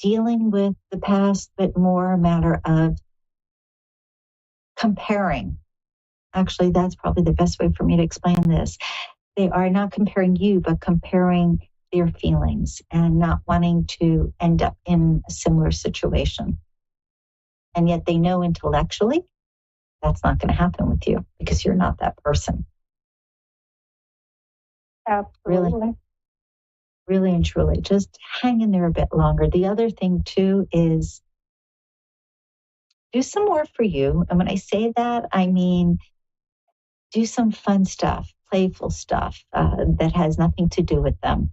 dealing with the past, but more a matter of comparing. Actually, that's probably the best way for me to explain this. They are not comparing you, but comparing their feelings and not wanting to end up in a similar situation. And yet they know intellectually that's not going to happen with you because you're not that person. Absolutely. Really and truly, just hang in there a bit longer. The other thing too is do some more for you. And when I say that, I mean, do some fun stuff, playful stuff that has nothing to do with them,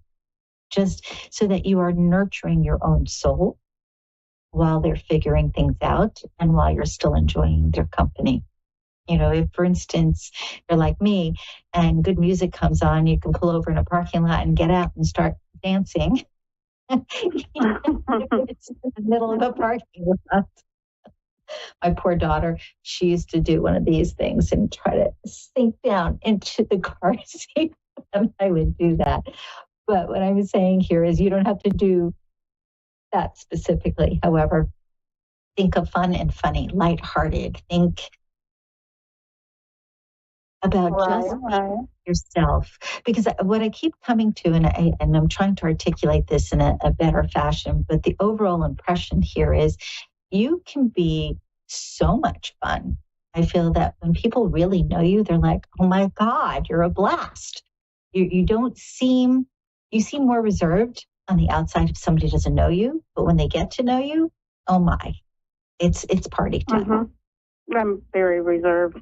just so that you are nurturing your own soul while they're figuring things out and while you're still enjoying their company. You know, if, for instance, you're like me and good music comes on, you can pull over in a parking lot and get out and start dancing. It's in the middle of a parking lot. My poor daughter, she used to do one of these things and try to sink down into the car seat, and I would do that. But what I'm saying here is you don't have to do that specifically. However, think of fun and funny, lighthearted. Think about just yourself. Because what I keep coming to, and I'm trying to articulate this in a better fashion, but the overall impression here is you can be so much fun. I feel that when people really know you, they're like, oh my God, you're a blast. You seem more reserved on the outside if somebody doesn't know you, but when they get to know you, oh my, it's party time. Mm-hmm. I'm very reserved,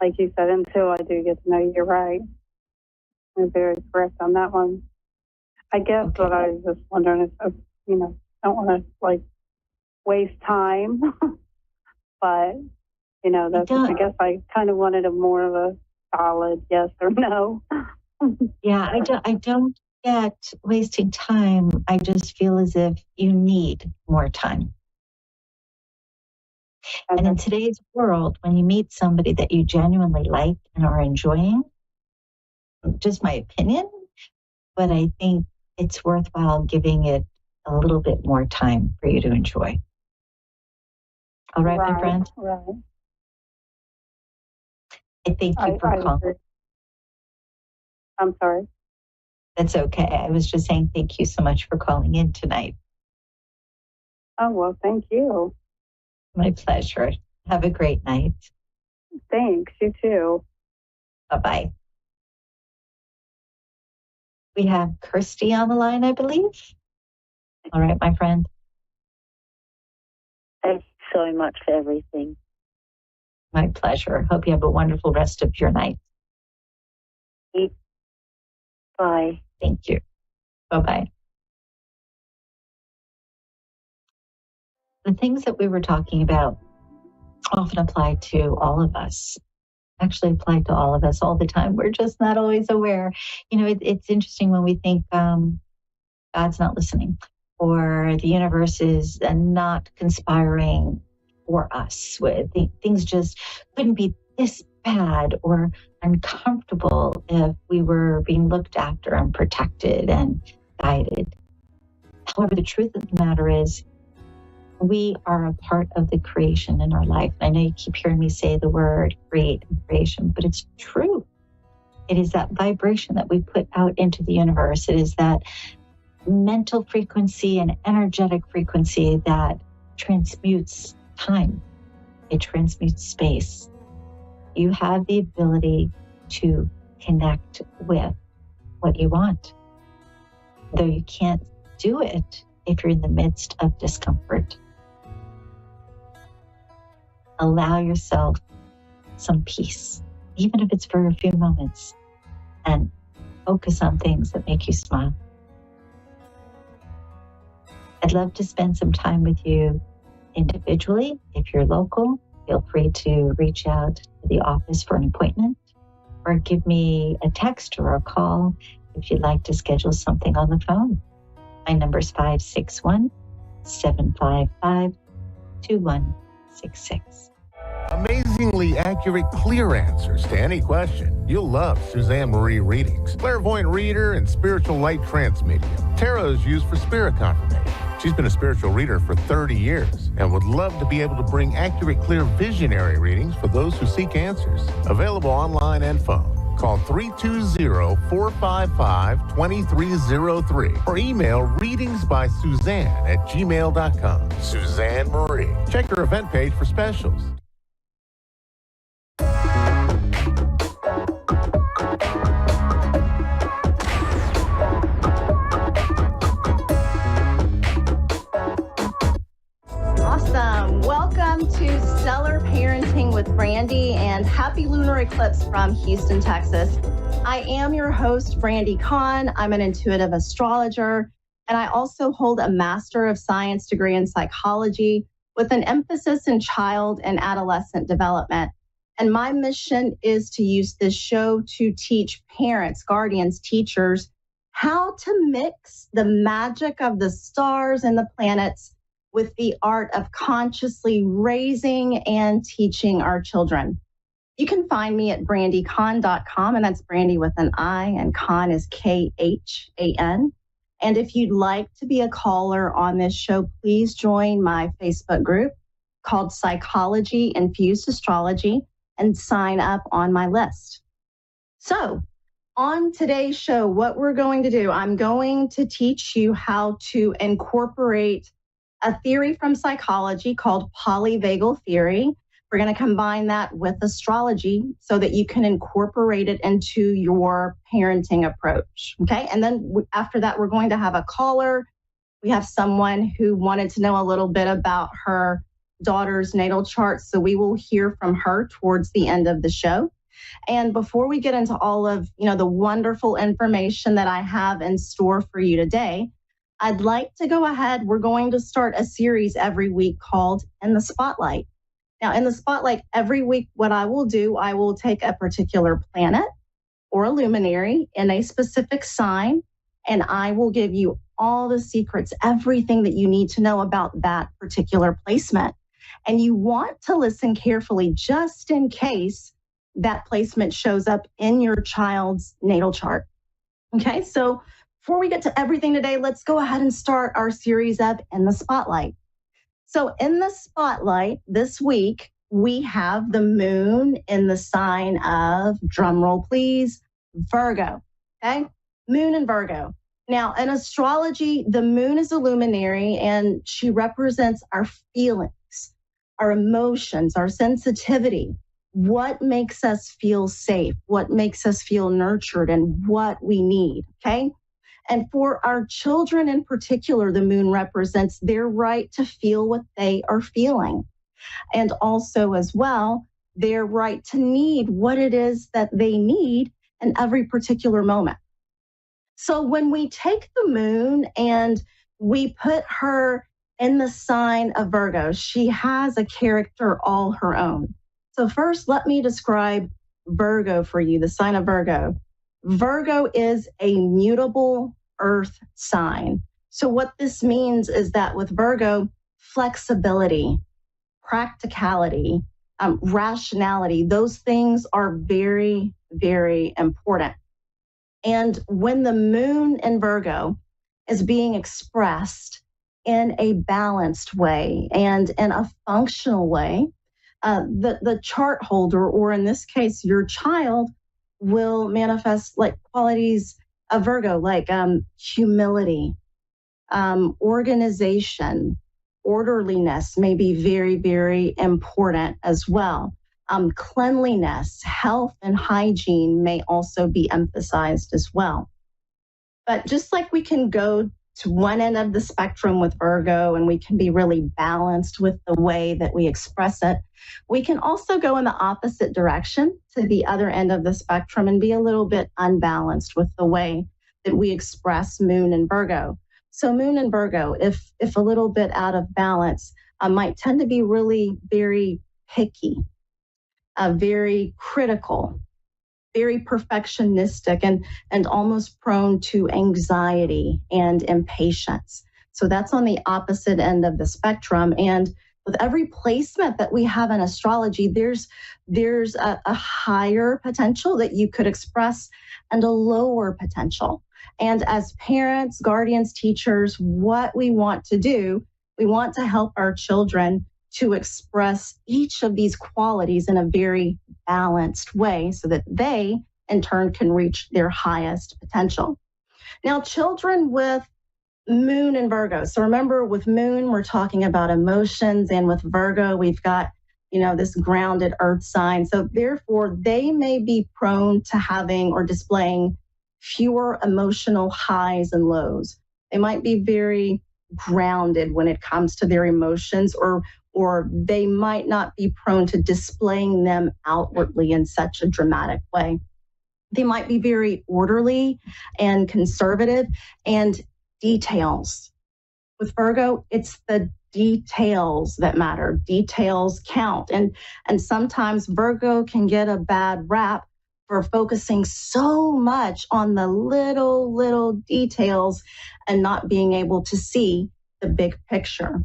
like you said, until I do get to know you. You're right. I'm very correct on that one. I guess what I was just wondering is, I don't want to waste time, but I guess I kind of wanted a more of a solid yes or no. Yeah, I don't get wasting time. I just feel as if you need more time. Okay. And in today's world, when you meet somebody that you genuinely like and are enjoying, just my opinion, but I think it's worthwhile giving it a little bit more time for you to enjoy. All right, my friend? Right. I thank you for calling. I'm sorry. That's okay. I was just saying thank you so much for calling in tonight. Oh, well, thank you. My pleasure. Have a great night. Thanks. You too. Bye-bye. We have Kirsty on the line, I believe. All right, my friend. Thanks so much for everything. My pleasure. Hope you have a wonderful rest of your night. Bye. Thank you. Bye-bye. The things that we were talking about often apply to all of us. Actually apply to all of us all the time. We're just not always aware. It's interesting when we think God's not listening or the universe is not conspiring for us. Things just couldn't be this bad or uncomfortable if we were being looked after and protected and guided. However, the truth of the matter is we are a part of the creation in our life. I know you keep hearing me say the word create and creation, but it's true. It is that vibration that we put out into the universe. It is that mental frequency and energetic frequency that transmutes time. It transmutes space. You have the ability to connect with what you want, though you can't do it if you're in the midst of discomfort. Allow yourself some peace, even if it's for a few moments, and focus on things that make you smile. I'd love to spend some time with you individually. If you're local, feel free to reach out to the office for an appointment or give me a text or a call if you'd like to schedule something on the phone. My number is 561-755-2166. Amazingly accurate, clear answers to any question. You'll love Suzanne Marie readings. Clairvoyant reader and spiritual light transmedium. Tarot is used for spirit confirmation. She's been a spiritual reader for 30 years and would love to be able to bring accurate, clear, visionary readings for those who seek answers. Available online and phone. Call 320-455-2303 or email readingsbysuzanne@gmail.com. Suzanne Marie. Check her event page for specials. Awesome. Welcome to Stellar Parenting with Brandy and happy lunar eclipse from Houston, Texas. I am your host, Brandy Kahn. I'm an intuitive astrologer, and I also hold a Master of Science degree in psychology with an emphasis in child and adolescent development. And my mission is to use this show to teach parents, guardians, teachers, how to mix the magic of the stars and the planets with the art of consciously raising and teaching our children. You can find me at brandycon.com, and that's Brandy with an I, and Con is Khan. And if you'd like to be a caller on this show, please join my Facebook group called Psychology Infused Astrology and sign up on my list. So, on today's show, what we're going to do, I'm going to teach you how to incorporate a theory from psychology called polyvagal theory. We're going to combine that with astrology so that you can incorporate it into your parenting approach. Okay. And then after that, we're going to have a caller. We have someone who wanted to know a little bit about her daughter's natal chart. So we will hear from her towards the end of the show. And before we get into all of, the wonderful information that I have in store for you today, I'd like to go ahead. We're going to start a series every week called In the Spotlight. Now, in the Spotlight, every week, what I will do, I will take a particular planet or a luminary in a specific sign, and I will give you all the secrets, everything that you need to know about that particular placement. And you want to listen carefully just in case that placement shows up in your child's natal chart. Okay, so before we get to everything today, let's go ahead and start our series of In the Spotlight. So in the Spotlight this week, we have the moon in the sign of, drumroll please, Virgo. Okay, moon in Virgo. Now in astrology, the moon is a luminary and she represents our feelings, our emotions, our sensitivity, what makes us feel safe, what makes us feel nurtured, and what we need. Okay. And for our children in particular, the moon represents their right to feel what they are feeling. And also as well, their right to need what it is that they need in every particular moment. So when we take the moon and we put her in the sign of Virgo, she has a character all her own. So first, let me describe Virgo for you, the sign of Virgo. Virgo is a mutable earth sign. So what this means is that with Virgo, flexibility, practicality, rationality, those things are very, very important. And when the moon in Virgo is being expressed in a balanced way and in a functional way, the chart holder, or in this case, your child, will manifest like qualities of Virgo, like humility, organization, orderliness may be very, very important as well. Cleanliness, health, and hygiene may also be emphasized as well. But just like we can go to one end of the spectrum with Virgo and we can be really balanced with the way that we express it, we can also go in the opposite direction to the other end of the spectrum and be a little bit unbalanced with the way that we express moon and Virgo. So moon and Virgo, if a little bit out of balance, might tend to be really very picky, very critical, very perfectionistic, and almost prone to anxiety and impatience. So that's on the opposite end of the spectrum. And with every placement that we have in astrology, there's a higher potential that you could express and a lower potential. And as parents, guardians, teachers, what we want to do, we want to help our children to express each of these qualities in a very balanced way so that they, in turn, can reach their highest potential. Now, children with Moon and Virgo. So remember, with Moon, we're talking about emotions, and with Virgo, we've got, this grounded earth sign. So therefore, they may be prone to having or displaying fewer emotional highs and lows. They might be very grounded when it comes to their emotions, or they might not be prone to displaying them outwardly in such a dramatic way. They might be very orderly and conservative and details. With Virgo, it's the details that matter. Details count. And sometimes Virgo can get a bad rap for focusing so much on the little details and not being able to see the big picture.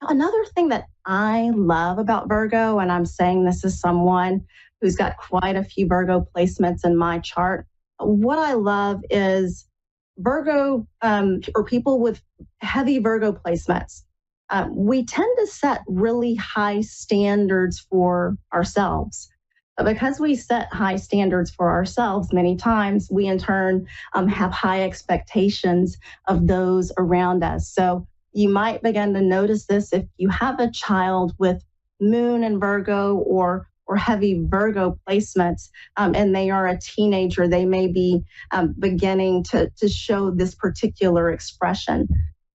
Another thing that I love about Virgo, and I'm saying this as someone who's got quite a few Virgo placements in my chart, what I love is Virgo, or people with heavy Virgo placements, we tend to set really high standards for ourselves. But because we set high standards for ourselves, many times we in turn have high expectations of those around us. So you might begin to notice this if you have a child with Moon and Virgo or heavy Virgo placements, and they are a teenager, they may be beginning to show this particular expression.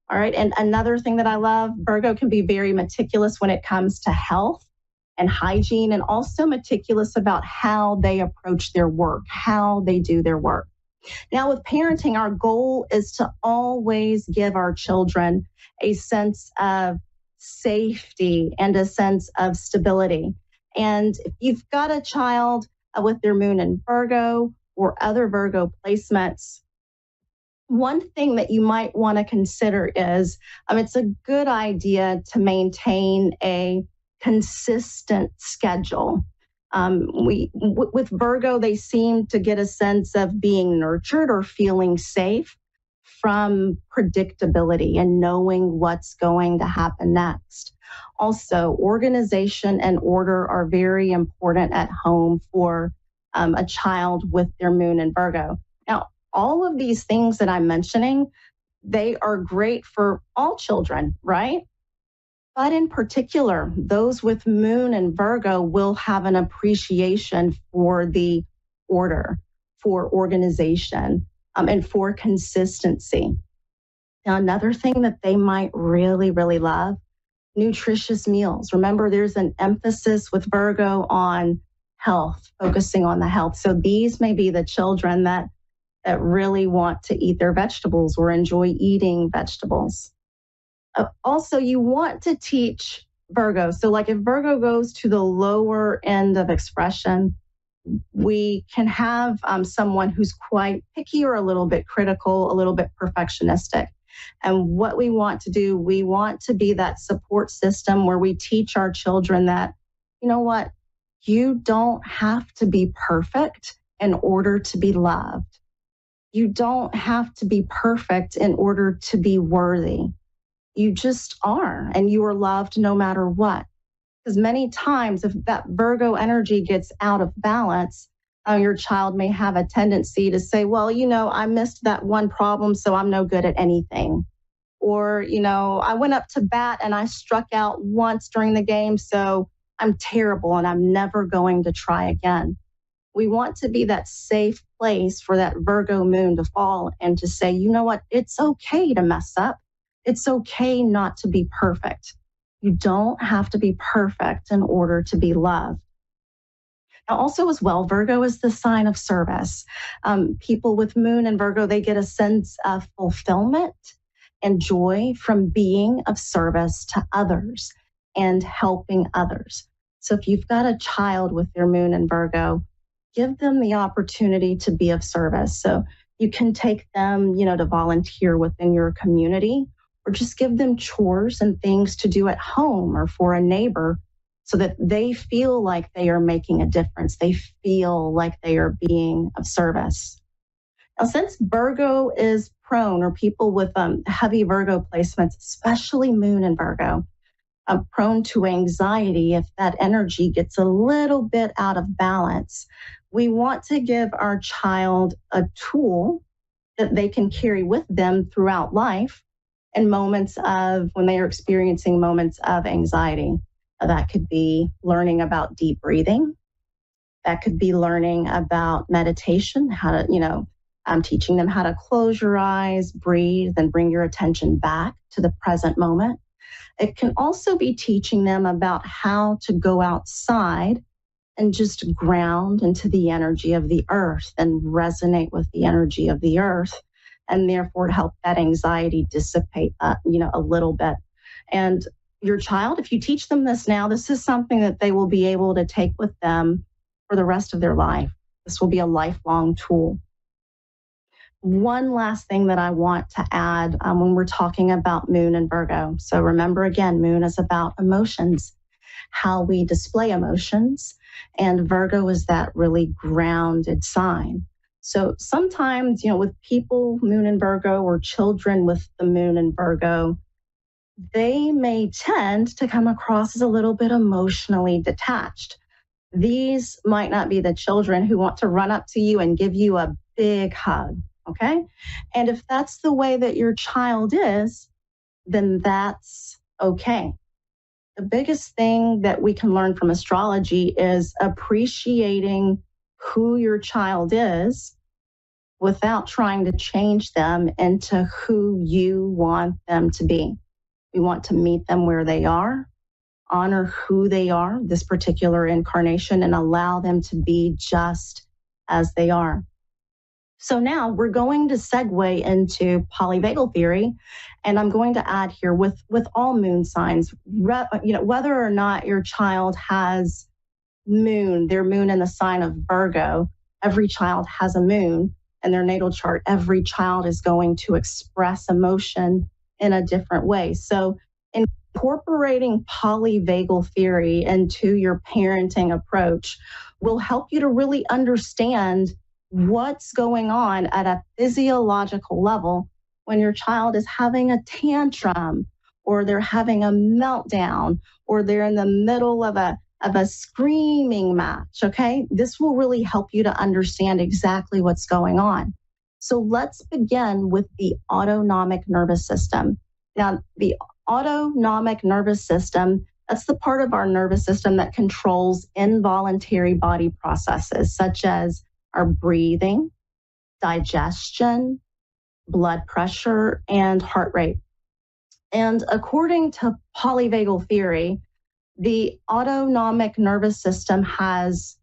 All right. And another thing that I love, Virgo can be very meticulous when it comes to health and hygiene, and also meticulous about how they approach their work, how they do their work. Now, with parenting, our goal is to always give our children a sense of safety and a sense of stability. And if you've got a child with their Moon in Virgo or other Virgo placements, one thing that you might want to consider is it's a good idea to maintain a consistent schedule. With Virgo, they seem to get a sense of being nurtured or feeling safe from predictability and knowing what's going to happen next. Also, organization and order are very important at home for a child with their Moon in Virgo. Now, all of these things that I'm mentioning, they are great for all children, right? But in particular, those with Moon and Virgo will have an appreciation for the order, for organization, and for consistency. Now, another thing that they might really, really love, nutritious meals. Remember, there's an emphasis with Virgo on health, focusing on the health. So these may be the children that really want to eat their vegetables or enjoy eating vegetables. Also, you want to teach Virgo. So like if Virgo goes to the lower end of expression, we can have someone who's quite picky or a little bit critical, a little bit perfectionistic. And what we want to do, we want to be that support system where we teach our children that, you know what, you don't have to be perfect in order to be loved. You don't have to be perfect in order to be worthy. You just are, and you are loved no matter what. Because many times if that Virgo energy gets out of balance, your child may have a tendency to say, well, I missed that one problem, so I'm no good at anything. Or, I went up to bat and I struck out once during the game, so I'm terrible and I'm never going to try again. We want to be that safe place for that Virgo Moon to fall and to say, you know what, it's okay to mess up. It's okay not to be perfect. You don't have to be perfect in order to be loved. Now, also as well, Virgo is the sign of service. People with Moon and Virgo, they get a sense of fulfillment and joy from being of service to others and helping others. So if you've got a child with their Moon in Virgo, give them the opportunity to be of service. So you can take them, to volunteer within your community, or just give them chores and things to do at home or for a neighbor so that they feel like they are making a difference. They feel like they are being of service. Now, since Virgo is prone, or people with heavy Virgo placements, especially Moon in Virgo, prone to anxiety if that energy gets a little bit out of balance, we want to give our child a tool that they can carry with them throughout life in moments of when they are experiencing moments of anxiety. That could be learning about deep breathing. That could be learning about meditation, how to, teaching them how to close your eyes, breathe, and bring your attention back to the present moment. It can also be teaching them about how to go outside and just ground into the energy of the earth and resonate with the energy of the earth, and therefore help that anxiety dissipate, a little bit. And your child, if you teach them this now, this is something that they will be able to take with them for the rest of their life. This will be a lifelong tool. One last thing that I want to add when we're talking about Moon and Virgo. So remember, again, Moon is about emotions, how we display emotions, and Virgo is that really grounded sign. So sometimes, with people, Moon in Virgo, or children with the Moon in Virgo, they may tend to come across as a little bit emotionally detached. These might not be the children who want to run up to you and give you a big hug, okay? And if that's the way that your child is, then that's okay. The biggest thing that we can learn from astrology is appreciating who your child is without trying to change them into who you want them to be. We want to meet them where they are, honor who they are, this particular incarnation, and allow them to be just as they are. So now we're going to segue into polyvagal theory, and I'm going to add here with all moon signs, whether or not your child has their moon in the sign of Virgo, every child has a moon in their natal chart. Every child is going to express emotion in a different way. So incorporating polyvagal theory into your parenting approach will help you to really understand what's going on at a physiological level when your child is having a tantrum, or they're having a meltdown, or they're in the middle of a screaming match, okay? This will really help you to understand exactly what's going on. So let's begin with the autonomic nervous system. Now, the autonomic nervous system, that's the part of our nervous system that controls involuntary body processes, such as our breathing, digestion, blood pressure, and heart rate. And according to polyvagal theory, the autonomic nervous system has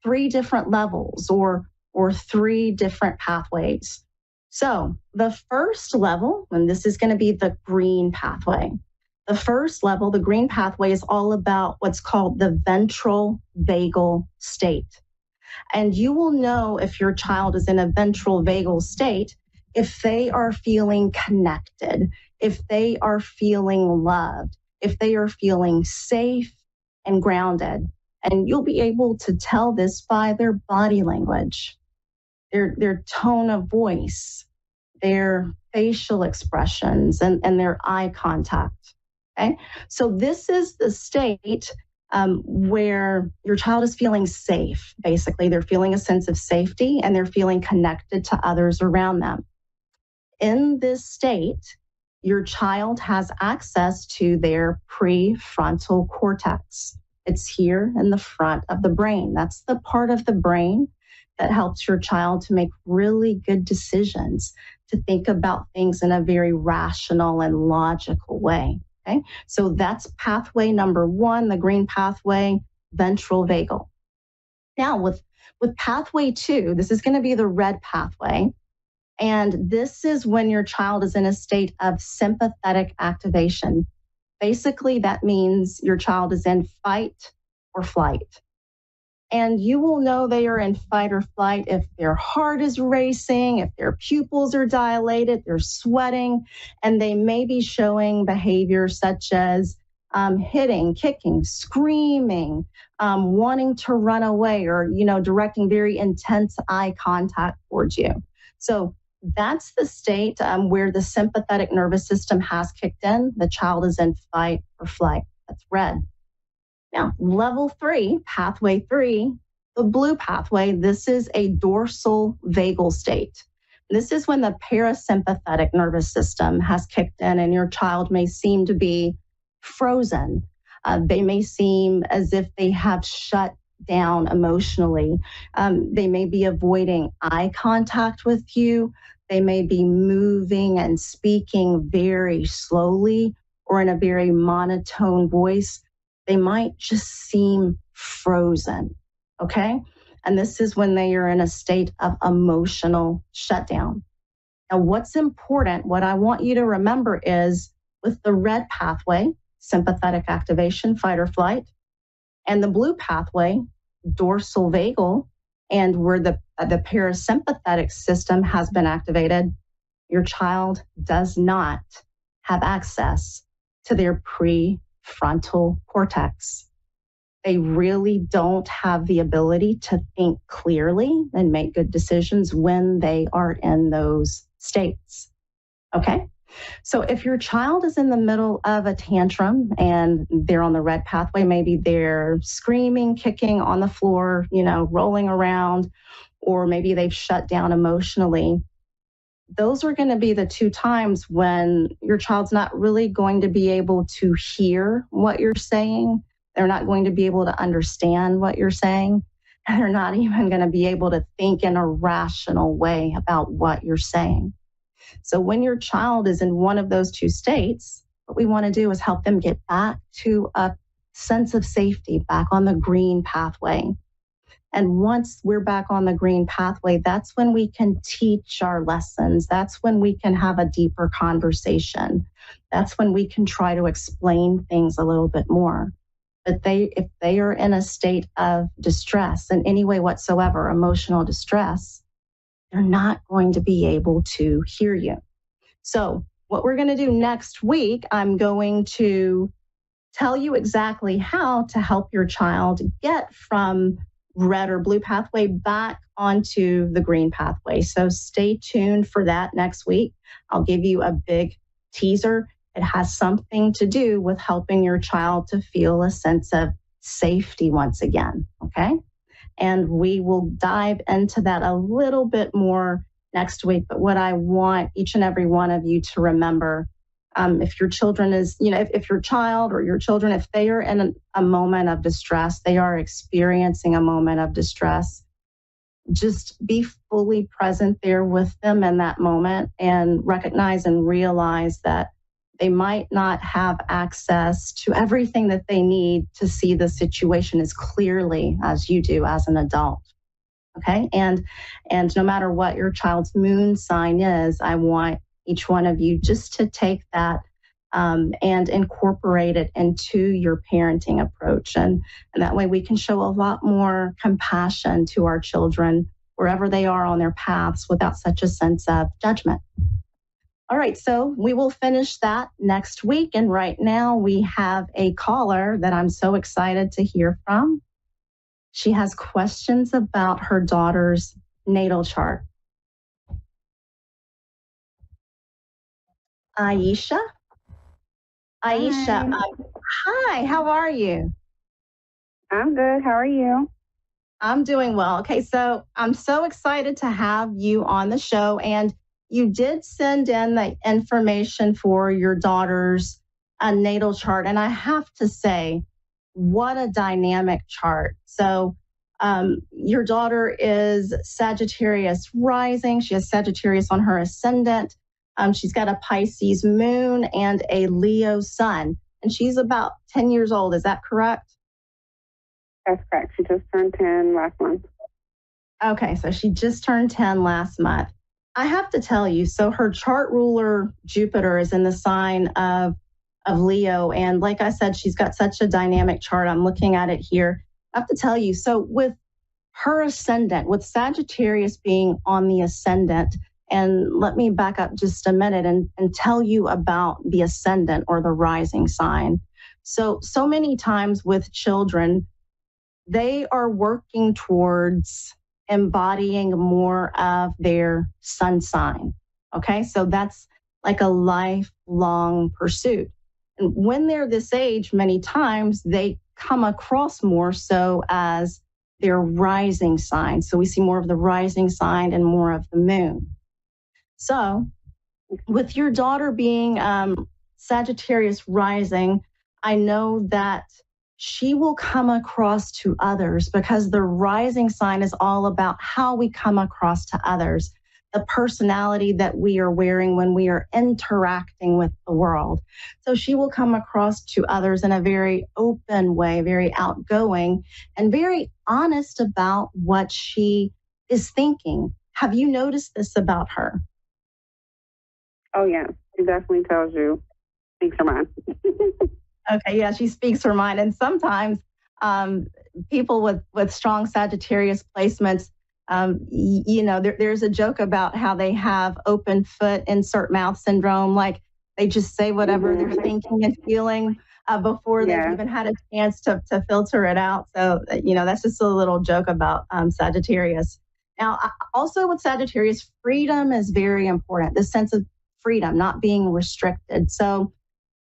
3 different levels or 3 different pathways. So the first level, and this is going to be the green pathway. The first level, the green pathway, is all about what's called the ventral vagal state. And you will know if your child is in a ventral vagal state if they are feeling connected, if they are feeling loved, if they are feeling safe and grounded. And you'll be able to tell this by their body language, their tone of voice, their facial expressions, and their eye contact. Okay? So this is the state where your child is feeling safe. Basically, they're feeling a sense of safety and they're feeling connected to others around them. In this state, your child has access to their prefrontal cortex. It's here in the front of the brain. That's the part of the brain that helps your child to make really good decisions, to think about things in a very rational and logical way. Okay, so that's pathway number 1, the green pathway, ventral vagal. Now with pathway 2, this is going to be the red pathway. And this is when your child is in a state of sympathetic activation. Basically, that means your child is in fight or flight. And you will know they are in fight or flight if their heart is racing, if their pupils are dilated, they're sweating, and they may be showing behavior such as hitting, kicking, screaming, wanting to run away, or, directing very intense eye contact towards you. So that's the state where the sympathetic nervous system has kicked in. The child is in fight or flight. That's red. Now, level 3, pathway 3, the blue pathway, this is a dorsal vagal state. This is when the parasympathetic nervous system has kicked in and your child may seem to be frozen. They may seem as if they have shut down emotionally. They may be avoiding eye contact with you. They may be moving and speaking very slowly or in a very monotone voice. They might just seem frozen, okay? And this is when they are in a state of emotional shutdown. Now, what's important, what I want you to remember is with the red pathway, sympathetic activation, fight or flight, and the blue pathway, dorsal vagal, and where the parasympathetic system has been activated, your child does not have access to their prefrontal cortex. They really don't have the ability to think clearly and make good decisions when they are in those states. Okay? So if your child is in the middle of a tantrum and they're on the red pathway, maybe they're screaming, kicking on the floor, rolling around, or maybe they've shut down emotionally, those are going to be the 2 times when your child's not really going to be able to hear what you're saying. They're not going to be able to understand what you're saying. And they're not even going to be able to think in a rational way about what you're saying. So when your child is in one of those 2 states, what we want to do is help them get back to a sense of safety, back on the green pathway. And once we're back on the green pathway, that's when we can teach our lessons. That's when we can have a deeper conversation. That's when we can try to explain things a little bit more. But if they are in a state of distress in any way whatsoever, emotional distress, they're not going to be able to hear you. So what we're going to do next week, I'm going to tell you exactly how to help your child get from red or blue pathway back onto the green pathway. So stay tuned for that next week. I'll give you a big teaser. It has something to do with helping your child to feel a sense of safety once again, okay? And we will dive into that a little bit more next week. But what I want each and every one of you to remember, if your children is, if your child or your children, if they are in a moment of distress, they are experiencing a moment of distress, just be fully present there with them in that moment and recognize and realize that they might not have access to everything that they need to see the situation as clearly as you do as an adult. Okay? And no matter what your child's moon sign is, I want each one of you just to take that and incorporate it into your parenting approach. And that way we can show a lot more compassion to our children wherever they are on their paths without such a sense of judgment. All right, so we will finish that next week. And right now we have a caller that I'm so excited to hear from. She has questions about her daughter's natal chart. Aisha? Aisha, hi, how are you? I'm good. How are you? I'm doing well. Okay, so I'm so excited to have you on the show. And you did send in the information for your daughter's natal chart. And I have to say, what a dynamic chart. So your daughter is Sagittarius rising. She has Sagittarius on her ascendant. She's got a Pisces moon and a Leo sun. And she's about 10 years old. Is that correct? That's correct. She just turned 10 last month. Okay, so she just turned 10 last month. I have to tell you, so her chart ruler, Jupiter, is in the sign of Leo. And like I said, she's got such a dynamic chart. I'm looking at it here. I have to tell you, so with her ascendant, with Sagittarius being on the ascendant, and let me back up just a minute and tell you about the ascendant or the rising sign. So many times with children, they are working towards embodying more of their sun sign. Okay, so that's like a lifelong pursuit. And when they're this age, many times they come across more so as their rising sign. So we see more of the rising sign and more of the moon. So with your daughter being Sagittarius rising, I know that she will come across to others because the rising sign is all about how we come across to others, the personality that we are wearing when we are interacting with the world. So she will come across to others in a very open way, very outgoing, and very honest about what she is thinking. Have you noticed this about her? Oh, yeah. She definitely tells you, speaks her mind. Okay, yeah, she speaks her mind. And sometimes people with strong Sagittarius placements, there's a joke about how they have open foot, insert mouth syndrome. Like they just say whatever they're thinking and feeling before they've even had a chance to filter it out. So, that's just a little joke about Sagittarius. Now, also with Sagittarius, freedom is very important. The sense of freedom, not being restricted. So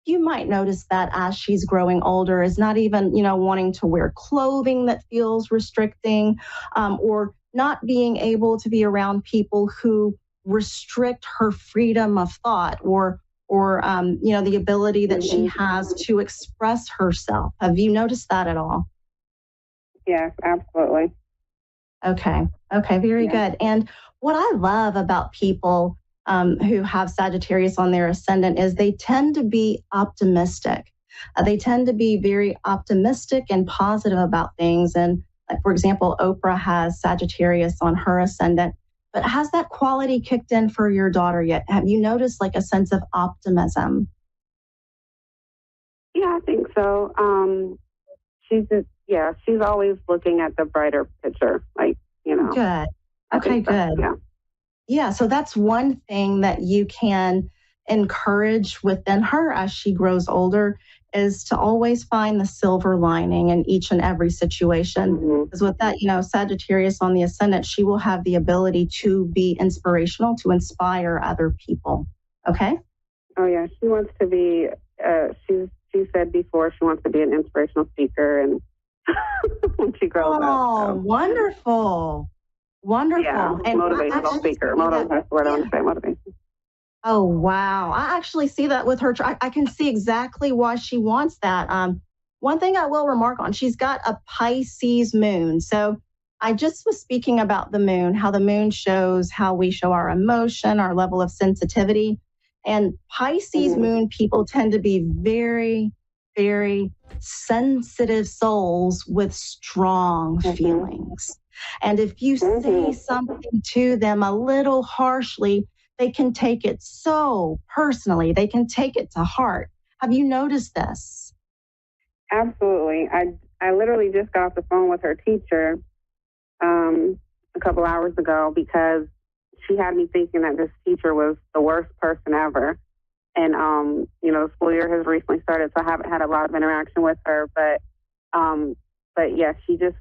you might notice that as she's growing older is not even, wanting to wear clothing that feels restricting, or not being able to be around people who restrict her freedom of thought or the ability that she has to express herself. Have you noticed that at all? Yes, absolutely. Okay, very good. And what I love about people who have Sagittarius on their ascendant is they tend to be optimistic. They tend to be very optimistic and positive about things. And like, for example, Oprah has Sagittarius on her ascendant, but has that quality kicked in for your daughter yet? Have you noticed like a sense of optimism? Yeah, I think so. She's always looking at the brighter picture, Good. Okay, good. Yeah. Yeah, so that's one thing that you can encourage within her as she grows older is to always find the silver lining in each and every situation. Because with that, Sagittarius on the ascendant, she will have the ability to be inspirational, to inspire other people. Okay? Oh, yeah. She wants to be, she said before she wants to be an inspirational speaker and when she grows up. Oh, wonderful. Wonderful. Yeah, and motivational speaker. That's what I want to say, motivation. Oh, wow. I actually see that with her. I can see exactly why she wants that. One thing I will remark on, she's got a Pisces moon. So I just was speaking about the moon, how the moon shows how we show our emotion, our level of sensitivity. And Pisces moon people tend to be very, very sensitive souls with strong feelings. And if you say something to them a little harshly, they can take it so personally. They can take it to heart. Have you noticed this? Absolutely. I literally just got off the phone with her teacher a couple hours ago because she had me thinking that this teacher was the worst person ever. And, the school year has recently started, so I haven't had a lot of interaction with her. But yeah, she just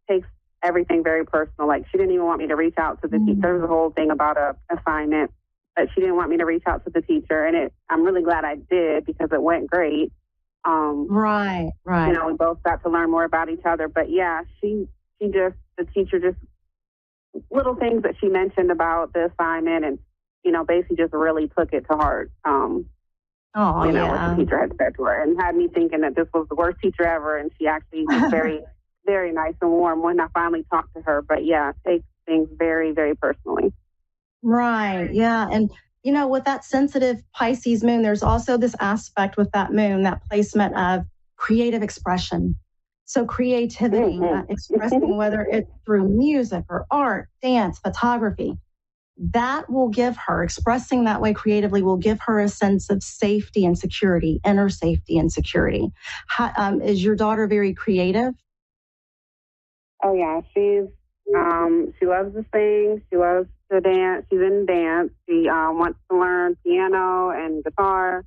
takes everything very personal. Like she didn't even want me to reach out to the teacher. There was a whole thing about a assignment, but she didn't want me to reach out to the teacher. And I'm really glad I did because it went great. Right. We both got to learn more about each other. But yeah, the teacher just little things that she mentioned about the assignment and, basically just really took it to heart. What the teacher had said to her and had me thinking that this was the worst teacher ever. And she actually was very, very nice and warm when I finally talked to her. But yeah, takes things very, very personally. Right. Yeah. And, with that sensitive Pisces moon, there's also this aspect with that moon, that placement of creative expression. So creativity, expressing whether it's through music or art, dance, photography, that will give her, expressing that way creatively will give her a sense of safety and security, inner safety and security. Is your daughter very creative? Oh yeah, she loves to sing. She loves to dance. She's in dance. She wants to learn piano and guitar.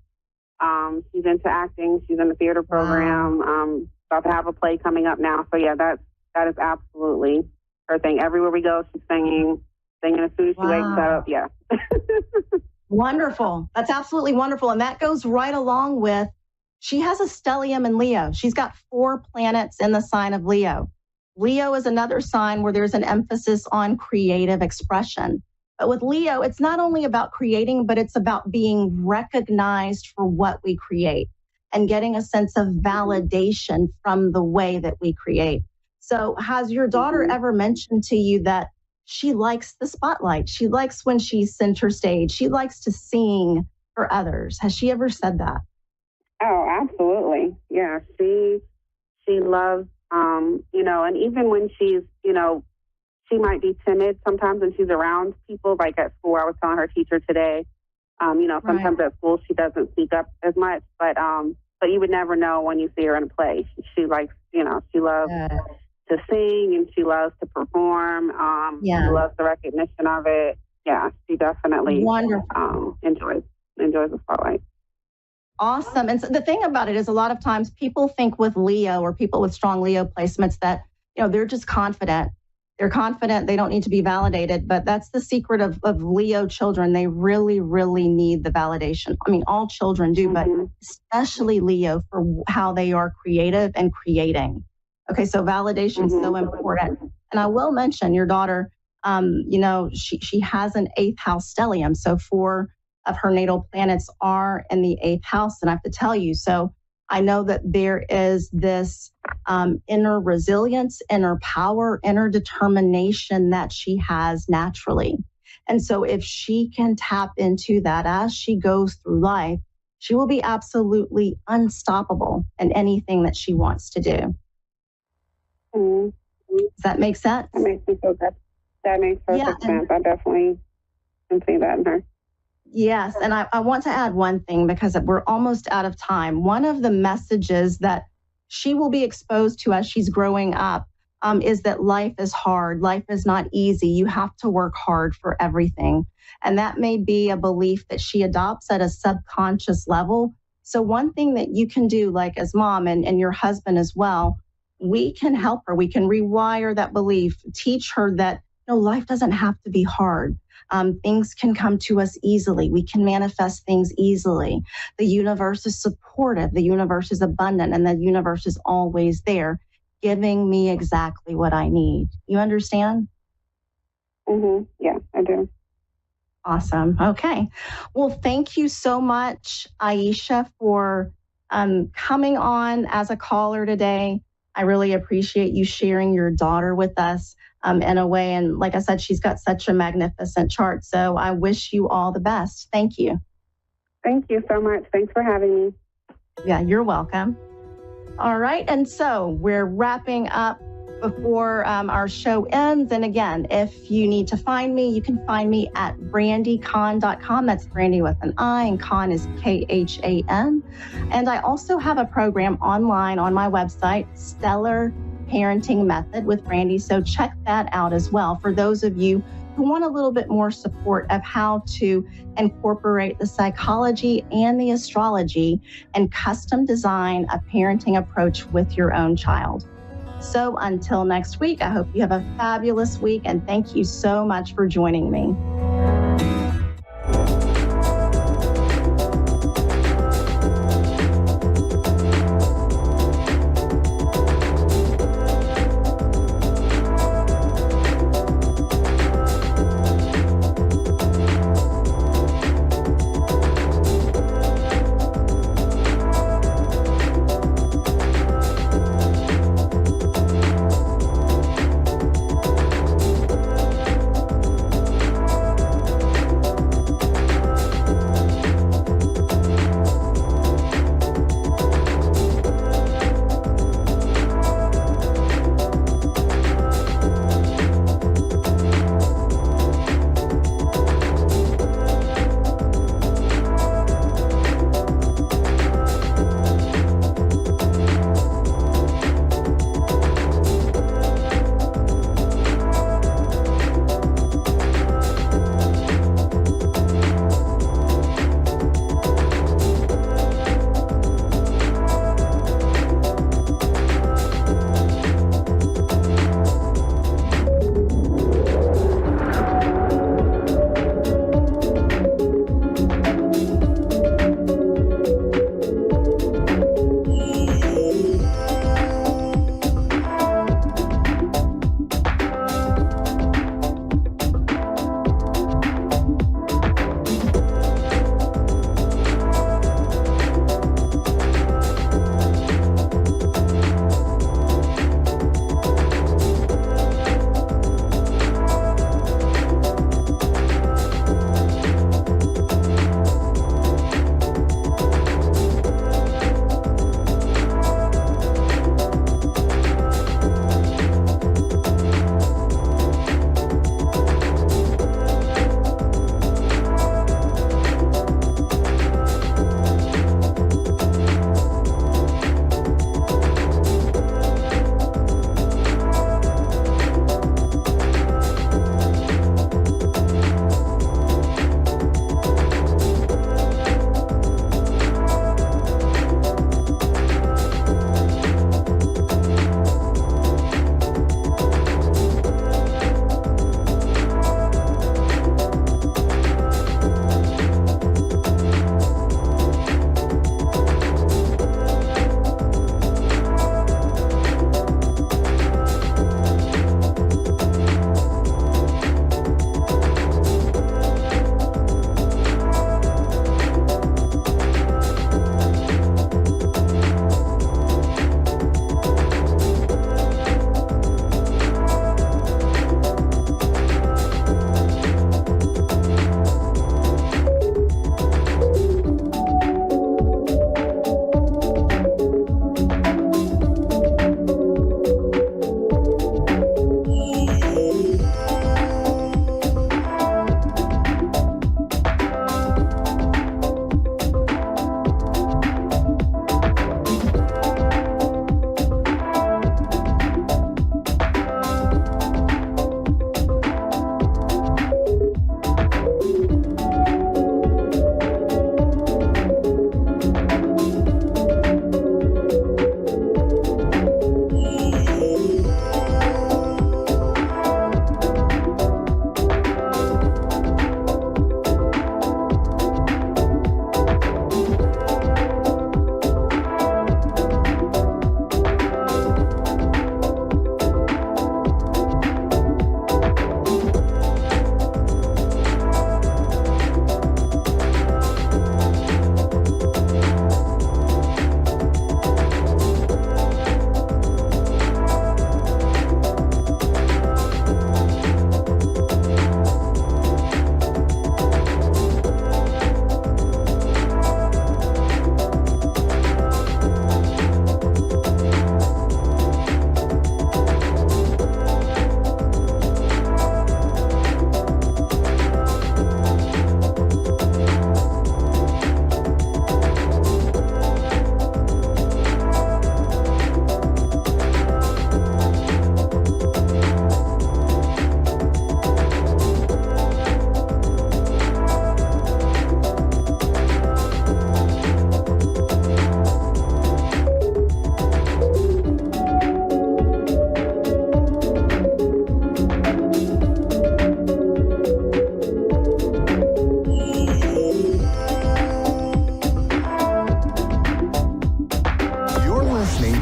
She's into acting. She's in the theater program. About to have a play coming up now. So yeah, that is absolutely her thing. Everywhere we go, she's singing as soon as she wakes up. Yeah. Wonderful. That's absolutely wonderful. And that goes right along with, she has a stellium in Leo. She's got 4 planets in the sign of Leo. Leo is another sign where there's an emphasis on creative expression. But with Leo, it's not only about creating, but it's about being recognized for what we create and getting a sense of validation from the way that we create. So has your daughter ever mentioned to you that she likes the spotlight? She likes when she's center stage. She likes to sing for others. Has she ever said that? Oh, absolutely. Yeah, she loves, and even when she's, she might be timid sometimes when she's around people, like at school. I was telling her teacher today, sometimes at school she doesn't speak up as much, but you would never know when you see her in a play. She likes, she loves to sing and she loves to perform. She loves the recognition of it. Yeah, she definitely enjoys the spotlight. Awesome. And so the thing about it is a lot of times people think with Leo or people with strong Leo placements that, they're just confident. They're confident. They don't need to be validated. But that's the secret of Leo children. They really, really need the validation. I mean, all children do, but especially Leo for how they are creative and creating. Okay, so validation is so important. And I will mention your daughter, she has an 8th house stellium. So 4 of her natal planets are in the 8th house. And I have to tell you, so I know that there is this inner resilience, inner power, inner determination that she has naturally. And so if she can tap into that as she goes through life, she will be absolutely unstoppable in anything that she wants to do. Does that make sense? That makes me feel good. That makes perfect sense. I definitely can see that in her. Yes. And I want to add one thing because we're almost out of time. One of the messages that she will be exposed to as she's growing up is that life is hard. Life is not easy. You have to work hard for everything. And that may be a belief that she adopts at a subconscious level. So one thing that you can do, like as mom and your husband as well, we can help her. We can rewire that belief, teach her that life doesn't have to be hard. Things can come to us easily. We can manifest things easily. The universe is supportive. The universe is abundant, and the universe is always there, giving me exactly what I need. You understand? Yeah, I do. Awesome. Okay. Well, thank you so much, Aisha, for coming on as a caller today. I really appreciate you sharing your daughter with us. In a way. And like I said, she's got such a magnificent chart. So I wish you all the best. Thank you. Thank you so much. Thanks for having me. Yeah, you're welcome. All right. And so we're wrapping up before our show ends. And again, if you need to find me, you can find me at brandycon.com. That's Brandy with an I, and Con is Khan. And I also have a program online on my website, Stellar Parenting Method with Brandy. So check that out as well for those of you who want a little bit more support of how to incorporate the psychology and the astrology and custom design a parenting approach with your own child. So until next week, I hope you have a fabulous week, and thank you so much for joining me.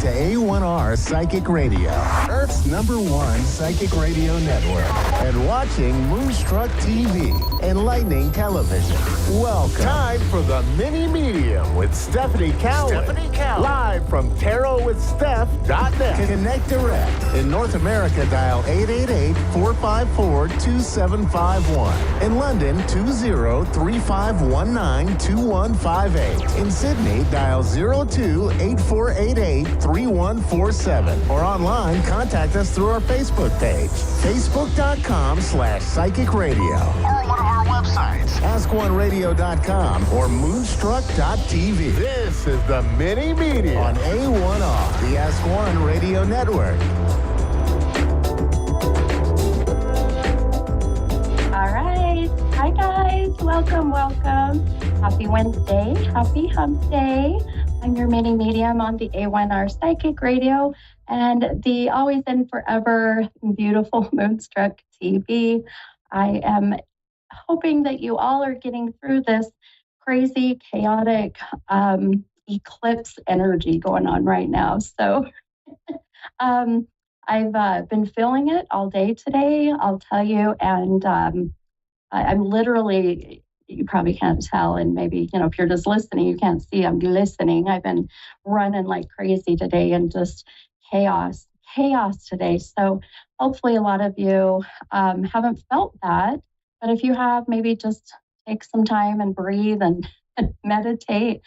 to A1R Psychic Radio, Earth's #1 psychic radio network, and watching Moonstruck TV, enlightening television. Welcome. Time for the Mini Medium with Stephanie Cowan. Live from tarotwithsteph.net. Connect direct. In North America, dial 888-454-2751. In London, 20-3519-2158. In Sydney, dial 02-8488-3147. Or online, contact us through our Facebook page, facebook.com/psychic radio. Or one of our websites, askoneradio.com or moonstruck.tv. This is the Mini Media on A1R, the Ask One Radio Network. All right. Hi, guys. Welcome. Happy Wednesday. Happy Hump Day. I'm your mini medium on the A1R Psychic Radio and the always and forever beautiful Moonstruck TV. I am hoping that you all are getting through this crazy, chaotic eclipse energy going on right now. So I've been feeling it all day today, I'll tell you. And I'm literally, you probably can't tell, and maybe, if you're just listening, you can't see, I'm listening. I've been running like crazy today and just chaos today. So hopefully a lot of you haven't felt that. But if you have, maybe just take some time and breathe and meditate,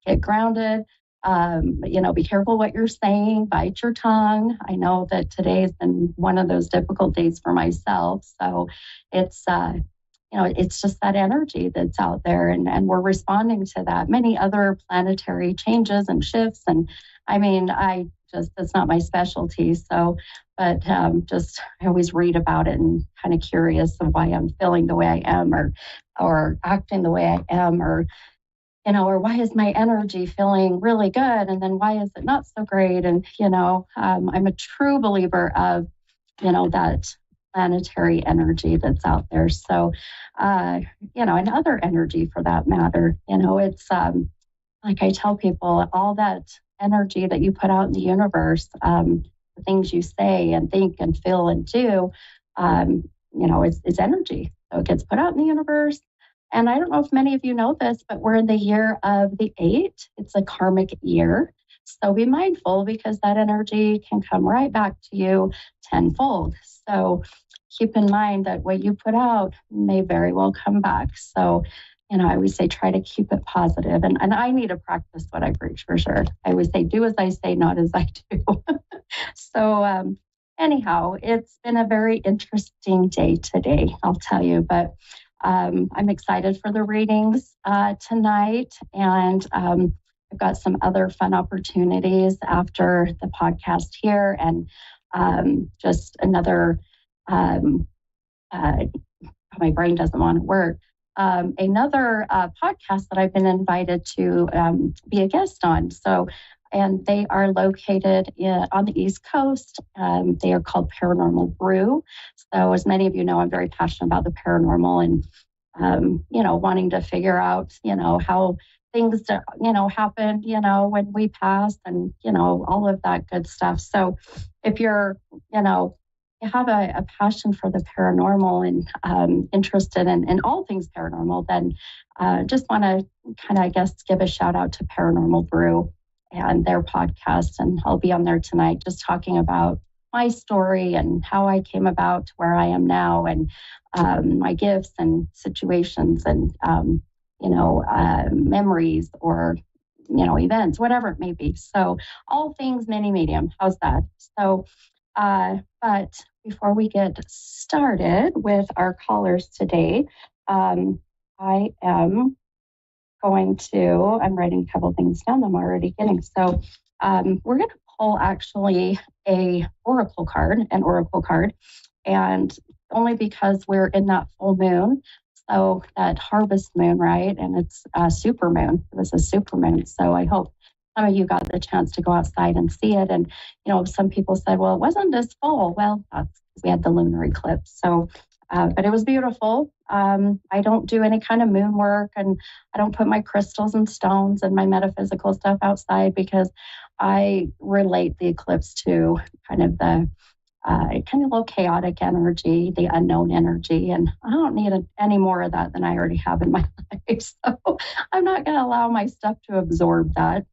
get grounded. Be careful what you're saying, bite your tongue. I know that today has been one of those difficult days for myself. So it's just that energy that's out there, and we're responding to that. Many other planetary changes and shifts. And I mean, that's not my specialty. So, but I always read about it and kind of curious of why I'm feeling the way I am or acting the way I am, or why is my energy feeling really good? And then why is it not so great? And, I'm a true believer of, that planetary energy that's out there. So, and other energy for that matter, it's like I tell people, all that energy that you put out in the universe, the things you say and think and feel and do, it's energy. So it gets put out in the universe. And I don't know if many of you know this, but we're in the year of the 8. It's a karmic year. So be mindful, because that energy can come right back to you tenfold. So keep in mind that what you put out may very well come back. So, I always say, try to keep it positive. And I need to practice what I preach for sure. I always say, do as I say, not as I do. So anyhow, it's been a very interesting day today, I'll tell you. But I'm excited for the readings tonight. And I've got some other fun opportunities after the podcast here. And just another, my brain doesn't want to work. Another podcast that I've been invited to be a guest on. So, and they are located on the East Coast. They are called Paranormal Brew. So as many of you know, I'm very passionate about the paranormal and, wanting to figure out, how things, happen, when we pass and, all of that good stuff. So if you're, you have a passion for the paranormal and interested in all things paranormal, then just want to kind of, give a shout out to Paranormal Brew and their podcast. And I'll be on there tonight just talking about my story and how I came about to where I am now, and my gifts and situations and, memories or, events, whatever it may be. So all things mini medium. How's that? So, but before we get started with our callers today, I'm writing a couple things down I'm already getting. So we're going to pull actually an oracle card, and only because we're in that full moon. So that harvest moon, right? And it's a super moon. It was a super moon. So I hope some of you got the chance to go outside and see it. And, some people said, well, it wasn't this full. Well, that's because we had the lunar eclipse. So, but it was beautiful. I don't do any kind of moon work, and I don't put my crystals and stones and my metaphysical stuff outside because I relate the eclipse to kind of the kind of low chaotic energy, the unknown energy. And I don't need any more of that than I already have in my life. So I'm not going to allow my stuff to absorb that.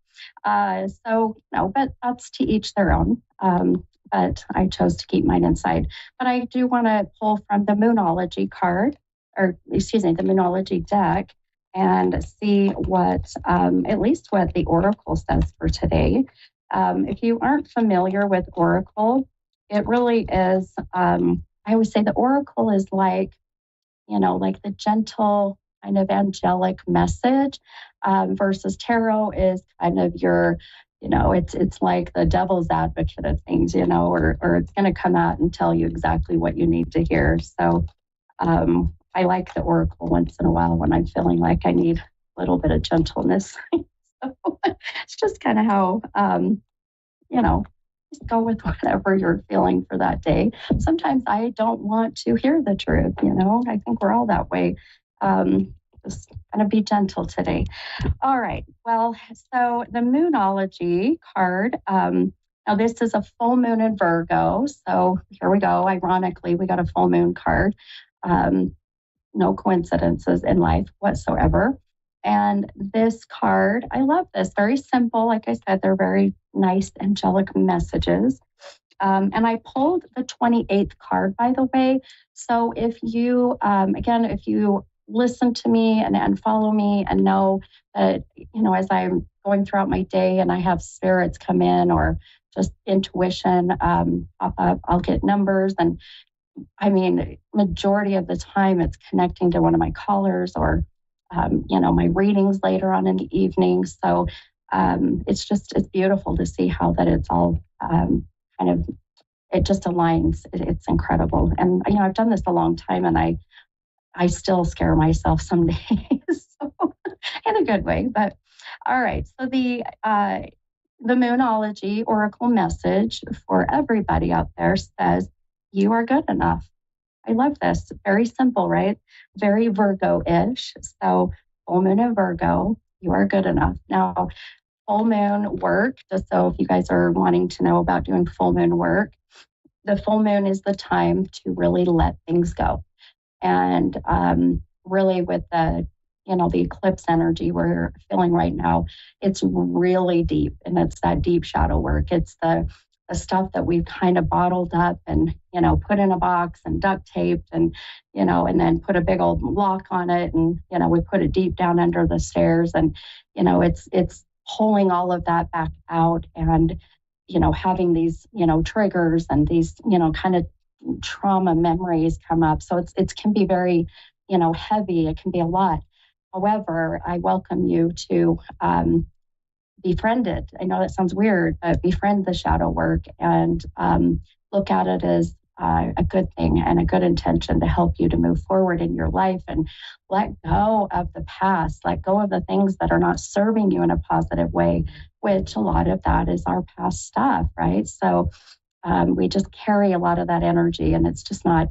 But that's to each their own. But I chose to keep mine inside. But I do want to pull from the Moonology card, or excuse me, the Moonology deck, and see what, at least what the Oracle says for today. If you aren't familiar with Oracle, it really is, I always say the Oracle is like the gentle kind of angelic message, versus tarot is kind of your, it's like the devil's advocate of things, or it's going to come out and tell you exactly what you need to hear. So I like the Oracle once in a while when I'm feeling like I need a little bit of gentleness. So it's just kind of how, just go with whatever you're feeling for that day. Sometimes I don't want to hear the truth, I think we're all that way. Just kind of be gentle today. All right. Well, so the Moonology card, now this is a full moon in Virgo. So here we go. Ironically, we got a full moon card. No coincidences in life whatsoever. And this card, I love this. Very simple. Like I said, they're very nice, angelic messages. And I pulled the 28th card, by the way. So if you, again, if you listen to me and follow me and know that, as I'm going throughout my day and I have spirits come in or just intuition pop up, I'll get numbers. And I mean, majority of the time it's connecting to one of my callers or, my readings later on in the evening. So it's beautiful to see how that it's all kind of, it just aligns. It's incredible. And, I've done this a long time and I still scare myself some days, so, in a good way. But all right. So the Moonology Oracle message for everybody out there says, you are good enough. I love this. Very simple, right? Very Virgo-ish. So full moon in Virgo, you are good enough. Now, full moon work, just so if you guys are wanting to know about doing full moon work, the full moon is the time to really let things go. And really with the eclipse energy we're feeling right now, it's really deep. And it's that deep shadow work. It's the stuff that we've kind of bottled up and, put in a box and duct taped and, and then put a big old lock on it. And, we put it deep down under the stairs and, it's pulling all of that back out and, having these, triggers and these, kind of trauma memories come up. So it can be very, heavy. It can be a lot. However, I welcome you to befriend it. I know that sounds weird, but befriend the shadow work and look at it as a good thing and a good intention to help you to move forward in your life and let go of the past, let go of the things that are not serving you in a positive way, which a lot of that is our past stuff, right? So we just carry a lot of that energy and it's just not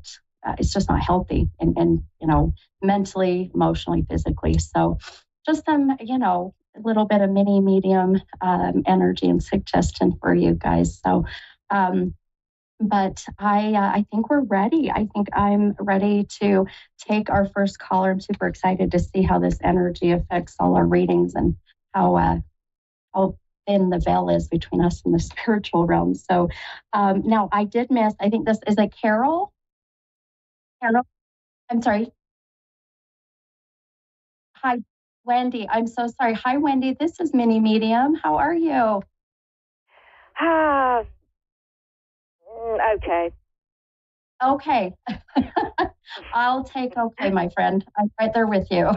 healthy and mentally, emotionally, physically. So just a little bit of mini medium energy and suggestion for you guys. So, but I think we're ready. I think I'm ready to take our first caller. I'm super excited to see how this energy affects all our readings and how thin the veil is between us and the spiritual realm. So now I did miss, I think this is a Carol. Carol, I'm sorry. Hi, Wendy. I'm so sorry. Hi, Wendy. This is Mini Medium. How are you? Okay. Okay. I'll take okay, my friend. I'm right there with you.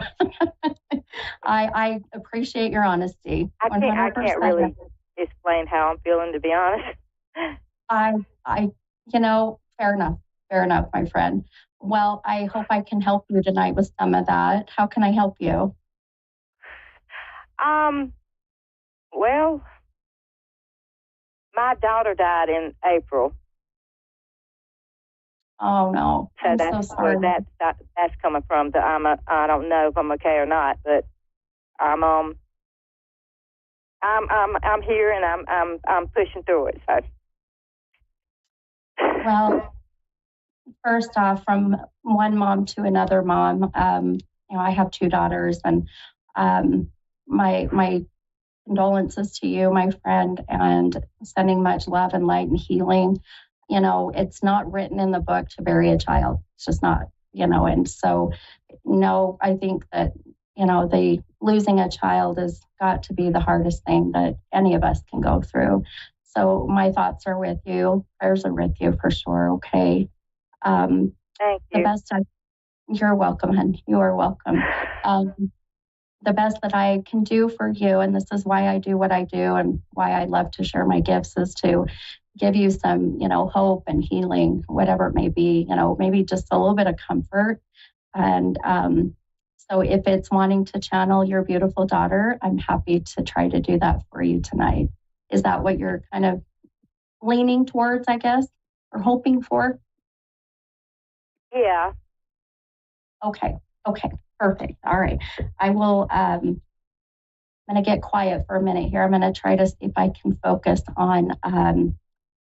I appreciate your honesty. I can't really explain how I'm feeling, to be honest. Fair enough, my friend. Well, I hope I can help you tonight with some of that. How can I help you? Well, my daughter died in April. Oh no! So I'm that's so sorry. where that's coming from. I don't know if I'm okay or not, but I'm I'm here and I'm pushing through it. So. Well, first off, from one mom to another mom, I have two daughters, and my condolences to you, my friend, and sending much love and light and healing. It's not written in the book to bury a child. It's just not, and so, no, I think that, the losing a child has got to be the hardest thing that any of us can go through. So my thoughts are with you. Prayers are with you for sure. Okay. Thank you. You're welcome, hon. You are welcome. The best that I can do for you, and this is why I do what I do and why I love to share my gifts, is to give you some, hope and healing, whatever it may be, maybe just a little bit of comfort. And so if it's wanting to channel your beautiful daughter, I'm happy to try to do that for you tonight. Is that what you're kind of leaning towards, I guess, or hoping for? Yeah. Okay, perfect. All right. I will, I'm going to get quiet for a minute here. I'm going to try to see if I can focus on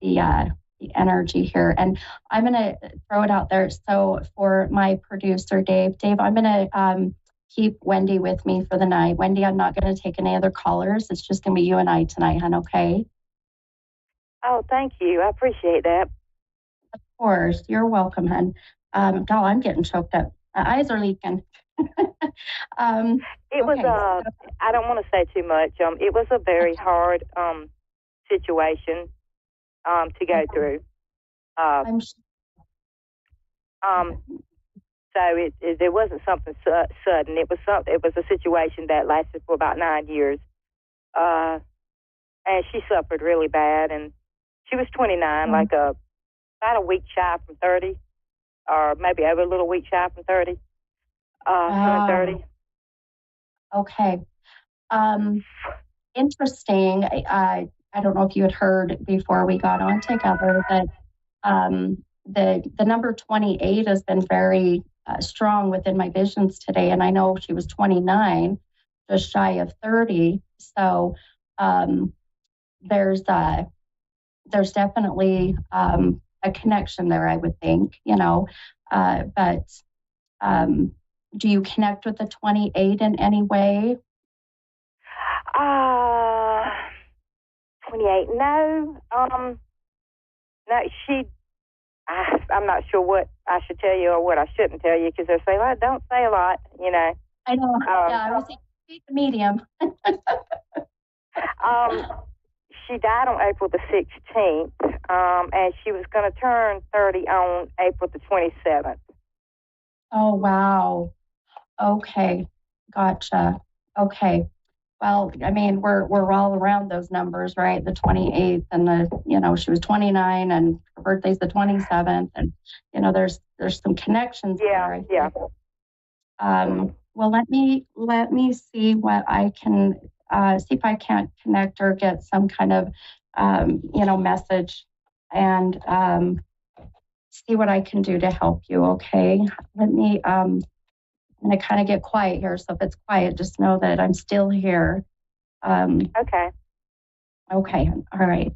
the energy here. And I'm going to throw it out there. So for my producer, Dave, I'm going to keep Wendy with me for the night. Wendy, I'm not going to take any other callers. It's just going to be you and I tonight, hon, okay? Oh, thank you. I appreciate that. Of course. You're welcome, hon. Doll, I'm getting choked up. My eyes are leaking. It was, I don't want to say too much. It was a very hard situation to go through. So it wasn't something sudden. It was a situation that lasted for about 9 years. And she suffered really bad. And she was 29, like about a week shy from 30, or maybe over a little week shy from 30. 30. Okay. Interesting. I don't know if you had heard before we got on together that the number 28 has been very strong within my visions today. And I know she was 29, just shy of 30. So there's definitely a connection there, I would think, but do you connect with the 28 in any way? 28. No. No, I'm not sure what I should tell you or what I shouldn't tell you, because they say, well, don't say a lot, I know. I was thinking the medium. She died on April the 16th, and she was going to turn 30 on April the 27th. Oh, wow. Okay. Gotcha. Okay. Well, I mean, we're all around those numbers, right? The 28th and she was 29 and her birthday's the 27th. And, there's some connections there. Yeah. Well, let me see what I can, see if I can't connect or get some kind of, message and see what I can do to help you. Okay. Let me, I'm going to kind of get quiet here. So if it's quiet, just know that I'm still here. Okay. Okay. All right.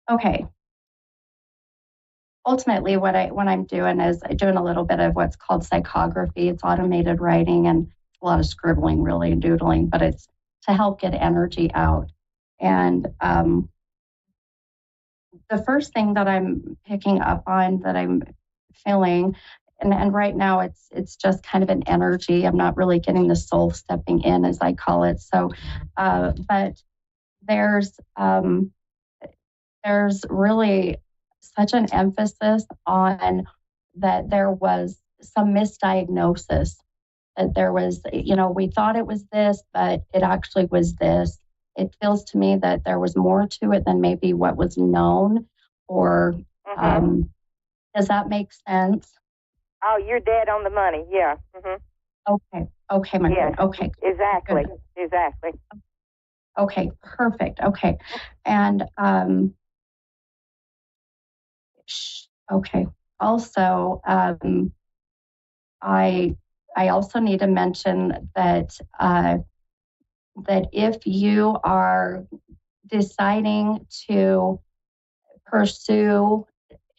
Okay. Ultimately, what I'm doing is doing a little bit of what's called psychography. It's automated writing and a lot of scribbling, really, and doodling, but it's to help get energy out. And the first thing that I'm picking up on, that I'm feeling, and right now it's just kind of an energy. I'm not really getting the soul stepping in, as I call it. So, but there's really such an emphasis on that there was some misdiagnosis, that there was, we thought it was this, but it actually was this. It feels to me that there was more to it than maybe what was known, or does that make sense? Oh, you're dead on the money. Yeah. Mm-hmm. Okay, my friend. Okay. Exactly. Good. Exactly. Okay, perfect. Okay. And okay. Also, I also need to mention that that if you are deciding to pursue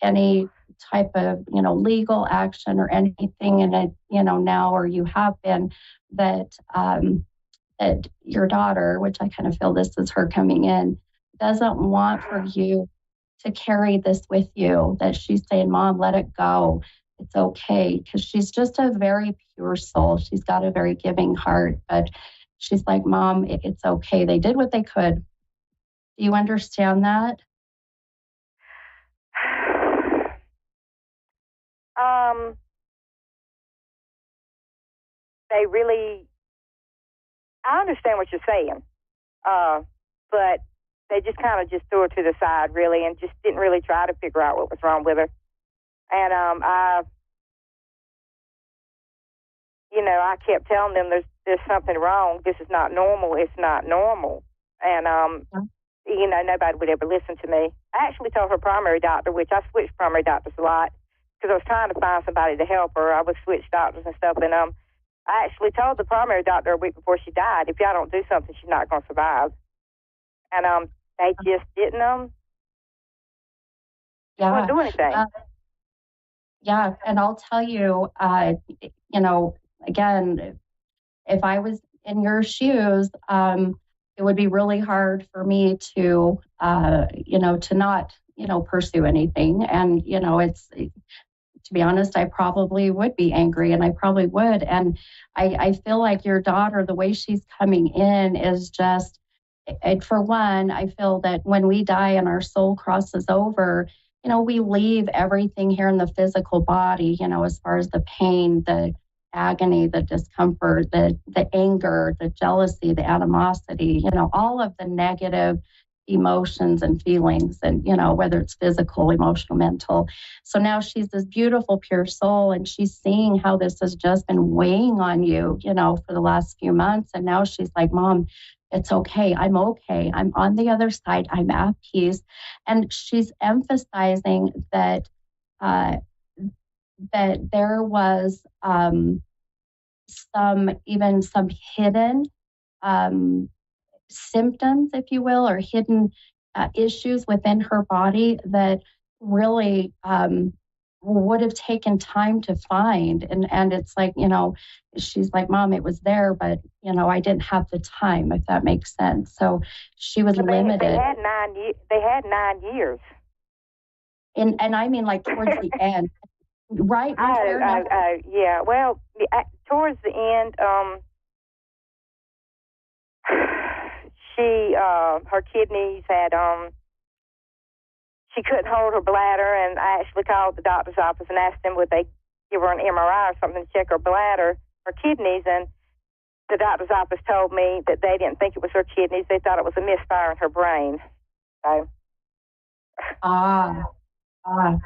any type of legal action or anything in it now, or you have been, that that your daughter, which I kind of feel this is her coming in, doesn't want for you to carry this with you, that she's saying, Mom, let it go, it's okay, because she's just a very pure soul. She's got a very giving heart, but she's like, Mom, it's okay, they did what they could. Do you understand that? They really, I understand what you're saying, but they just kind of just threw her to the side, really, and just didn't really try to figure out what was wrong with her. And I kept telling them there's something wrong. This is not normal. It's not normal. And nobody would ever listen to me. I actually told her primary doctor, which I switched primary doctors a lot because I was trying to find somebody to help her. I would switch doctors and stuff, and I actually told the primary doctor a week before she died, if y'all don't do something, she's not going to survive. And they just didn't wouldn't do anything. Yeah, and I'll tell you, again, if I was in your shoes, it would be really hard for me to, to not, pursue anything. And, to be honest, I probably would be angry, and I probably would. And I feel like your daughter, the way she's coming in is just, for one, I feel that when we die and our soul crosses over, we leave everything here in the physical body, as far as the pain, the agony, the discomfort, the anger, the jealousy, the animosity, all of the negative emotions and feelings, and whether it's physical, emotional, mental. So now she's this beautiful pure soul, and she's seeing how this has just been weighing on you for the last few months. And now she's like, Mom, it's okay, I'm on the other side, I'm at peace. And she's emphasizing that that there was some hidden symptoms, if you will, or hidden issues within her body that really would have taken time to find. And it's like, she's like, Mom, it was there, but, I didn't have the time, if that makes sense. So she was limited. They had 9 years. And I mean, like, towards the end, right? Yeah. Well, towards the end, her kidneys had, she couldn't hold her bladder, and I actually called the doctor's office and asked them would they give her an MRI or something to check her bladder, her kidneys, and the doctor's office told me that they didn't think it was her kidneys. They thought it was a misfire in her brain. So.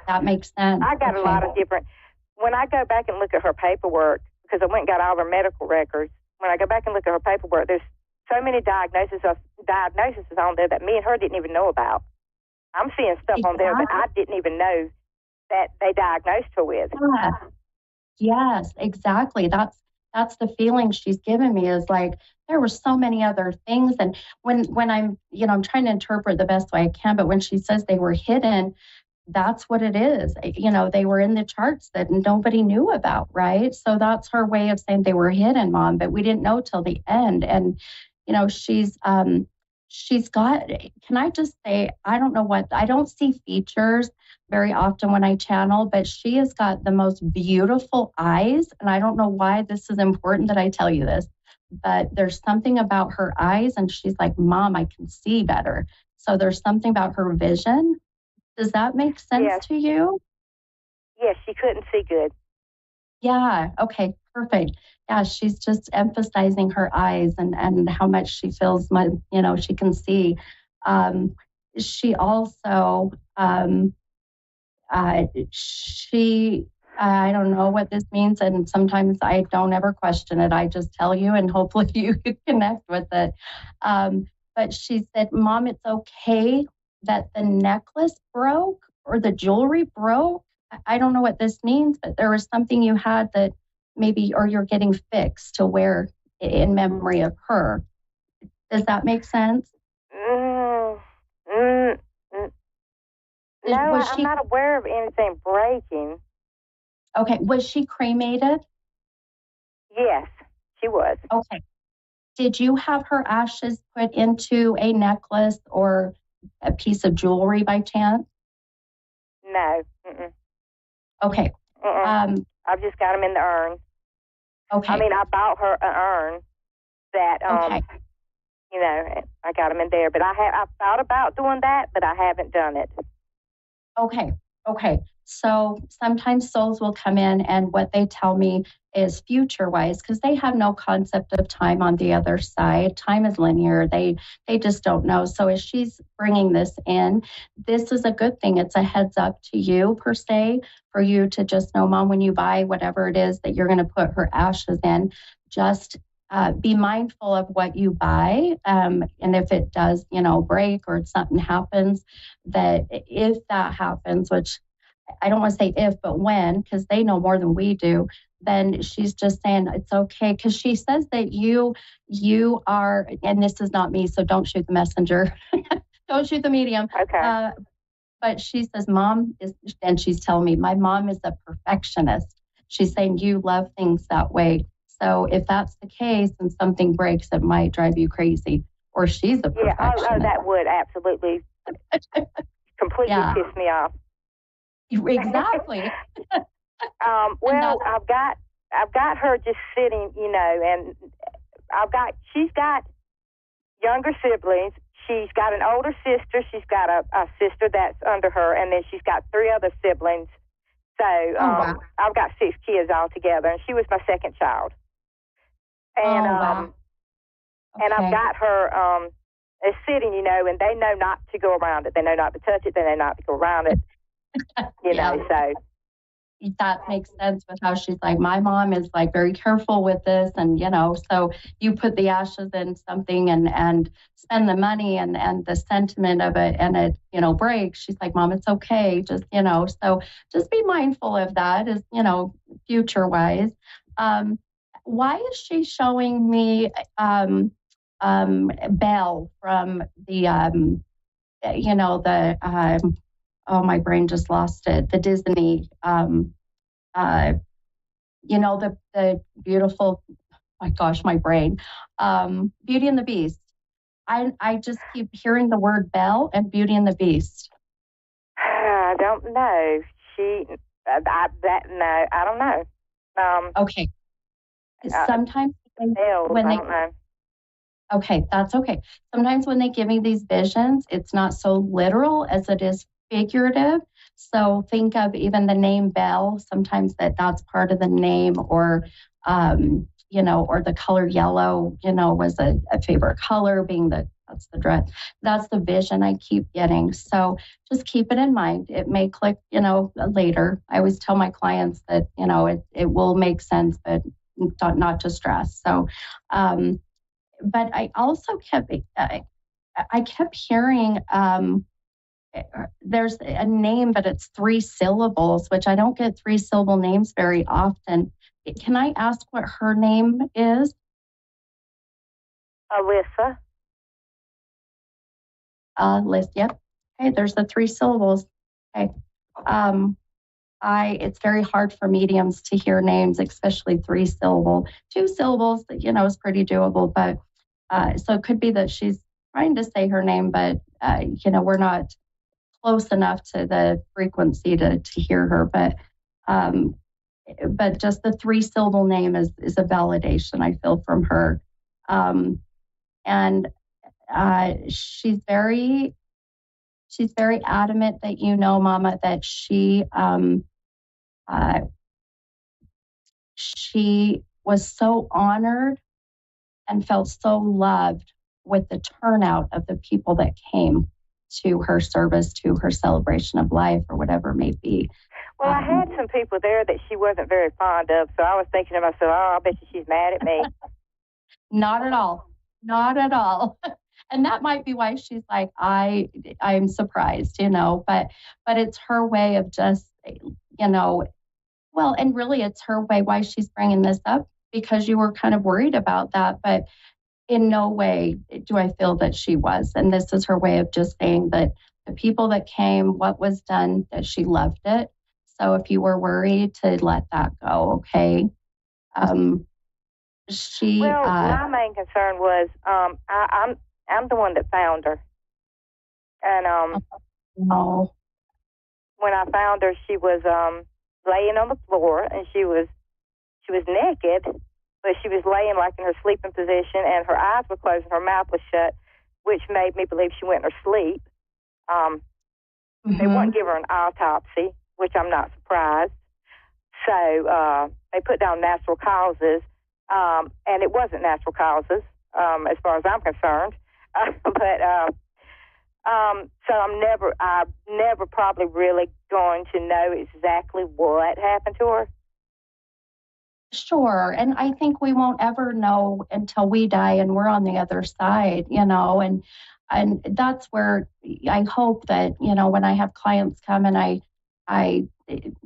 That makes sense. I got a lot of different, when I go back and look at her paperwork, because I went and got all her medical records, when I go back and look at her paperwork, there's so many diagnoses on there that me and her didn't even know about. I'm seeing stuff on there that I didn't even know that they diagnosed her with. Yeah. Yes, exactly. That's the feeling she's given me, is like there were so many other things. And when I'm, I'm trying to interpret the best way I can, but when she says they were hidden, that's what it is. They were in the charts that nobody knew about, right? So that's her way of saying they were hidden, Mom, but we didn't know till the end. And, she's got, can I just say, I don't see features very often when I channel, but she has got the most beautiful eyes. And I don't know why this is important that I tell you this, but there's something about her eyes, and she's like, Mom, I can see better. So there's something about her vision. Does that make sense to you? Yes, she couldn't see good. Yeah. Okay. Perfect. Yeah. She's just emphasizing her eyes and how much she feels, she can see. She also, I don't know what this means. And sometimes I don't ever question it. I just tell you, and hopefully you can connect with it. But she said, Mom, it's okay that the necklace broke or the jewelry broke. I don't know what this means, but there was something you had that maybe, or you're getting fixed to wear in memory of her. Does that make sense? Mm, mm, mm. No, I'm not aware of anything breaking. Okay. Was she cremated? Yes, she was. Okay. Did you have her ashes put into a necklace or a piece of jewelry by chance? No. Mm-mm. Okay. Mm-mm. I've just got them in the urn. Okay. I mean, I bought her an urn that, Okay. you know, I got them in there. But I thought about doing that, but I haven't done it. Okay. Okay. So sometimes souls will come in, and what they tell me is future wise, because they have no concept of time on the other side. Time is linear. They just don't know. So as she's bringing this in, this is a good thing. It's a heads up to you per se, for you to just know, Mom, when you buy whatever it is that you're going to put her ashes in, just be mindful of what you buy. And if it does, break or something happens, that if that happens, which I don't want to say if, but when, because they know more than we do, then she's just saying it's okay. Because she says that you are, and this is not me, so don't shoot the messenger. Don't shoot the medium. Okay. But she says, Mom is, and she's telling me, my mom is a perfectionist. She's saying you love things that way. So if that's the case and something breaks, it might drive you crazy. Or she's a perfectionist. Yeah, that would absolutely completely piss me off. Exactly. Well, I've got her just sitting, and she's got younger siblings. She's got an older sister. She's got a sister that's under her, and then she's got 3 other siblings. So wow. I've got 6 kids altogether, and she was my second child. And wow. Okay. And I've got her sitting, and they know not to go around it. They know not to touch it. They know not to go around it. So that makes sense with how she's like, my mom is like very careful with this, and so you put the ashes in something and spend the money and the sentiment of it, and it breaks. She's like, Mom, it's okay, just so just be mindful of that, as future wise. Why is she showing me Belle from the oh, my brain just lost it. The Disney, the beautiful, my gosh, my brain, Beauty and the Beast. I just keep hearing the word Belle and Beauty and the Beast. I don't know. No, I don't know. Okay. Sometimes when I don't know. Okay, that's okay. Sometimes when they give me these visions, it's not so literal as it is figurative. So think of even the name Belle, sometimes that's part of the name, or, or the color yellow, was a favorite color, being that's the dress. That's the vision I keep getting. So just keep it in mind. It may click, later. I always tell my clients that, it will make sense, but not to stress. So, but I also kept hearing, there's a name, but it's 3 syllables, which I don't get 3-syllable names very often. Can I ask what her name is? Alyssa. Yep. Okay, there's the 3 syllables. Okay. It's very hard for mediums to hear names, especially 3-syllable. 2 syllables, is pretty doable, but so it could be that she's trying to say her name, but we're not close enough to the frequency to hear her. But just the 3-syllable name is a validation I feel from her, and she's very adamant that Mama, that she was so honored and felt so loved with the turnout of the people that came to her service, to her celebration of life, or whatever it may be. Well, I had some people there that she wasn't very fond of, so I was thinking to myself, oh, I bet you she's mad at me. Not at all. Not at all. And that might be why she's like, I'm surprised, but it's her way of just, Well, and really it's her way why she's bringing this up, because you were kind of worried about that, but in no way do I feel that she was. And this is her way of just saying that the people that came, what was done, that she loved it. So if you were worried, to let that go, okay? My main concern was I'm the one that found her, and no. When I found her, she was laying on the floor, and she was naked, but she was laying like in her sleeping position, and her eyes were closed and her mouth was shut, which made me believe she went in her sleep. They wouldn't give her an autopsy, which I'm not surprised. So they put down natural causes, and it wasn't natural causes as far as I'm concerned. So I'm never probably really going to know exactly what happened to her. Sure. And I think we won't ever know until we die and we're on the other side, and that's where I hope that, when I have clients come and I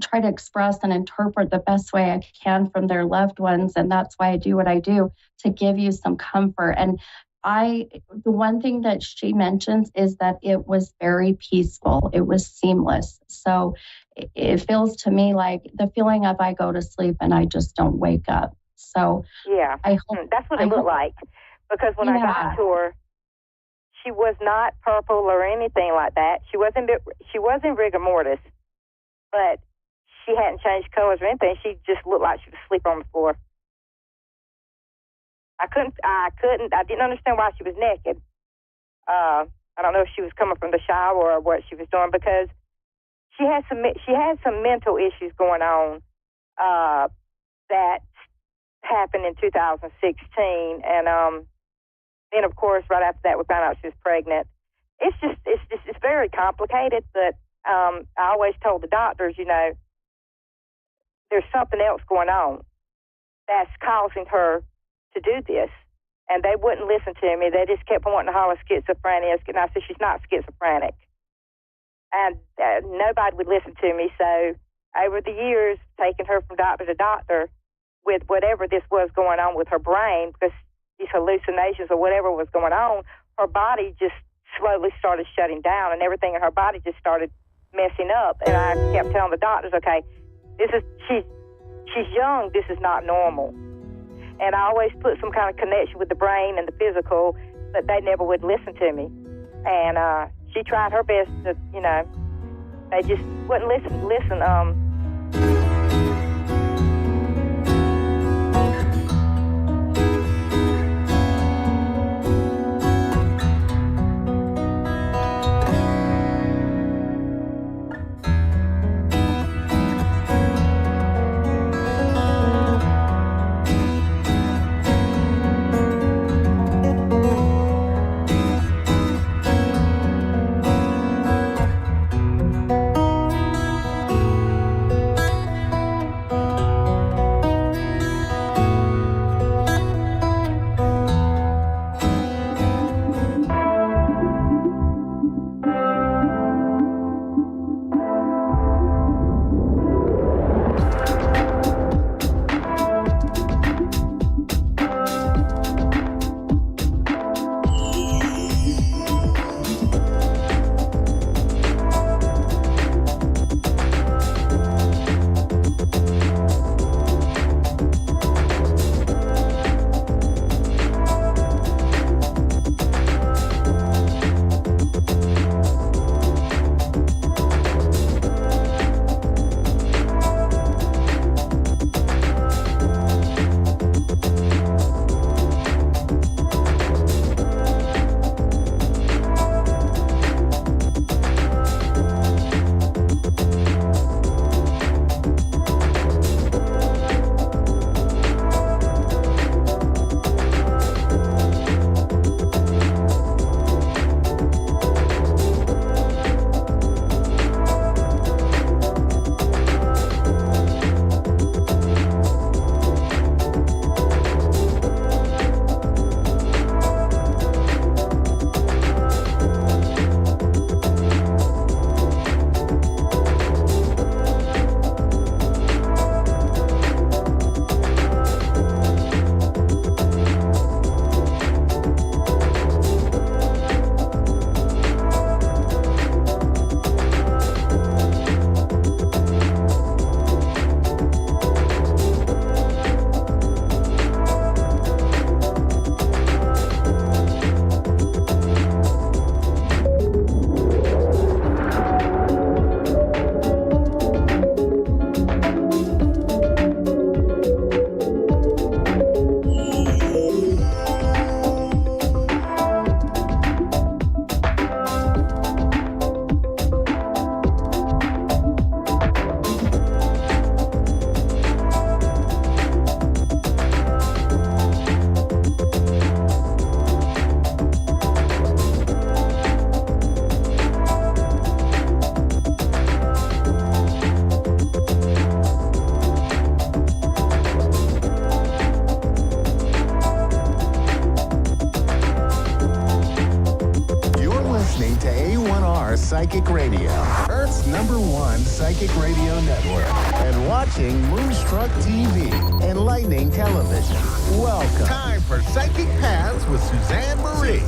try to express and interpret the best way I can from their loved ones. And that's why I do what I do, to give you some comfort. And the one thing that she mentions is that it was very peaceful. It was seamless. So it feels to me like the feeling of I go to sleep and I just don't wake up. So yeah, that's what it looked like. Because when I got to her, she was not purple or anything like that. She was in rigor mortis, but she hadn't changed colors or anything. She just looked like she was asleep on the floor. I didn't understand why she was naked. I don't know if she was coming from the shower or what she was doing, because she had some mental issues going on that happened in 2016, and then of course right after that we found out she was pregnant. It's very complicated, but I always told the doctors, there's something else going on that's causing her to do this, and they wouldn't listen to me. They just kept wanting to holler schizophrenia, and I said she's not schizophrenic, and nobody would listen to me. So over the years, taking her from doctor to doctor with whatever this was going on with her brain, because these hallucinations or whatever was going on, her body just slowly started shutting down, and everything in her body just started messing up. And I kept telling the doctors, okay, she's young, this is not normal. And I always put some kind of connection with the brain and the physical, but they never would listen to me. And she tried her best to, they just wouldn't listen. Psychic Radio, Earth's #1 psychic radio network, and watching Moonstruck TV, Enlightening Television. Welcome. Time for Psychic Paths with Suzanne Marie.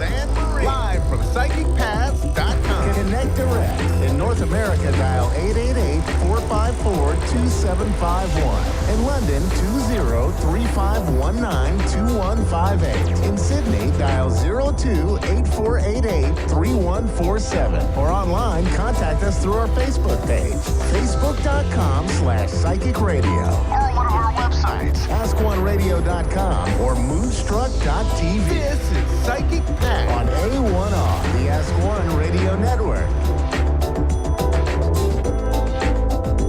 Live from PsychicPaths.com. Connect direct. In North America, dial 888-454-2751. In London, 20-3519-2158. In Sydney, dial 02-8488-3147. Or online, contact us through our Facebook page, facebook.com/Psychic Radio. Or one of our websites, AskOneRadio.com or Moonstruck.tv. This is Psychic Path on A1R, the Ask One Radio Network.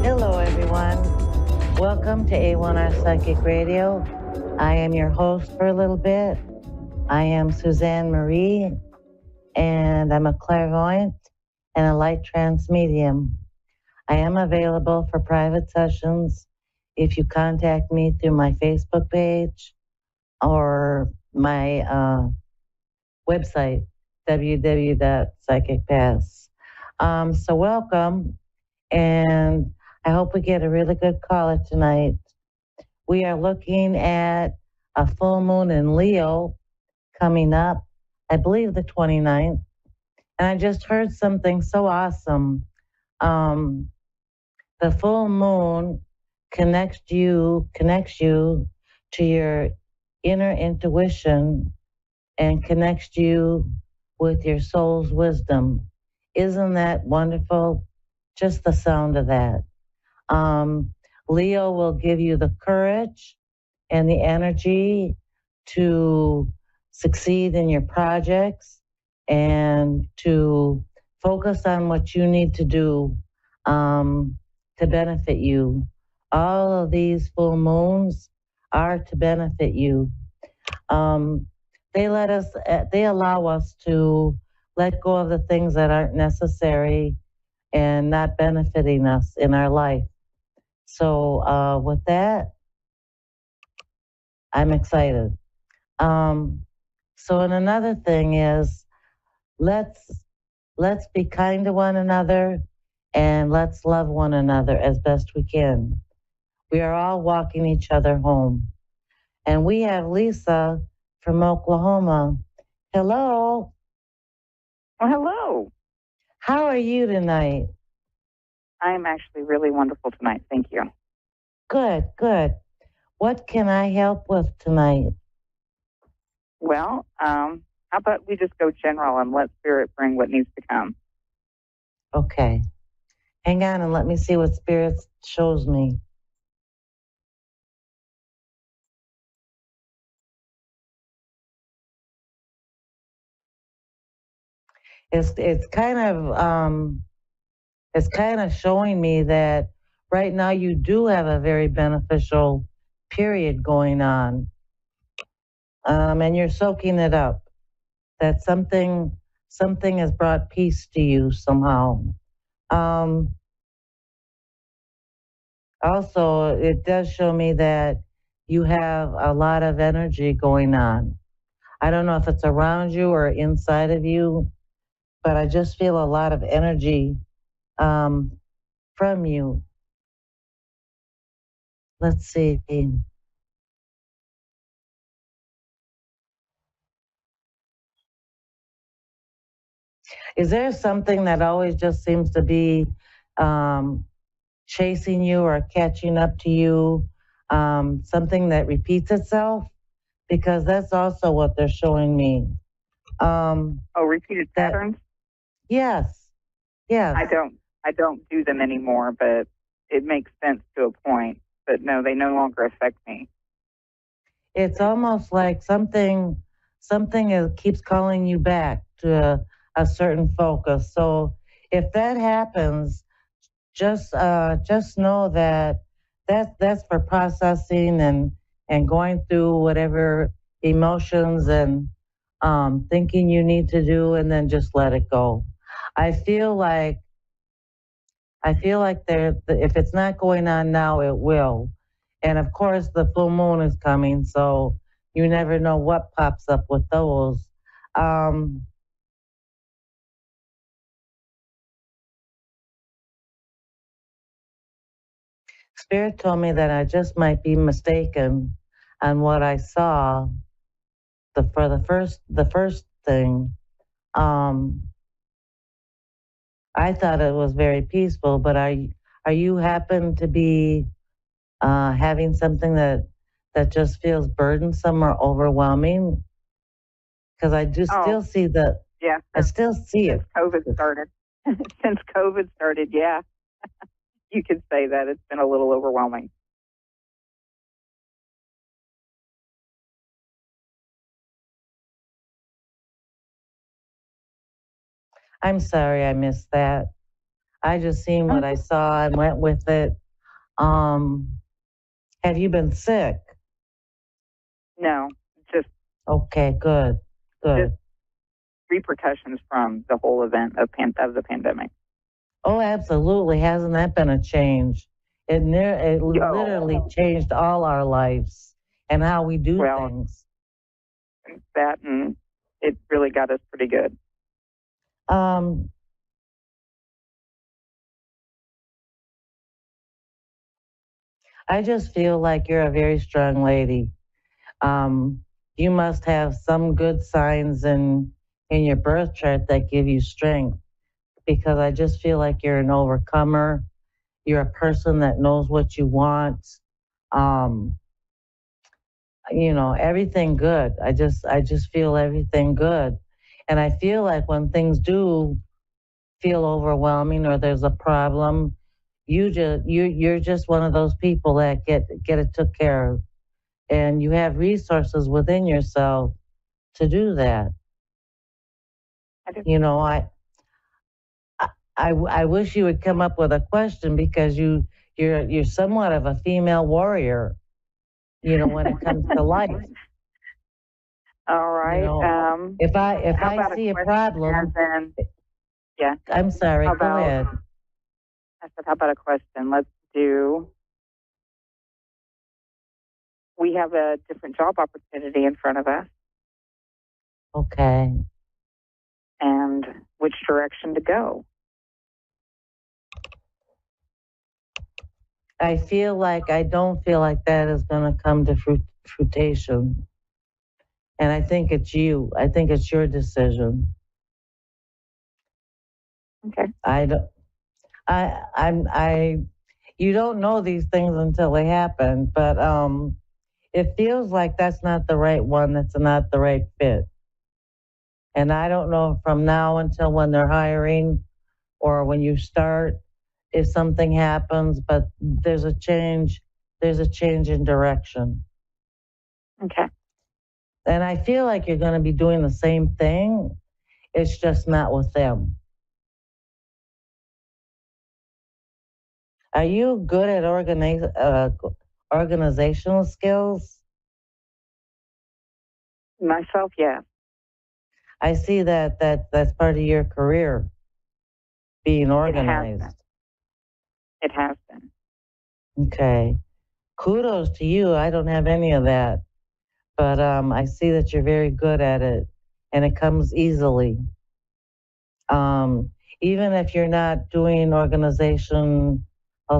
Hello, everyone. Welcome to A1R Psychic Radio. I am your host for a little bit. I am Suzanne Marie, and I'm a clairvoyant and a light trance medium. I am available for private sessions if you contact me through my Facebook page or my website, www.psychicpaths. So welcome, and I hope we get a really good caller tonight. We are looking at a full moon in Leo coming up, I believe the 29th. And I just heard something so awesome. The full moon connects you to your inner intuition and connects you with your soul's wisdom. Isn't that wonderful? Just the sound of that. Leo will give you the courage and the energy to succeed in your projects and to focus on what you need to do to benefit you. All of these full moons are to benefit you. They allow us to let go of the things that aren't necessary and not benefiting us in our life. So with that, I'm excited. So and another thing is, let's be kind to one another and let's love one another as best we can. We are all walking each other home. And we have Lisa from Oklahoma. Hello. Well, hello. How are you tonight? I am actually really wonderful tonight. Thank you. Good, good. What can I help with tonight? Well, how about we just go general and let Spirit bring what needs to come? Okay. Hang on and let me see what Spirit shows me. It's kind of showing me that right now you do have a very beneficial period going on, and you're soaking it up. That something has brought peace to you somehow. Also, it does show me that you have a lot of energy going on. I don't know if it's around you or inside of you, but I just feel a lot of energy from you. Let's see. Is there something that always just seems to be chasing you or catching up to you? Something that repeats itself? Because that's also what they're showing me. Repeated patterns? Yes. Yes. I don't do them anymore, but it makes sense to a point. But no, they no longer affect me. It's almost like something keeps calling you back to a certain focus. So if that happens, just know that that's for processing and going through whatever emotions and thinking you need to do, and then just let it go. I feel like if it's not going on now, it will. And of course, the full moon is coming, so you never know what pops up with those. Spirit told me that I just might be mistaken on what I saw. The first thing, I thought it was very peaceful. But are you happen to be having something that just feels burdensome or overwhelming? Because I do still see the. Yeah. I still see it. Since COVID started. Since COVID started, yeah. You could say that it's been a little overwhelming. I'm sorry I missed that. I just seen what I saw and went with it. Have you been sick? No, just Okay, good. just repercussions from the whole event of the pandemic. Oh, absolutely. Hasn't that been a change? It literally changed all our lives and how we do things. That, and it really got us pretty good. I just feel like you're a very strong lady. You must have some good signs in your birth chart that give you strength, because I just feel like you're an overcomer. You're a person that knows what you want. Everything good. I just feel everything good. And I feel like when things do feel overwhelming or there's a problem, you're just one of those people that get it took care of. And you have resources within yourself to do that. I wish you would come up with a question, because you're somewhat of a female warrior, when it comes to life. All right. If I see a problem, yeah. I'm sorry. Go ahead. I said, how about a question? Let's do. We have a different job opportunity in front of us. Okay. And which direction to go? I don't feel like that is going to come to fruition. And I think it's you. I think it's your decision. Okay. You don't know these things until they happen, but it feels like that's not the right one. That's not the right fit. And I don't know from now until when they're hiring or when you start, if something happens, but there's a change in direction. Okay. And I feel like you're going to be doing the same thing. It's just not with them. Are you good at organizational skills? Myself, yeah. I see that's part of your career, being organized. It has been. Okay. Kudos to you. I don't have any of that. But I see that you're very good at it, and it comes easily. Even if you're not doing organizational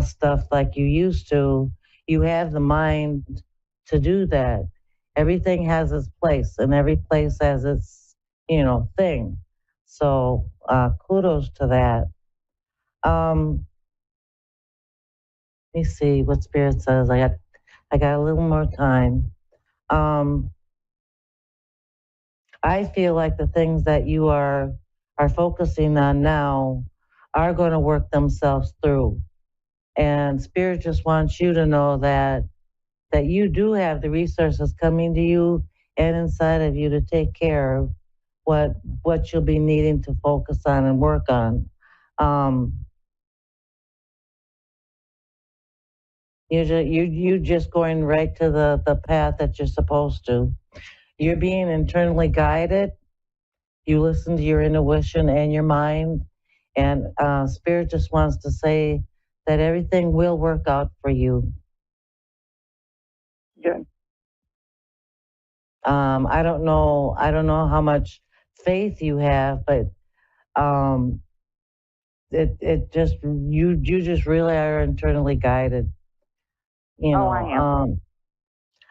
stuff like you used to, you have the mind to do that. Everything has its place, and every place has its, thing. So kudos to that. Let me see what Spirit says. I got a little more time. I feel like the things that you are focusing on now are going to work themselves through. And Spirit just wants you to know that you do have the resources coming to you and inside of you to take care of what you'll be needing to focus on and work on. You're just going right to the path that you're supposed to. You're being internally guided. You listen to your intuition and your mind. And Spirit just wants to say that everything will work out for you. Good. I don't know how much faith you have, but it just you just really are internally guided. You know, I am.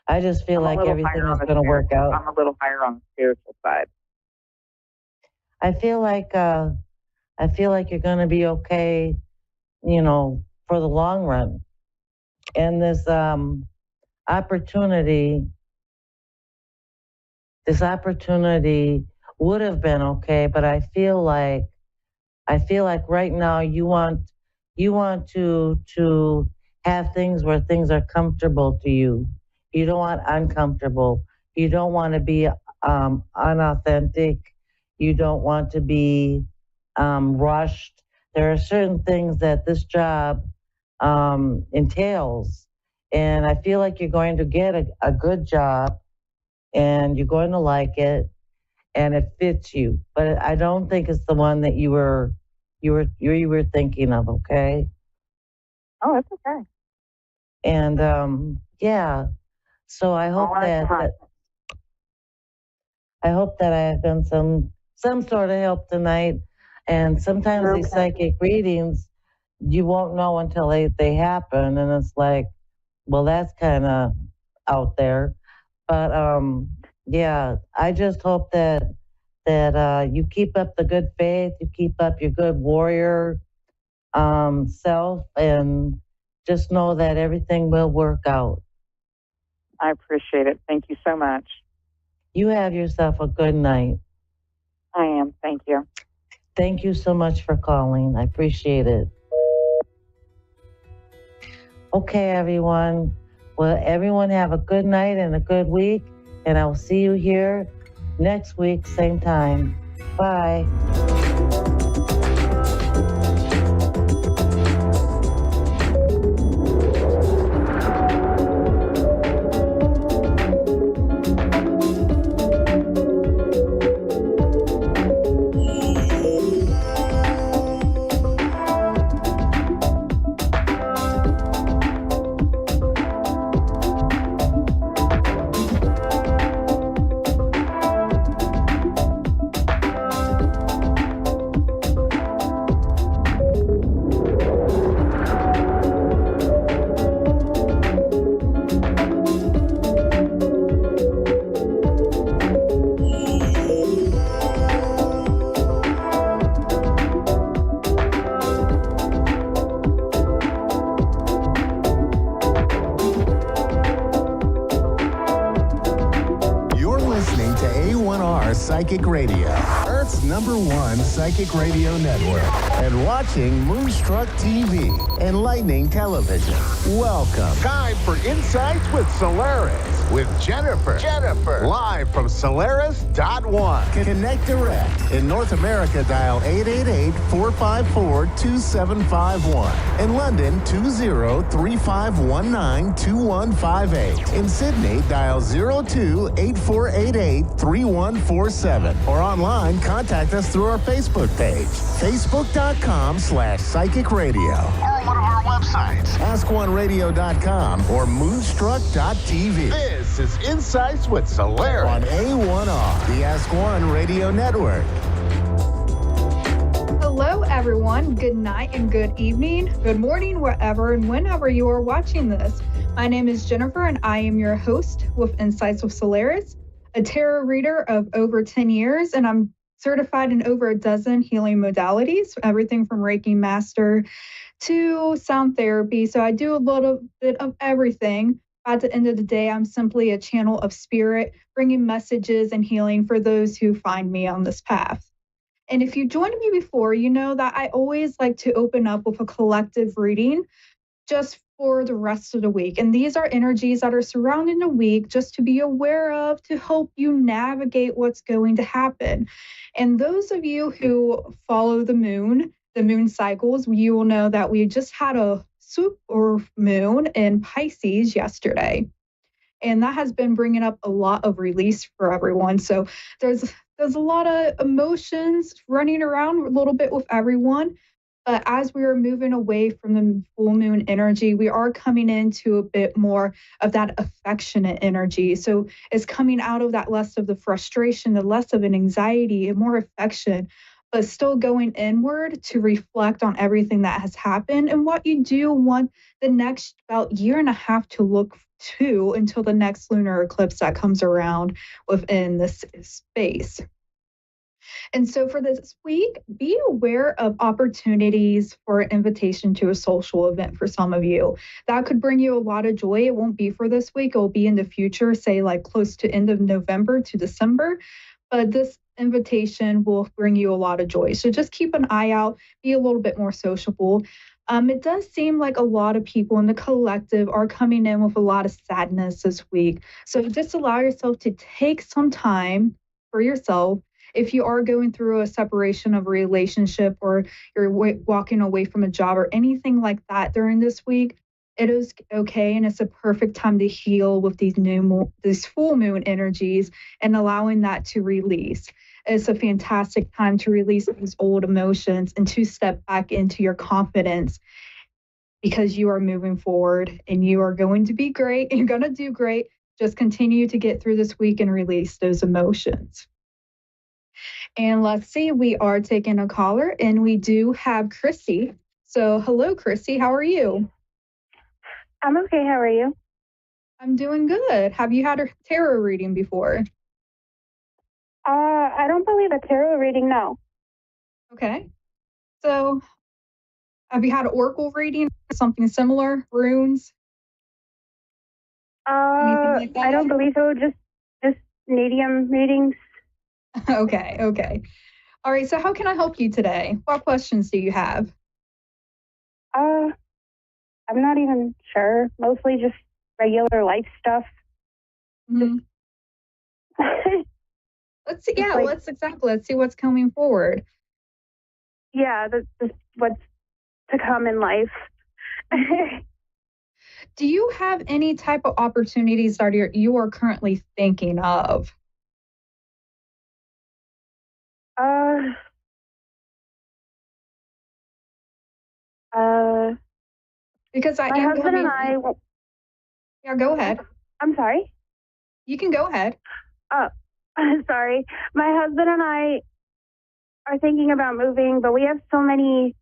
I just feel like everything is going to work out. I'm a little higher on the spiritual side. I feel like you're going to be okay, you know, for the long run. And this opportunity would have been okay, but I feel like right now you want to have things where things are comfortable to you. You don't want uncomfortable. You don't want to be unauthentic. You don't want to be rushed. There are certain things that this job entails, and I feel like you're going to get a good job, and you're going to like it, and it fits you. But I don't think it's the one that you were thinking of. Okay. Oh, that's okay. And yeah. So I hope I have been some sort of help tonight. And sometimes these psychic readings, you won't know until they happen, and it's like, well, that's kind of out there. But yeah, I just hope that you keep up the good faith, you keep up your good warrior self, and just know that everything will work out. I appreciate it. Thank you so much. You have yourself a good night. I am. Thank you. Thank you so much for calling. I appreciate it. Okay, everyone. Well, everyone have a good night and a good week, and I'll see you here next week, same time. Bye. A1R Psychic Radio, Earth's #1 psychic radio network, and watching Moonstruck TV, enlightening television. Welcome. Time for Insights with Solaris with Jennifer. Live from Solaris.1. Connect direct. In North America, dial 888-454-2751. In London, 20-3519-2158. In Sydney, dial 02-8488-3147. Or online, contact us through our Facebook page, facebook.com/psychic radio. Or one of our websites, askoneradio.com or moonstruck.tv. This is Insights with Solaris on A1R, the Ask One Radio Network. Hello, everyone. Good night and good evening, good morning, wherever and whenever you are watching this. My name is Jennifer, and I am your host with Insights with Solaris, a tarot reader of over 10 years, and I'm certified in over a dozen healing modalities, everything from Reiki Master to sound therapy. So I do a little bit of everything. At the end of the day, I'm simply a channel of spirit, bringing messages and healing for those who find me on this path. And if you joined me before, you know that I always like to open up with a collective reading just for the rest of the week. And these are energies that are surrounding the week just to be aware of, to help you navigate what's going to happen. And those of you who follow the moon cycles, you will know that we just had a super moon in Pisces yesterday. And that has been bringing up a lot of release for everyone. So there's a lot of emotions running around a little bit with everyone. But as we are moving away from the full moon energy, we are coming into a bit more of that affectionate energy. So it's coming out of that less of the frustration, the less of an anxiety, and more affection. but still going inward to reflect on everything that has happened and what you do want the next about year and a half to look to until the next lunar eclipse that comes around within this space. And so for this week, be aware of opportunities for an invitation to a social event for some of you. That could bring you a lot of joy. It won't be for this week. It will be in the future, say like close to end of November to December. But this invitation will bring you a lot of joy. So just keep an eye out, be a little bit more sociable. It does seem like a lot of people in the collective are coming in with a lot of sadness this week. So just allow yourself to take some time for yourself. If you are going through a separation of a relationship or you're walking away from a job or anything like that during this week, it is okay, and it's a perfect time to heal with these full moon energies and allowing that to release. It's a fantastic time to release these old emotions and to step back into your confidence because you are moving forward and you are going to be great. You're going to do great. Just continue to get through this week and release those emotions. And let's see, we are taking a caller and we do have Chrissy. So hello, Chrissy. How are you? I'm okay. How are you? I'm doing good. Have you had a tarot reading before? I don't believe a tarot reading, no. Okay. So have you had an oracle reading, something similar, runes? Anything like that? I don't believe so. Just medium readings. Okay. All right. So how can I help you today? What questions do you have? I'm not even sure. Mostly just regular life stuff. Mm-hmm. Let's see. Yeah, let's see what's coming forward. Yeah, that's what's to come in life. Do you have any type of opportunities that you are currently thinking of? Because I my am husband coming. and I. Yeah, go ahead. I'm sorry. You can go ahead. Oh, sorry. My husband and I are thinking about moving, but we have so many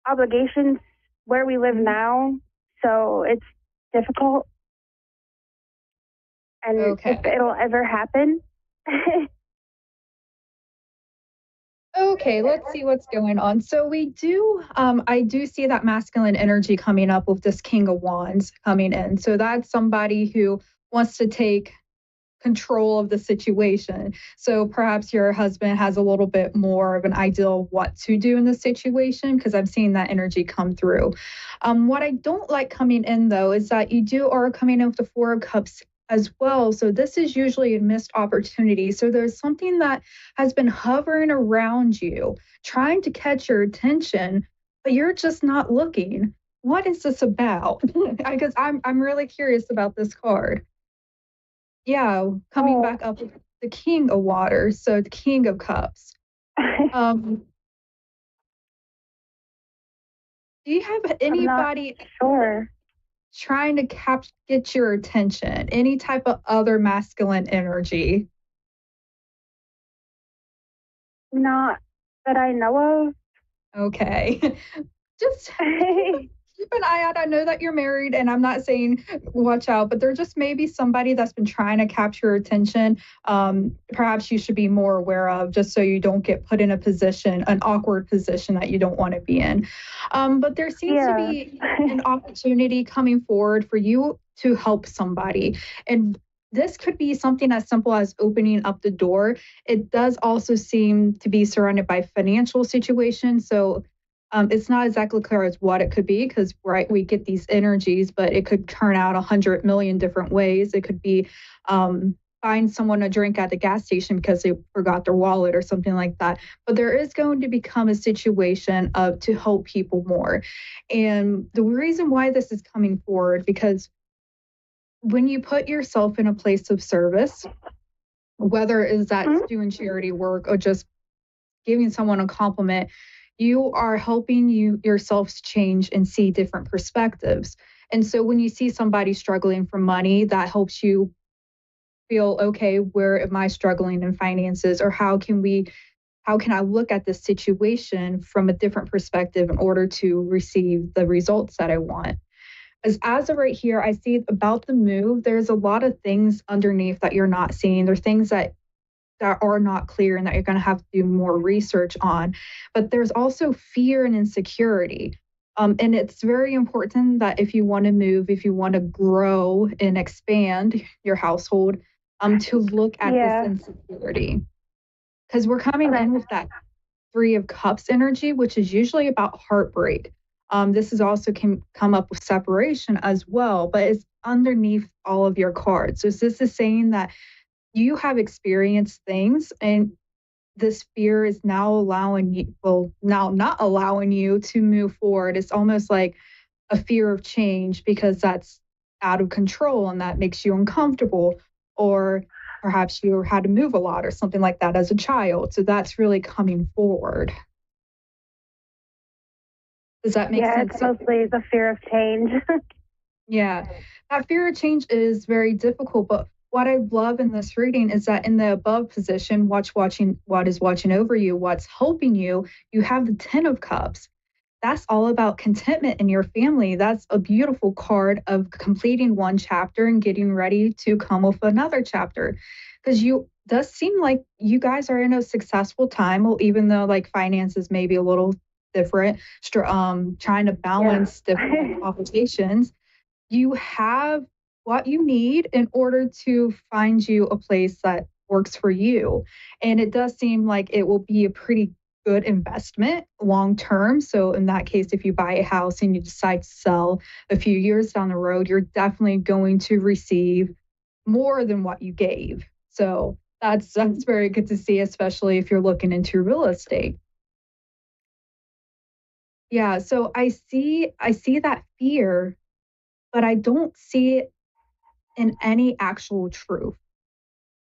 obligations where we live now, so it's difficult. And if it'll ever happen. Okay, let's see what's going on. So we do, I do see that masculine energy coming up with this King of Wands coming in. So that's somebody who wants to take control of the situation. So perhaps your husband has a little bit more of an idea of what to do in the situation, because I'm seeing that energy come through. What I don't like coming in though is that you are coming in with the Four of Cups as well. So this is usually a missed opportunity. So there's something that has been hovering around you, trying to catch your attention, but you're just not looking. What is this about? Because I'm really curious about this card. Yeah, coming back up with the King of Waters, so the King of Cups. Do you have anybody trying to get your attention? Any type of other masculine energy? Not that I know of. Okay. Just keep an eye out. I know that you're married, and I'm not saying watch out, but there just may be somebody that's been trying to capture your attention. Perhaps you should be more aware of, just so you don't get put in an awkward position that you don't want to be in. But there seems to be an opportunity coming forward for you to help somebody. And this could be something as simple as opening up the door. It does also seem to be surrounded by financial situations. So it's not exactly clear as what it could be, because we get these energies, but it could turn out 100 million different ways. It could be buying someone a drink at the gas station because they forgot their wallet or something like that. But there is going to become a situation to help people more. And the reason why this is coming forward, because when you put yourself in a place of service, whether it's that doing charity work or just giving someone a compliment, you are helping yourself change and see different perspectives. And so when you see somebody struggling for money, that helps you feel, okay, where am I struggling in finances, or how can I look at this situation from a different perspective in order to receive the results that I want? As of right here, I see about the move, there's a lot of things underneath that you're not seeing. There are things that are not clear and that you're going to have to do more research on. But there's also fear and insecurity. And it's very important that if you want to move, if you want to grow and expand your household, to look at this insecurity. Because we're coming in with that Three of Cups energy, which is usually about heartbreak. This is also can come up with separation as well, but it's underneath all of your cards. So this is saying that you have experienced things, and this fear is now allowing you, well, now not allowing you to move forward. It's almost like a fear of change because that's out of control and that makes you uncomfortable, or perhaps you had to move a lot or something like that as a child. So that's really coming forward. Does that make sense? Yeah, it's mostly the fear of change. Yeah, that fear of change is very difficult. But what I love in this reading is that in the above position, what is watching over you, what's helping you, you have the 10 of Cups. That's all about contentment in your family. That's a beautiful card of completing one chapter and getting ready to come with another chapter. Because you does seem like you guys are in a successful time, well, even though like finances may be a little different, trying to balance different obligations. You have what you need in order to find you a place that works for you. And it does seem like it will be a pretty good investment long term. So in that case, if you buy a house and you decide to sell a few years down the road, you're definitely going to receive more than what you gave. So that's very good to see, especially if you're looking into real estate. Yeah, so I see that fear, but I don't see it in any actual truth.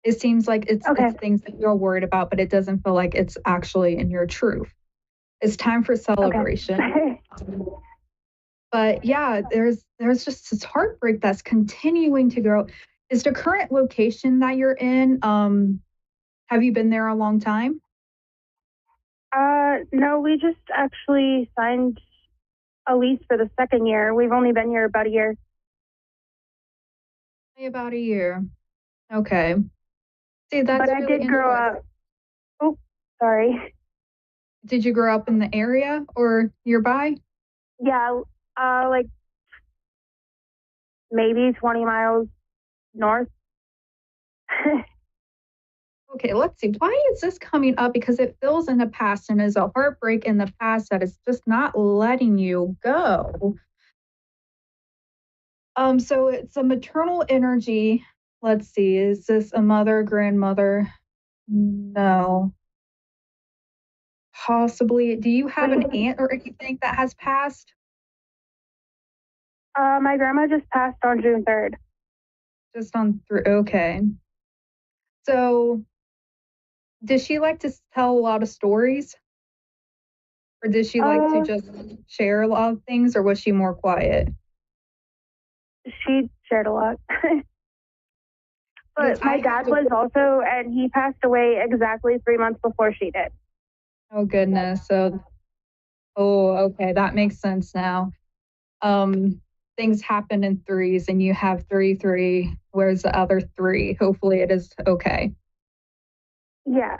It seems like it's things that you're worried about, but it doesn't feel like it's actually in your truth. It's time for celebration. Okay. But yeah, there's just this heartbreak that's continuing to grow. Is the current location that you're in, have you been there a long time? No, we just actually signed a lease for the second year. We've only been here about a year. About a year. Okay. See, that's but I really did grow up. Oh, sorry. Did you grow up in the area or nearby? Yeah, like maybe 20 miles north. Okay, let's see. Why is this coming up? Because it feels in the past and is a heartbreak in the past that is just not letting you go. So it's a maternal energy. Let's see. Is this a mother, grandmother? No. Possibly. Do you have an aunt or anything that has passed? My grandma just passed on June 3rd. Just on through. Okay. So, does she like to tell a lot of stories? Or did she like to just share a lot of things, or was she more quiet? She shared a lot. But my dad was also, and he passed away exactly 3 months before she did. Oh, goodness. So, okay. That makes sense now. Things happen in threes, and you have 3. Where's the other 3? Hopefully it is okay. Yeah.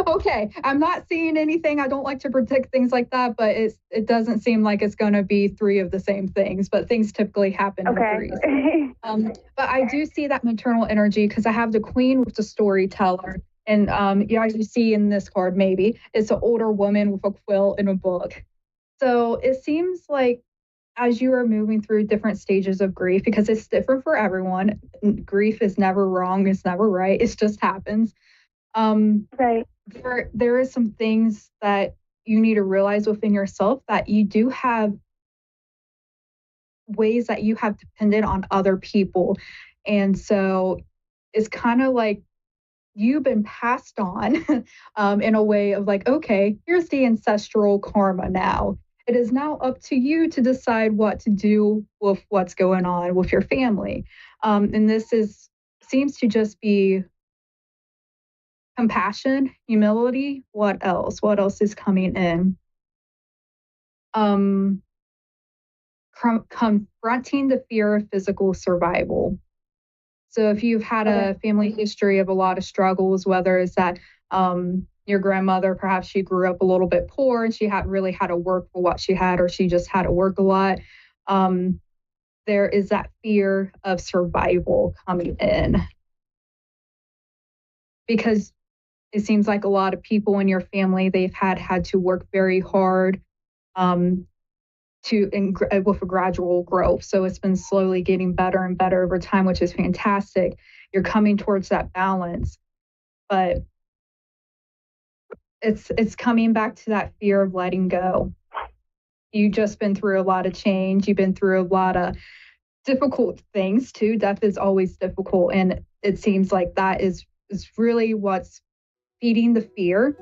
Okay. I'm not seeing anything. I don't like to predict things like that, but it doesn't seem like it's going to be 3 of the same things, but things typically happen in threes. But I do see that maternal energy because I have the Queen with the storyteller. And you see in this card, maybe, it's an older woman with a quill and a book. So it seems like as you are moving through different stages of grief, because it's different for everyone, grief is never wrong, it's never right, it just happens. Right. There is some things that you need to realize within yourself that you do have ways that you have depended on other people. And so it's kind of like you've been passed on in a way of like, okay, here's the ancestral karma now. It is now up to you to decide what to do with what's going on with your family. And this is seems to just be compassion, humility. What else? What else is coming in? Confronting the fear of physical survival. So if you've had a family history of a lot of struggles, whether it's that your grandmother, perhaps she grew up a little bit poor and she really had to work for what she had, or she just had to work a lot, there is that fear of survival coming in. Because it seems like a lot of people in your family, they've had to work very hard with a gradual growth. So it's been slowly getting better and better over time, which is fantastic. You're coming towards that balance, but it's coming back to that fear of letting go. You've just been through a lot of change. You've been through a lot of difficult things too. Death is always difficult, and it seems like that is really what's feeding the fear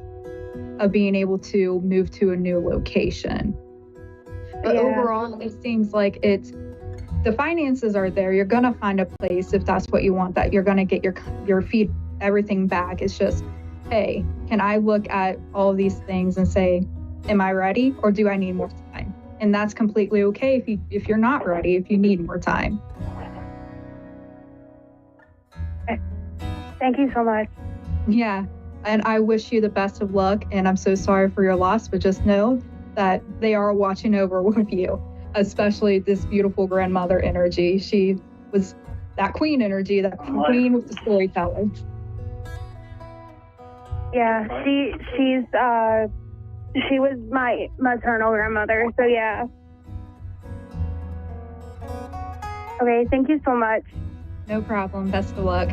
of being able to move to a new location. But overall, it seems like the finances are there. You're gonna find a place if that's what you want. That you're gonna get your feet, everything back. It's just, hey, can I look at all of these things and say, am I ready, or do I need more time? And that's completely okay if you're not ready, if you need more time. Thank you so much. Yeah, and I wish you the best of luck. And I'm so sorry for your loss, but just know that they are watching over with you, especially this beautiful grandmother energy. She was that queen energy, that queen with the storyteller. Yeah, she was my maternal grandmother, so yeah. Okay, thank you so much. No problem. Best of luck.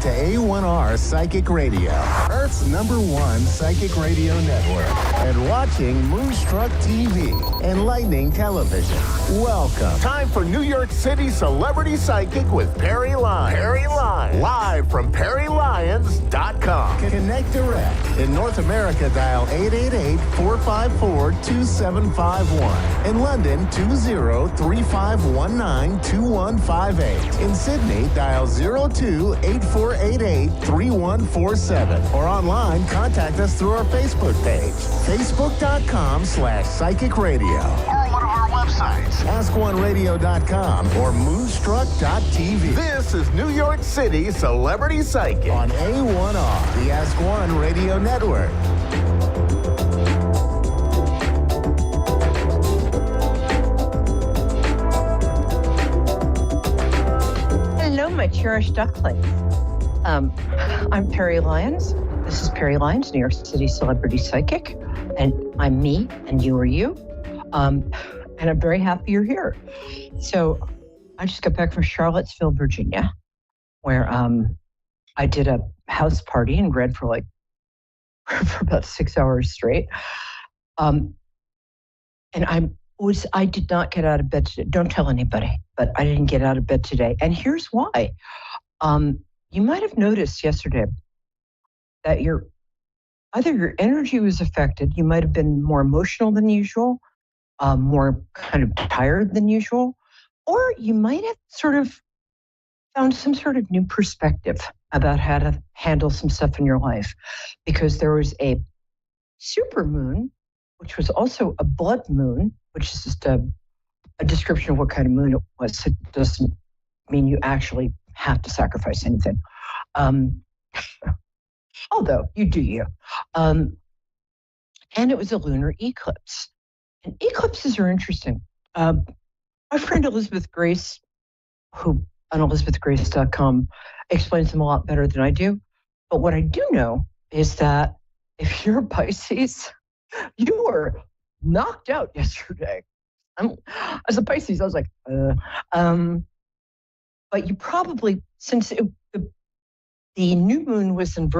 to A1R Psychic Radio, Earth Earth's #1 psychic radio network, and watching Moonstruck TV and Lightning Television. Welcome. Time for New York City Celebrity Psychic with Perry Lyons. Perry Lyons. Live from PerryLyons.com. Connect direct. In North America, dial 888-454-2751. In London, 20-3519-2158. In Sydney, dial 02-8488-3147. Or online, contact us through our Facebook page, facebook.com/psychic radio. Or one of our websites, askoneradio.com or moonstruck.tv. This is New York City Celebrity Psychic on A1R, the Ask One Radio Network. Hello, my cherished ducklings. I'm Perry Lyons. This is Perry Lyons, New York City Celebrity Psychic, and I'm me, and you are you. And I'm very happy you're here. So I just got back from Charlottesville, Virginia, where I did a house party and read for about 6 hours straight. And I did not get out of bed today. Don't tell anybody, but I didn't get out of bed today. And here's why. You might have noticed yesterday that either your energy was affected, you might have been more emotional than usual, more kind of tired than usual, or you might have sort of found some sort of new perspective about how to handle some stuff in your life, because there was a super moon, which was also a blood moon, which is just a description of what kind of moon it was. It doesn't mean you actually have to sacrifice anything. Although you do you. And it was a lunar eclipse. And eclipses are interesting. My friend Elizabeth Grace, who on elizabethgrace.com explains them a lot better than I do. But what I do know is that if you're a Pisces, you were knocked out yesterday. As a Pisces, I was like, but you probably, since the new moon was in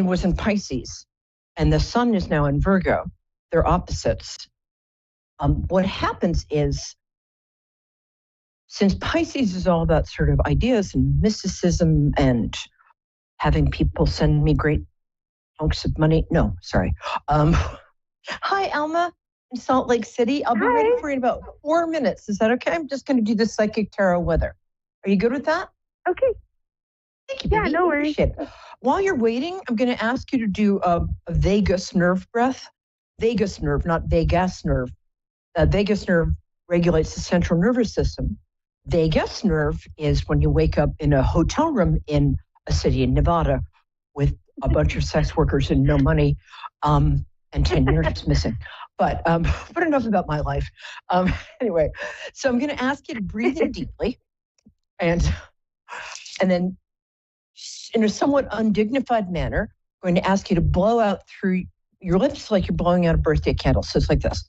was in Pisces, and the sun is now in Virgo, they're opposites. What happens is, since Pisces is all about sort of ideas and mysticism and having people send me great hunks of money. No, sorry. Hi, Alma in Salt Lake City. I'll be ready for you in about 4 minutes. Is that okay? I'm just going to do the psychic tarot weather. Are you good with that? Okay. Thank you, baby. Yeah, no worries. While you're waiting, I'm going to ask you to do a vagus nerve breath. Vagus nerve, not vagus nerve. Vagus nerve regulates the central nervous system. Vagus nerve is when you wake up in a hotel room in a city in Nevada with a bunch of sex workers and no money, and 10 years missing. But enough about my life. Anyway, so I'm going to ask you to breathe in deeply, and then in a somewhat undignified manner, I'm going to ask you to blow out through your lips like you're blowing out a birthday candle. So it's like this.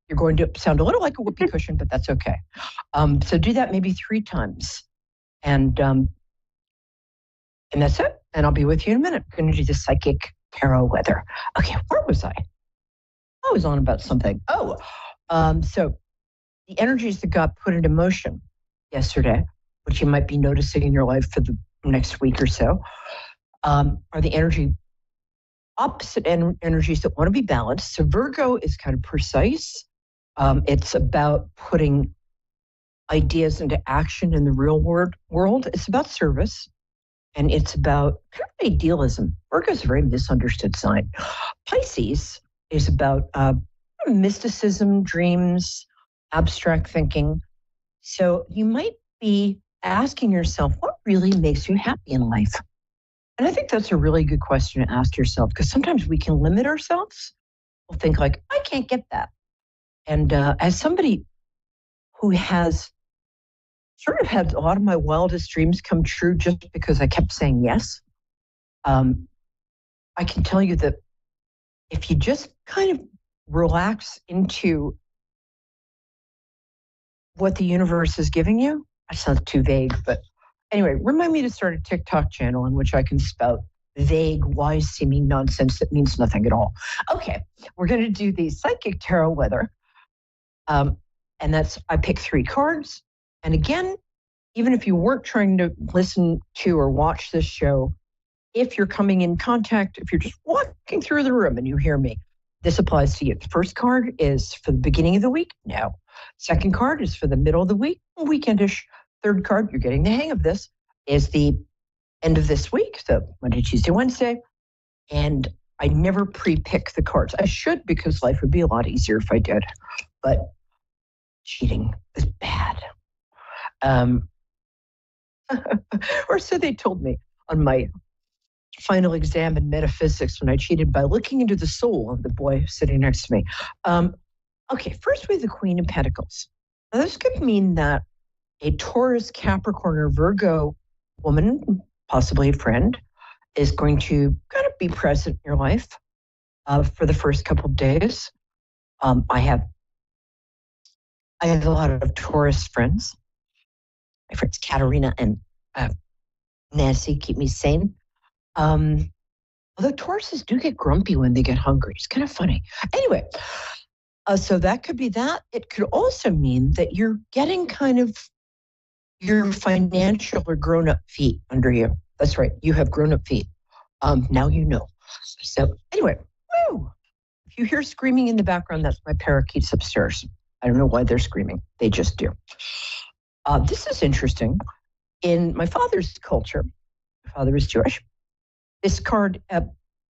You're going to sound a little like a whoopee cushion, but that's okay. So do that maybe 3 times. And that's it. And I'll be with you in a minute. We're going to do the psychic tarot weather. Okay, where was I? I was on about something. So the energies that got put into motion yesterday, which you might be noticing in your life for the next week or so, are the opposite energies that want to be balanced. So Virgo is kind of precise. It's about putting ideas into action in the real world. It's about service, and it's about kind of idealism. Virgo is a very misunderstood sign. Pisces is about mysticism, dreams, abstract thinking. So you might be asking yourself, what really makes you happy in life? And I think that's a really good question to ask yourself, because sometimes we can limit ourselves. We'll think like, I can't get that. And as somebody who has sort of had a lot of my wildest dreams come true just because I kept saying yes, I can tell you that if you just kind of relax into what the universe is giving you, that sounds too vague, but Anyway, remind me to start a TikTok channel in which I can spout vague, wise-seeming nonsense that means nothing at all. Okay, we're going to do the psychic tarot weather. And that's, I pick 3 cards. And again, even if you weren't trying to listen to or watch this show, if you're coming in contact, if you're just walking through the room and you hear me, this applies to you. The first card is for the beginning of the week. No. Second card is for the middle of the week, weekendish. Third card, you're getting the hang of this, is the end of this week, so Monday, Tuesday, Wednesday. And I never pre-pick the cards. I should, because life would be a lot easier if I did. But cheating is bad. Or so they told me on my final exam in metaphysics when I cheated by looking into the soul of the boy sitting next to me. Okay, first we have the Queen of Pentacles. Now, this could mean that a Taurus, Capricorn, or Virgo woman, possibly a friend, is going to kind of be present in your life for the first couple of days. I have a lot of Taurus friends. My friends Katerina and Nancy keep me sane. Although Tauruses do get grumpy when they get hungry. It's kind of funny. Anyway, so that could be that. It could also mean that you're getting kind of your financial or grown-up feet under you. That's right. You have grown-up feet. Now you know. So anyway, woo! If you hear screaming in the background, that's my parakeets upstairs. I don't know why they're screaming. They just do. This is interesting. In my father's culture, my father is Jewish, this card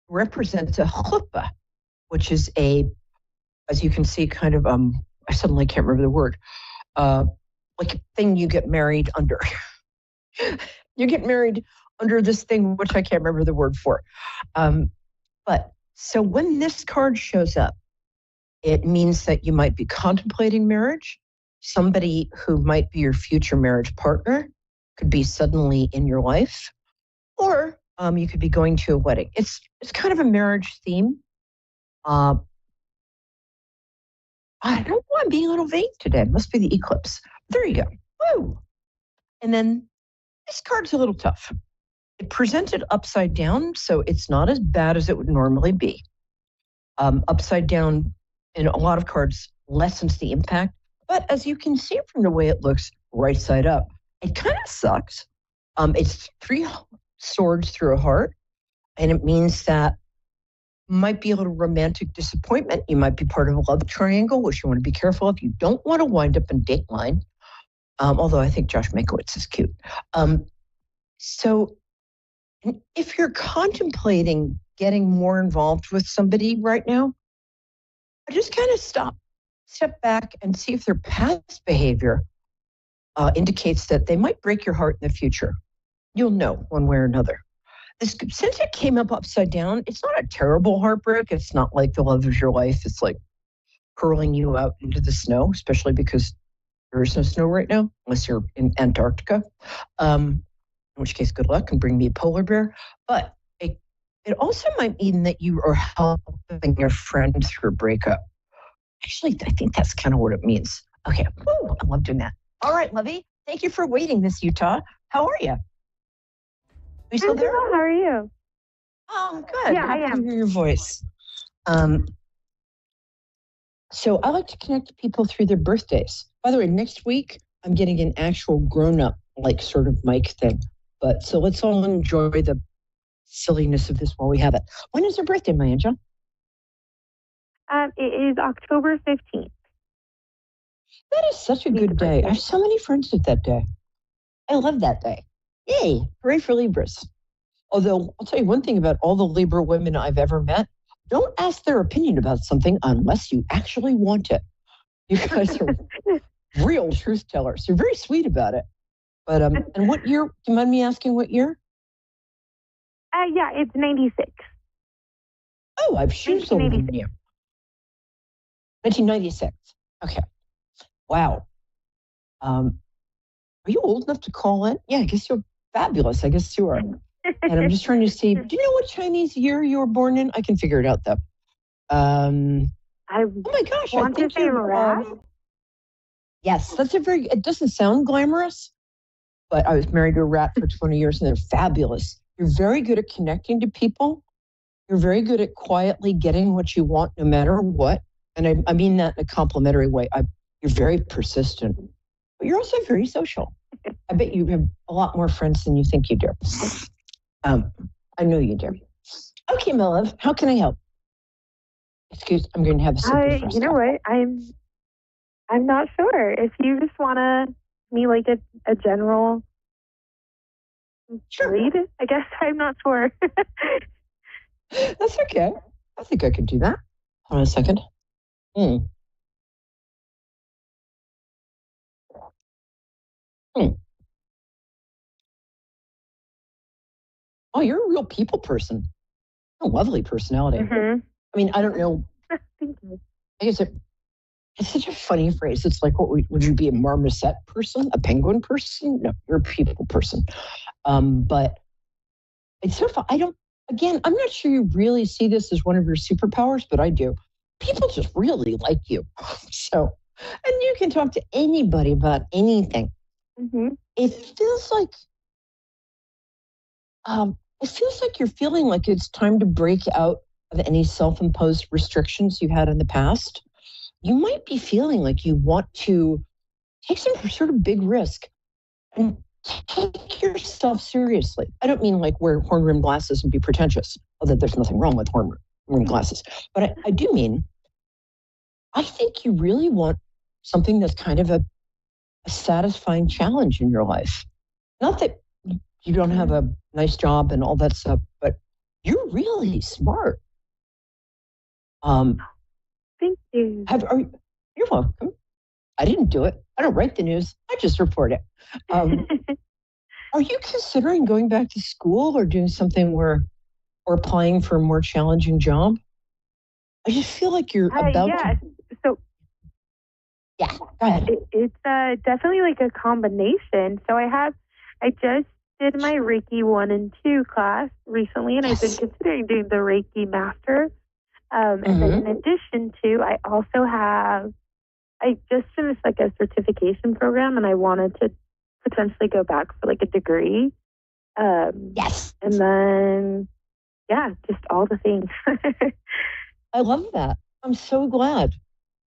represents a chuppah, which is a, as you can see, kind of, I suddenly can't remember the word, like a thing you get married under. You get married under this thing, which I can't remember the word for. But so when this card shows up, it means that you might be contemplating marriage. Somebody who might be your future marriage partner could be suddenly in your life, or you could be going to a wedding. It's kind of a marriage theme. I don't know, I'm being a little vague today. It must be the eclipse. There you go. Woo! And then this card's a little tough. It presented upside down, so it's not as bad as it would normally be. Upside down in a lot of cards lessens the impact. But as you can see from the way it looks right side up, it kind of sucks. It's 3 swords through a heart, and it means that might be a little romantic disappointment. You might be part of a love triangle, which you want to be careful of. You don't want to wind up in Dateline, although I think Josh Mankiewicz is cute. So if you're contemplating getting more involved with somebody right now, just kind of step back and see if their past behavior indicates that they might break your heart in the future. You'll know one way or another. Since it came up upside down, it's not a terrible heartbreak. It's not like the love of your life. It's like hurling you out into the snow, especially because there is no snow right now, unless you're in Antarctica, in which case, good luck and bring me a polar bear. But it also might mean that you are helping your friend through a breakup. Actually, I think that's kind of what it means. Okay, woo, I love doing that. All right, Lovey, thank you for waiting, Miss Utah. How are you? Are you still there? How are you? Oh, good. Yeah, Happy I am. to hear your voice. So I like to connect people through their birthdays. By the way, next week, I'm getting an actual grown-up, like sort of mic thing. But so let's all enjoy the silliness of this while we have it. When is your birthday, my angel? It is October 15th. That is such a good day. I have so many friends with that day. I love that day. Yay, hooray for Libras. Although, I'll tell you one thing about all the Libra women I've ever met. Don't ask their opinion about something unless you actually want it. You guys are real truth tellers. You're very sweet about it. But, and what year, do you mind me asking what year? Yeah, it's 96. Oh, I've shoes older than you. 1996. Okay. Wow. Are you old enough to call in? Yeah, I guess you're fabulous. I guess you are. And I'm just trying to see, do you know what Chinese year you were born in? I can figure it out, though. Oh my gosh. Want to say rat? Yes, that's it doesn't sound glamorous, but I was married to a rat for 20 years and they're fabulous. You're very good at connecting to people. You're very good at quietly getting what you want no matter what. And I mean that in a complimentary way. You're very persistent, but you're also very social. I bet you have a lot more friends than you think you do. I know you do. Okay, my love, how can I help? Excuse, I'm going to have a sip of You know what? I'm not sure. If you just want to me like a general read, I guess I'm not sure. That's okay. I think I could do that. Hold on a second. Oh, you're a real people person. A lovely personality. Mm-hmm. I mean, I don't know. Thank you. I guess it's such a funny phrase. It's like, what would you be, a marmoset person, a penguin person? No, you're a people person. But it's so fun. I'm not sure you really see this as one of your superpowers, but I do. People just really like you. So, and you can talk to anybody about anything. Mm-hmm. It feels like you're feeling like it's time to break out of any self-imposed restrictions you've had in the past. You might be feeling like you want to take some sort of big risk and take yourself seriously. I don't mean like wear horn-rimmed glasses and be pretentious, although there's nothing wrong with horn-rimmed glasses. But I do mean, I think you really want something that's kind of a satisfying challenge in your life. Not that you don't have a nice job and all that stuff, but you're really smart. Thank you. You're welcome. I didn't do it. I don't write the news. I just report it. Are you considering going back to school or doing something or applying for a more challenging job? I just feel like you're about to. So yeah, go ahead. It's definitely like a combination. So I just did my Reiki 1 and 2 class recently, and I've been considering doing the Reiki Master. And then in addition to, I just finished like a certification program, and I wanted to potentially go back for like a degree. Yes. And then, just all the things. I love that. I'm so glad.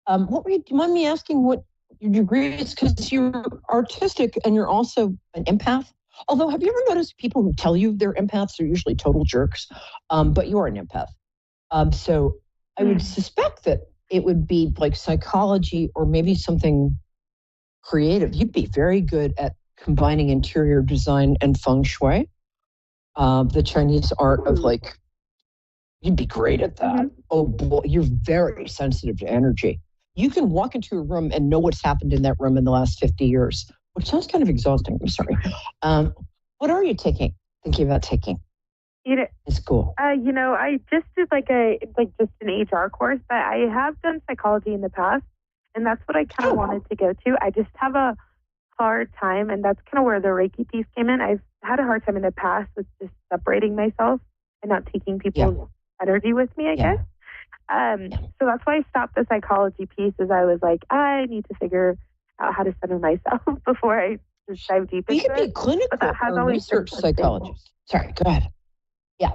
Do you mind me asking what your degree is? Because you're artistic and you're also an empath. Although, have you ever noticed people who tell you they're empaths are usually total jerks? But you're an empath. So I would suspect that it would be like psychology or maybe something creative. You'd be very good at combining interior design and feng shui, the Chinese art of like, you'd be great at that. Mm-hmm. Oh boy, you're very sensitive to energy. You can walk into a room and know what's happened in that room in the last 50 years, which sounds kind of exhausting. I'm sorry. What are you thinking about taking? It's cool. I just did just an HR course, but I have done psychology in the past, and that's what I kind of wanted to go to. I just have a hard time, and that's kind of where the Reiki piece came in. I've had a hard time in the past with just separating myself and not taking people's energy with me, I guess. So that's why I stopped the psychology piece, is I was like, I need to figure out how to center myself before I just dive deep into it. You could be clinical or research psychologist. Sorry, go ahead. Yeah,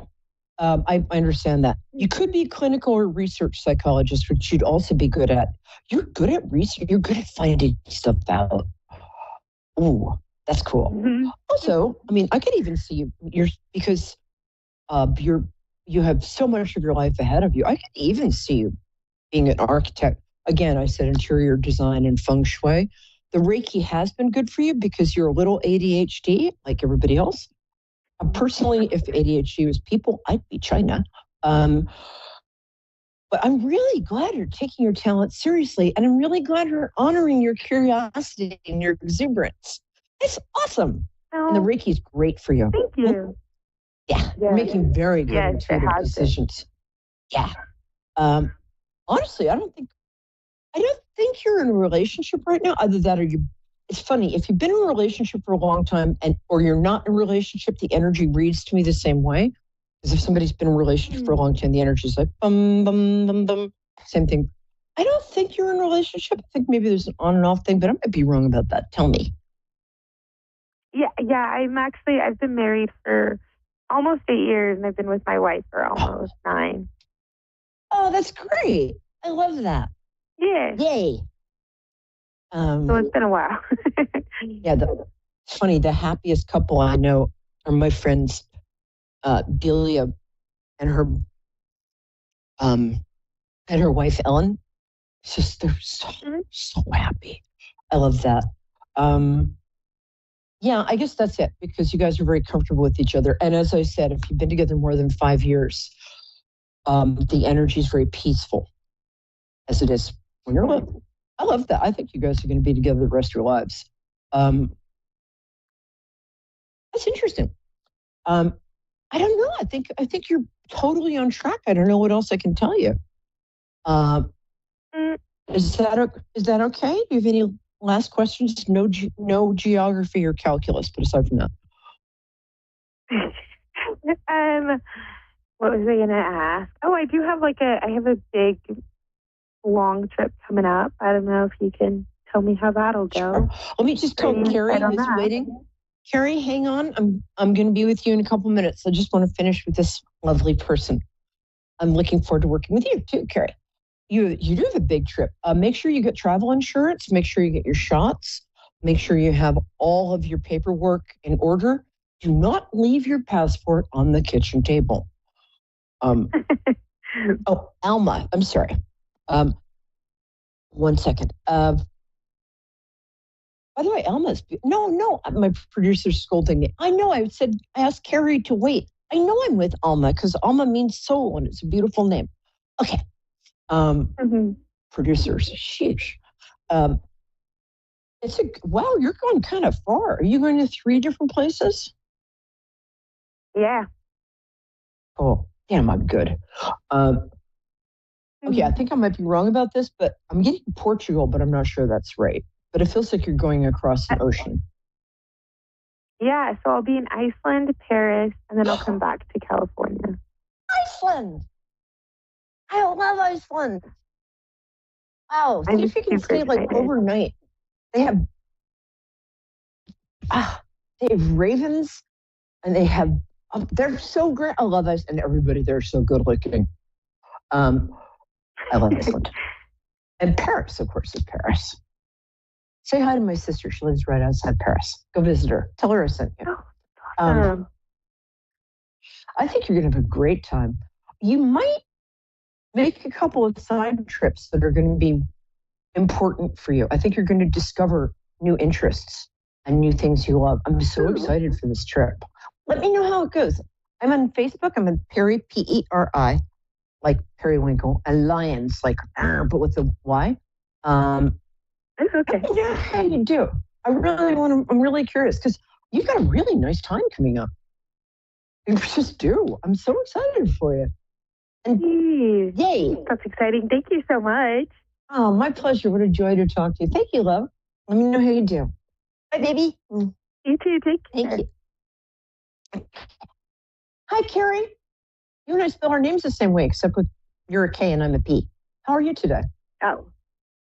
I understand that. You could be clinical or research psychologist, which you'd also be good at. You're good at research. You're good at finding stuff out. Ooh, that's cool. Mm-hmm. Also, I mean, I could even see because you have so much of your life ahead of you. I could even see you being an architect. Again, I said interior design and feng shui. The Reiki has been good for you because you're a little ADHD like everybody else. Personally, if ADHD was people, I'd be China. But I'm really glad you're taking your talent seriously, and I'm really glad you're honoring your curiosity and your exuberance. It's awesome. Oh, and the Reiki is great for you. Thank you. Yeah, you're making very good intuitive decisions. Yeah. Honestly, I don't think you're in a relationship right now. Either that or you. It's funny, if you've been in a relationship for a long time or you're not in a relationship, the energy reads to me the same way. Because if somebody's been in a relationship for a long time, the energy is like, bum, bum, bum, bum. Same thing. I don't think you're in a relationship. I think maybe there's an on and off thing, but I might be wrong about that. Tell me. I've been married for almost 8 years, and I've been with my wife for almost 9. Oh, that's great. I love that. Yeah. Yay. So it's been a while. Yeah, it's funny. The happiest couple I know are my friends, Delia and her wife Ellen. It's just they're so happy. I love that. Yeah, I guess that's it because you guys are very comfortable with each other. And as I said, if you've been together more than 5 years, the energy is very peaceful, as it is when you're alone. I love that. I think you guys are going to be together the rest of your lives. That's interesting. I don't know. I think you're totally on track. I don't know what else I can tell you. Is that okay? Do you have any last questions? No geography or calculus, but aside from that. What was I going to ask? Oh, I do have I have a big, long trip coming up. I don't know if you can tell me how that'll go. Sure. Let me just tell Carrie who's waiting. Carrie, hang on. I'm going to be with you in a couple minutes. I just want to finish with this lovely person. I'm looking forward to working with you too, Carrie. You do have a big trip. Make sure you get travel insurance. Make sure you get your shots. Make sure you have all of your paperwork in order. Do not leave your passport on the kitchen table. Alma, I'm sorry. 1 second. By the way, Alma's, no, my producer's scolding me. I know, I asked Carrie to wait. I know I'm with Alma because Alma means soul and it's a beautiful name. Okay. Producers, sheesh. Wow, you're going kind of far. Are you going to 3 different places? Yeah. Oh, damn, I'm good. Okay, I think I might be wrong about this, but I'm getting Portugal, but I'm not sure that's right. But it feels like you're going across an ocean. Yeah, so I'll be in Iceland, Paris, and then I'll come back to California. Iceland! I love Iceland. Wow, see if you can stay overnight. They have ravens, and they're so great. I love Iceland, and everybody there is so good looking. I love Iceland. And Paris, of course, is Paris. Say hi to my sister. She lives right outside Paris. Go visit her. Tell her I sent you. I think you're going to have a great time. You might make a couple of side trips that are going to be important for you. I think you're going to discover new interests and new things you love. I'm so excited for this trip. Let me know how it goes. I'm on Facebook. I'm on Perry, P-E-R-I, like periwinkle, and Lions, like, but with a Y. It's okay. Yeah, how you do? I'm really curious because you've got a really nice time coming up. You just do. I'm so excited for you. And yay. That's exciting. Thank you so much. Oh, my pleasure. What a joy to talk to you. Thank you, love. Let me know how you do. Bye, baby. You too. Take care. Thank you. Hi, Carrie. You and I spell our names the same way, except with you're a K and I'm a P. How are you today? Oh,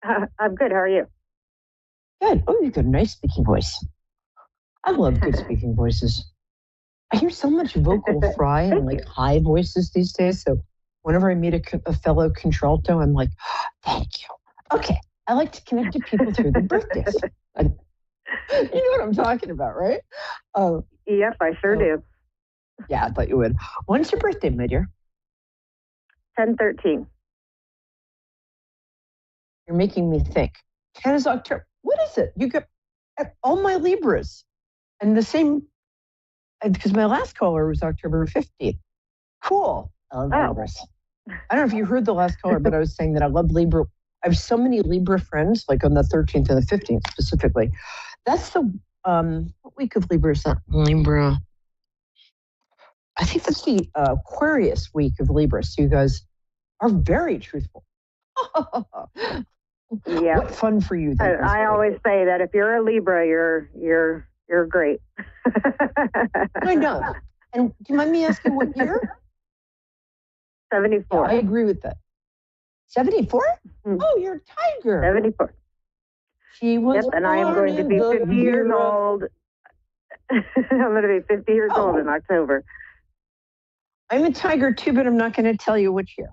I'm good. How are you? Good. Oh, you've got a nice speaking voice. I love good speaking voices. I hear so much vocal fry and like high voices these days. So whenever I meet a fellow contralto, I'm like, thank you. Okay. I like to connect to people through their birthdays. You know what I'm talking about, right? Yes, I sure do. Yeah, I thought you would. When's your birthday, my dear? 10/13. You're making me think. 10 is October. What is it? You got all my Libras. And the same, because my last caller was October 15th. Cool. I love Libras. I don't know if you heard the last caller, but I was saying that I love Libra. I have so many Libra friends, like on the 13th and the 15th specifically. That's the, what week of Libra is that? Libra. I think that's the Aquarius week of Libra. So you guys are very truthful. Yeah. What fun for you. I always say that if you're a Libra, you're great. I know. And do you mind me asking what year? 74. Yeah, I agree with that. 74? Mm-hmm. Oh, you're a tiger. 74. She was and I am going to be 50 years old I'm going to be 50 years old in October. I'm a tiger too, but I'm not going to tell you which year.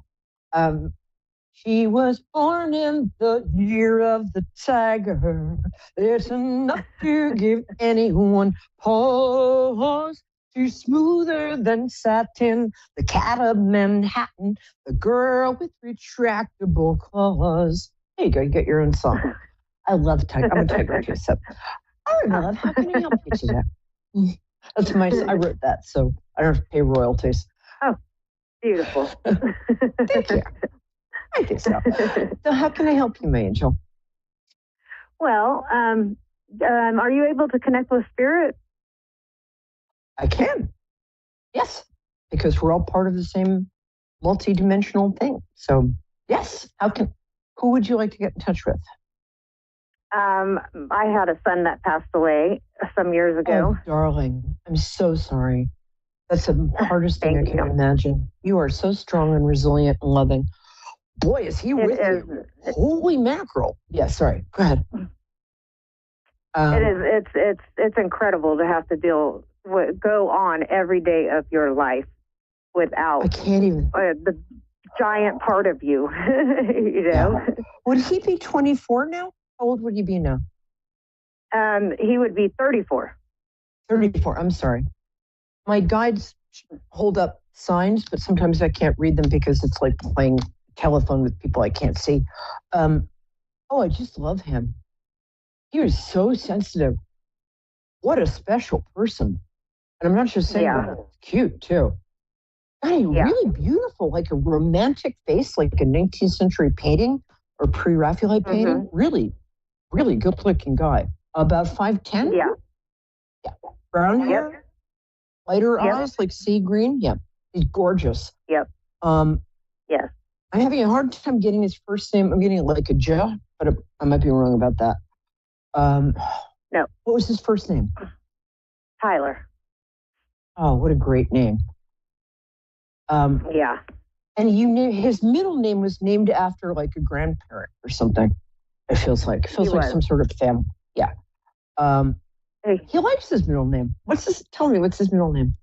She was born in the year of the tiger. It's enough to give anyone pause. She's smoother than satin, the cat of Manhattan, the girl with retractable claws. There you go, you get your own song. I love tiger. I'm a tiger too, so. All right, my love, how can I help you today? That's I wrote that, so I don't have to pay royalties. Oh, beautiful. Thank you. I think so. So how can I help you, my angel? Well, are you able to connect with spirit? I can. Yes, because we're all part of the same multi-dimensional thing. So yes, who would you like to get in touch with? I had a son that passed away some years ago. Oh, darling, I'm so sorry. That's the hardest thing I can imagine. You are so strong and resilient and loving. Boy, is he with you. Holy mackerel. Yeah, sorry. Go ahead. It's incredible to have to go on every day of your life without I can't even the giant part of you. You know? Yeah. Would he be 24 now? How old would he be now? He would be 34. 34. I'm sorry. My guides hold up signs, but sometimes I can't read them because it's like playing telephone with people I can't see. I just love him. He was so sensitive. What a special person. And I'm not just saying that. Cute too. God, really beautiful, like a romantic face, like a 19th century painting or pre-Raphaelite painting. Really, really good looking guy. About 5'10"? Yeah. Brown hair? Lighter eyes, like sea green? Yeah. He's gorgeous. Yep. Yes. I'm having a hard time getting his first name. I'm getting it like a J, but I might be wrong about that. No. What was his first name? Tyler. Oh, what a great name. Yeah. And you knew his middle name was named after like a grandparent or something. It feels like some sort of family. Yeah. He likes his middle name. Tell me, what's his middle name?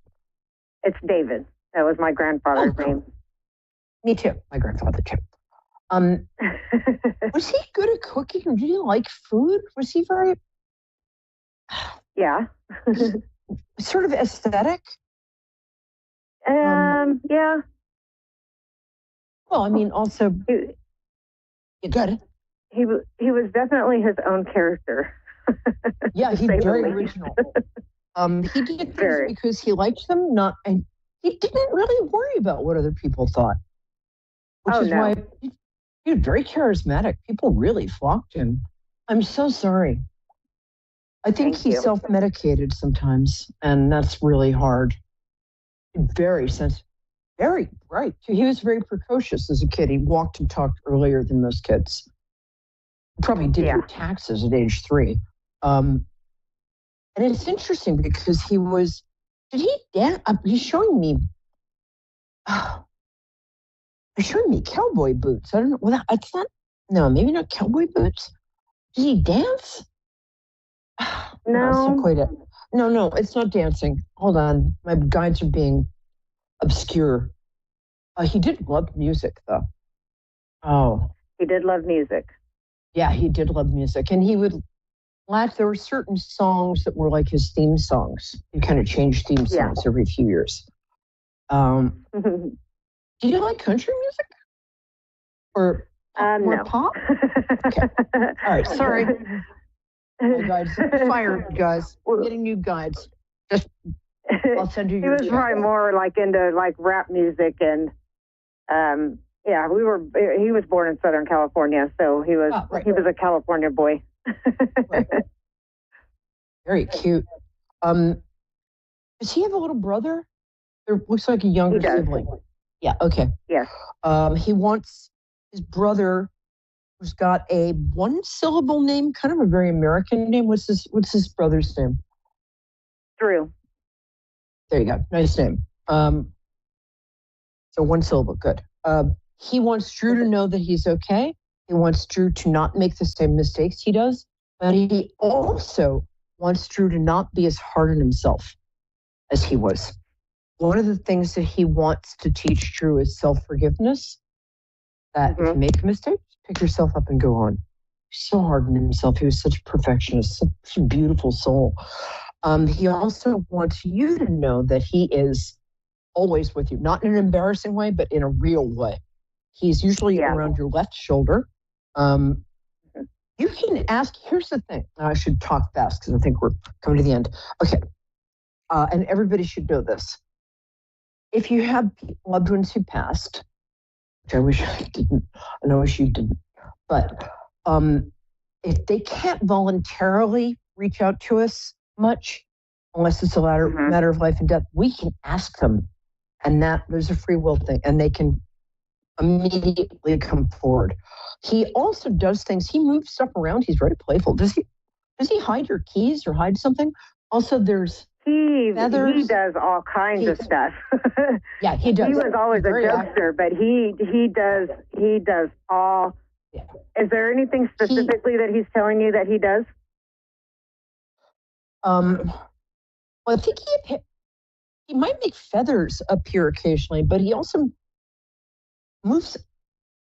It's David. That was my grandfather's name. Me too. My grandfather too. Was he good at cooking? Did he like food? Was he very... Yeah. Sort of aesthetic? Yeah. Well, I mean, also... You got it. He was definitely his own character. Yeah, he's very original. He did things because he liked them, and he didn't really worry about what other people thought. Which is why he was very charismatic. People really flocked him. I'm so sorry. I think he self-medicated sometimes, and that's really hard. Very sensitive, very bright. He was very precocious as a kid. He walked and talked earlier than most kids. Probably did your taxes at age 3. And it's interesting because did he dance? He's showing me cowboy boots. I don't know. Well, it's not. No, maybe not cowboy boots. Did he dance? No. It's not quite it. No, it's not dancing. Hold on. My guides are being obscure. He did love music, though. Oh. He did love music. Yeah, he did love music. And he would there were certain songs that were like his theme songs. He kind of changed theme songs every few years. Do you like country music? Or no. Pop? Okay. All right, sorry. My guides fired, guys. We're getting new guides. I'll send you your He was probably more like into like rap music and he was born in Southern California, so he was a California boy. Right. Very cute. Does he have a little brother? There looks like a younger sibling. Yeah, okay. Yes. He wants his brother who's got a 1-syllable name, kind of a very American name. What's his brother's name? Drew. There you go. Nice name. So 1 syllable, good. He wants Drew to know that he's okay. He wants Drew to not make the same mistakes he does, but he also wants Drew to not be as hard on himself as he was. One of the things that he wants to teach Drew is self-forgiveness. That if you make a mistake, pick yourself up and go on. He's so hard on himself. He was such a perfectionist, such a beautiful soul. He also wants you to know that he is always with you, not in an embarrassing way, but in a real way. He's usually around your left shoulder. You can ask, here's the thing. I should talk fast because I think we're coming to the end. Okay. And everybody should know this. If you have loved ones who passed, which I wish I didn't, and I wish you didn't, but if they can't voluntarily reach out to us much, unless it's a matter of life and death, we can ask them. And that there's a free will thing, and they can immediately come forward. He also does things, he moves stuff around, he's very playful. Does he hide your keys or hide something? Also, there's feathers. He does all kinds of stuff. Yeah, he does. He was always a jokester, but he does all. Yeah. Is there anything specifically that he's telling you that he does? Well, I think he might make feathers appear occasionally, but he also moves.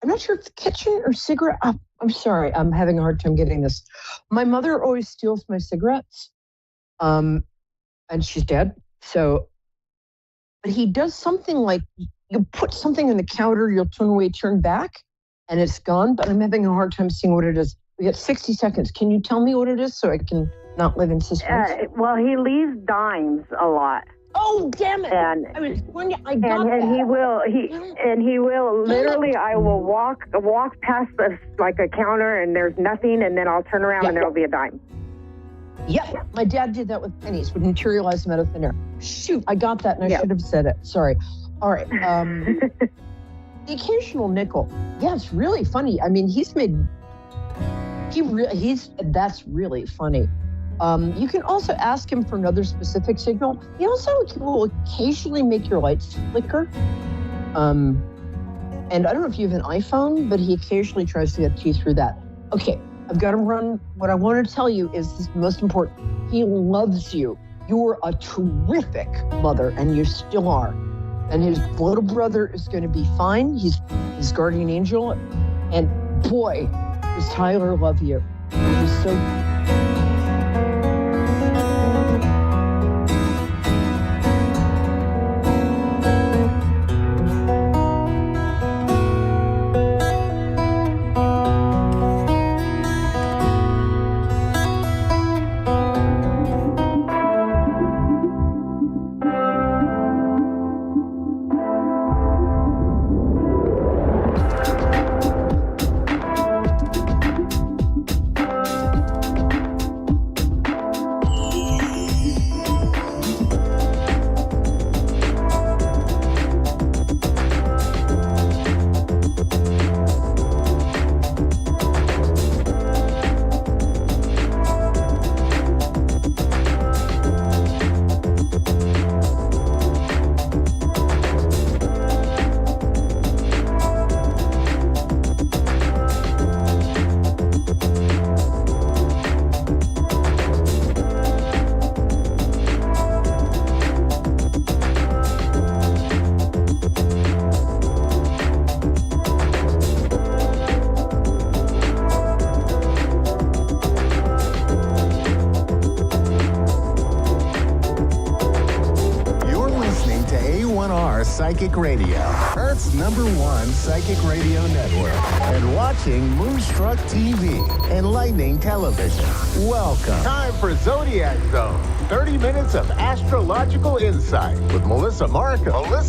I'm not sure if the kitchen or cigarette. I'm sorry, I'm having a hard time getting this. My mother always steals my cigarettes, and she's dead. So, but he does something like you put something on the counter, you'll turn away, turn back, and it's gone. But I'm having a hard time seeing what it is. We got 60 seconds. Can you tell me what it is so I can not live in suspense? Well, he leaves dimes a lot. Oh, damn it! And he will literally. I will walk past like a counter, and there's nothing, and then I'll turn around and there'll be a dime. Yep, my dad did that with pennies. Would materialize them out of thin air. Shoot, I got that, and I should have said it. Sorry. All right. The occasional nickel. Yeah, it's really funny. I mean, that's really funny. You can also ask him for another specific signal. He also will occasionally make your lights flicker. And I don't know if you have an iPhone, but he occasionally tries to get to you through that. Okay, I've got to run. What I want to tell you is this is the most important. He loves you. You're a terrific mother, and you still are. And his little brother is going to be fine. He's his guardian angel. And boy, does Tyler love you. He's so... A1R Psychic Radio, Earth's #1 psychic radio network, and watching Moonstruck TV, Enlightening Television. Welcome. Time for Zodiac Zone. 30 minutes of astrological insight with Melissa Markham. Live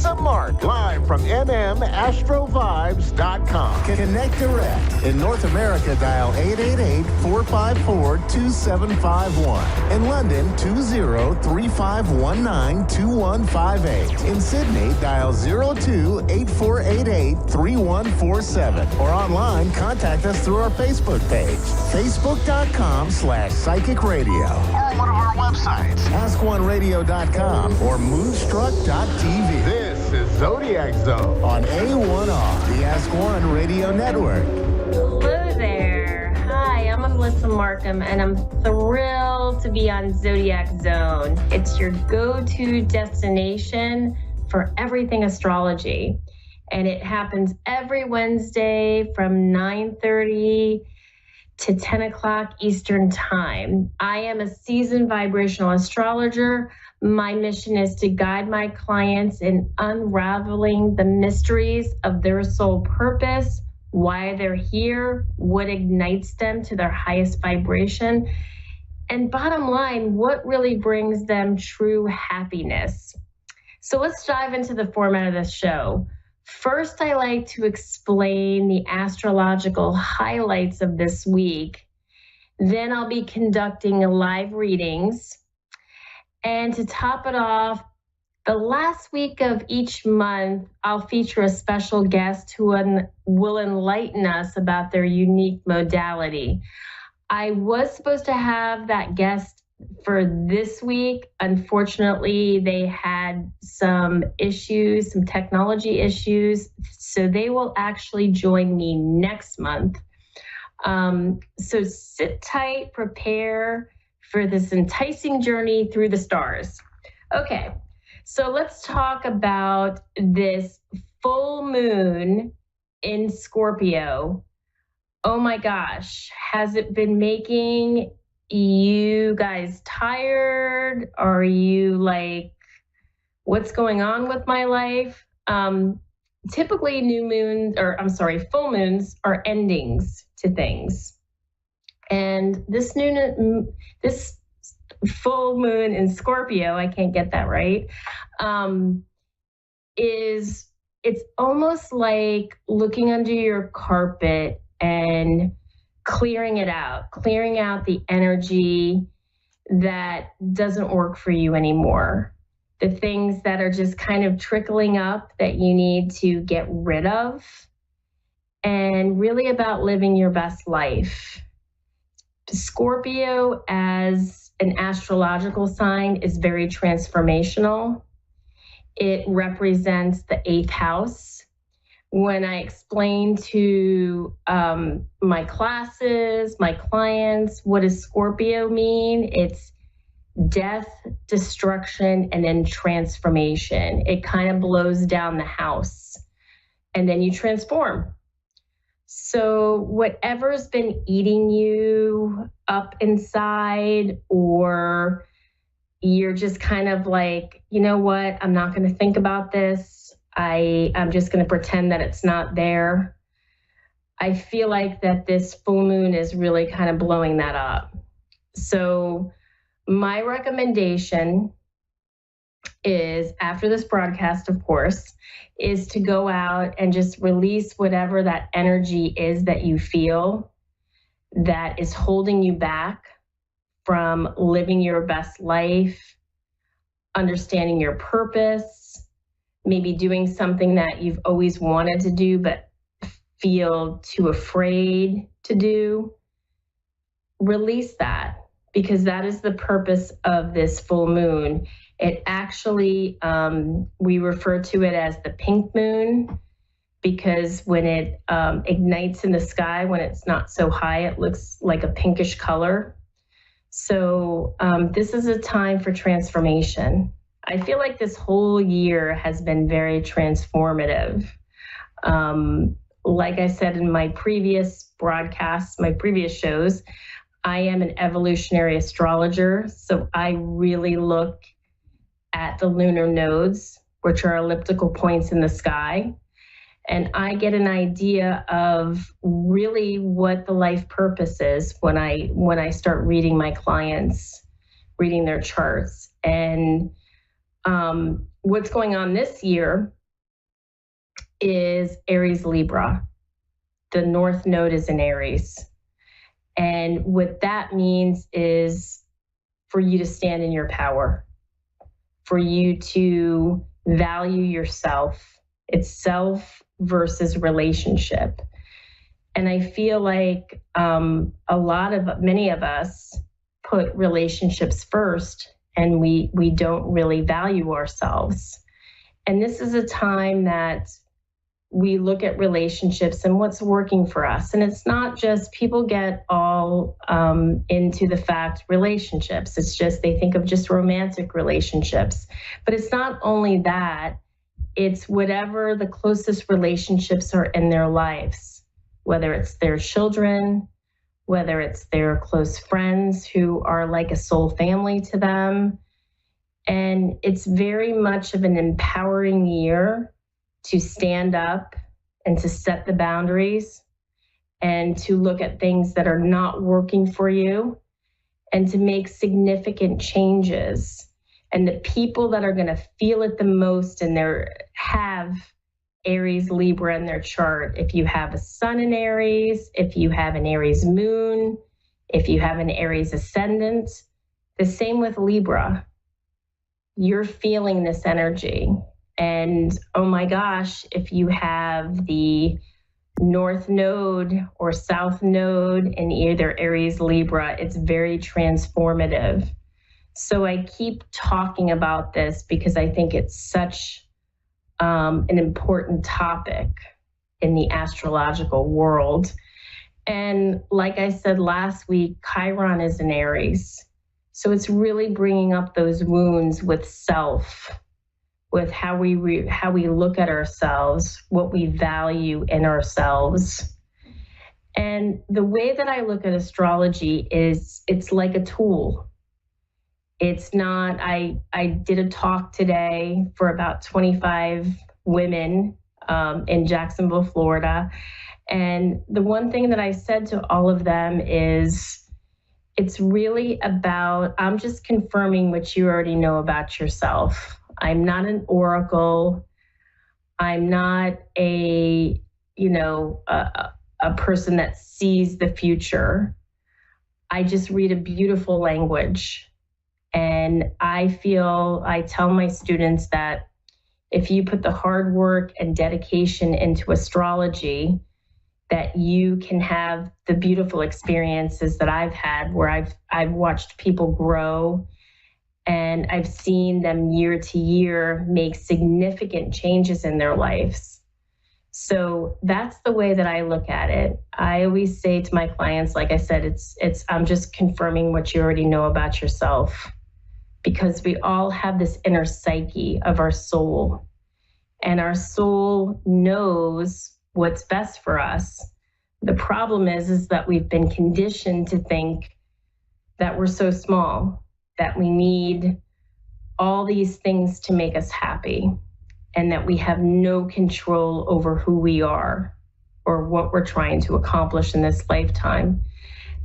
from mmastrovibes.com. Connect direct. In North America, dial 888-454-2751. In London, 20-3519-2158. In Sydney, dial 02-8488-3147. Or online, contact us through our Facebook page, facebook.com/psychic radio. Or one of our websites, askoneradio.com or moonstruck.tv. This is Zodiac Zone on A1R, the Ask One Radio Network. Hello there. Hi, I'm Melissa Markham, and I'm thrilled thrilled to be on Zodiac Zone. It's your go-to destination for everything astrology. And it happens every Wednesday from 9:30 to 10 o'clock Eastern Time. I am a seasoned vibrational astrologer. My mission is to guide my clients in unraveling the mysteries of their soul purpose, why they're here, what ignites them to their highest vibration, and bottom line, what really brings them true happiness. So let's dive into the format of this show. First, I like to explain the astrological highlights of this week. Then I'll be conducting live readings. And to top it off, the last week of each month, I'll feature a special guest who will enlighten us about their unique modality. I was supposed to have that guest for this week. Unfortunately, they had some issues, some technology issues, so they will actually join me next month. So sit tight, prepare for this enticing journey through the stars. Okay, so let's talk about this full moon in Scorpio. Oh my gosh, has it been making you guys tired? Are you like, what's going on with my life? Typically full moons are endings to things. And this full moon in Scorpio, I can't get that right, it's almost like looking under your carpet and clearing out the energy that doesn't work for you anymore. The things that are just kind of trickling up that you need to get rid of, and really about living your best life. Scorpio as an astrological sign is very transformational. It represents the 8th house. When I explain to my classes, my clients, what does Scorpio mean? It's death, destruction, and then transformation. It kind of blows down the house, and then you transform. So whatever's been eating you up inside, or you're just kind of like, you know what, I'm not going to think about this. I'm just going to pretend that it's not there. I feel like that this full moon is really kind of blowing that up. So my recommendation is, after this broadcast, of course, is to go out and just release whatever that energy is that you feel that is holding you back from living your best life, understanding your purpose, maybe doing something that you've always wanted to do but feel too afraid to do. Release that, because that is the purpose of this full moon. It actually, we refer to it as the pink moon, because when it ignites in the sky, when it's not so high, it looks like a pinkish color. So this is a time for transformation. I feel like this whole year has been very transformative. Like I said in my previous broadcasts, my previous shows, I am an evolutionary astrologer. So I really look at the lunar nodes, which are elliptical points in the sky. And I get an idea of really what the life purpose is when I start reading my clients, reading their charts. And what's going on this year is Aries Libra. The North Node is in Aries. And what that means is for you to stand in your power, for you to value yourself. It's self versus relationship. And I feel like many of us put relationships first, and we don't really value ourselves. And this is a time that we look at relationships and what's working for us. And it's not just people get all into the fact relationships. It's just they think of just romantic relationships. But it's not only that, it's whatever the closest relationships are in their lives, whether it's their children, whether it's their close friends who are like a soul family to them. And it's very much of an empowering year to stand up and to set the boundaries and to look at things that are not working for you and to make significant changes. And the people that are going to feel it the most and have Aries, Libra in their chart. If you have a sun in Aries, if you have an Aries moon, if you have an Aries ascendant, the same with Libra. You're feeling this energy. And oh my gosh, if you have the North Node or South Node in either Aries, Libra, it's very transformative. So I keep talking about this because I think it's such an important topic in the astrological world. And like I said last week, Chiron is in Aries. So it's really bringing up those wounds with self, with how we look at ourselves, what we value in ourselves. And the way that I look at astrology is it's like a tool. It's not, I did a talk today for about 25 women in Jacksonville, Florida. And the one thing that I said to all of them is, it's really about, I'm just confirming what you already know about yourself. I'm not an oracle. I'm not a person that sees the future. I just read a beautiful language. And I tell my students that if you put the hard work and dedication into astrology, that you can have the beautiful experiences that I've had where I've watched people grow and I've seen them year to year make significant changes in their lives. So that's the way that I look at it. I always say to my clients, like I said, I'm just confirming what you already know about yourself, because we all have this inner psyche of our soul, and our soul knows what's best for us. The problem is that we've been conditioned to think that we're so small, that we need all these things to make us happy, and that we have no control over who we are or what we're trying to accomplish in this lifetime.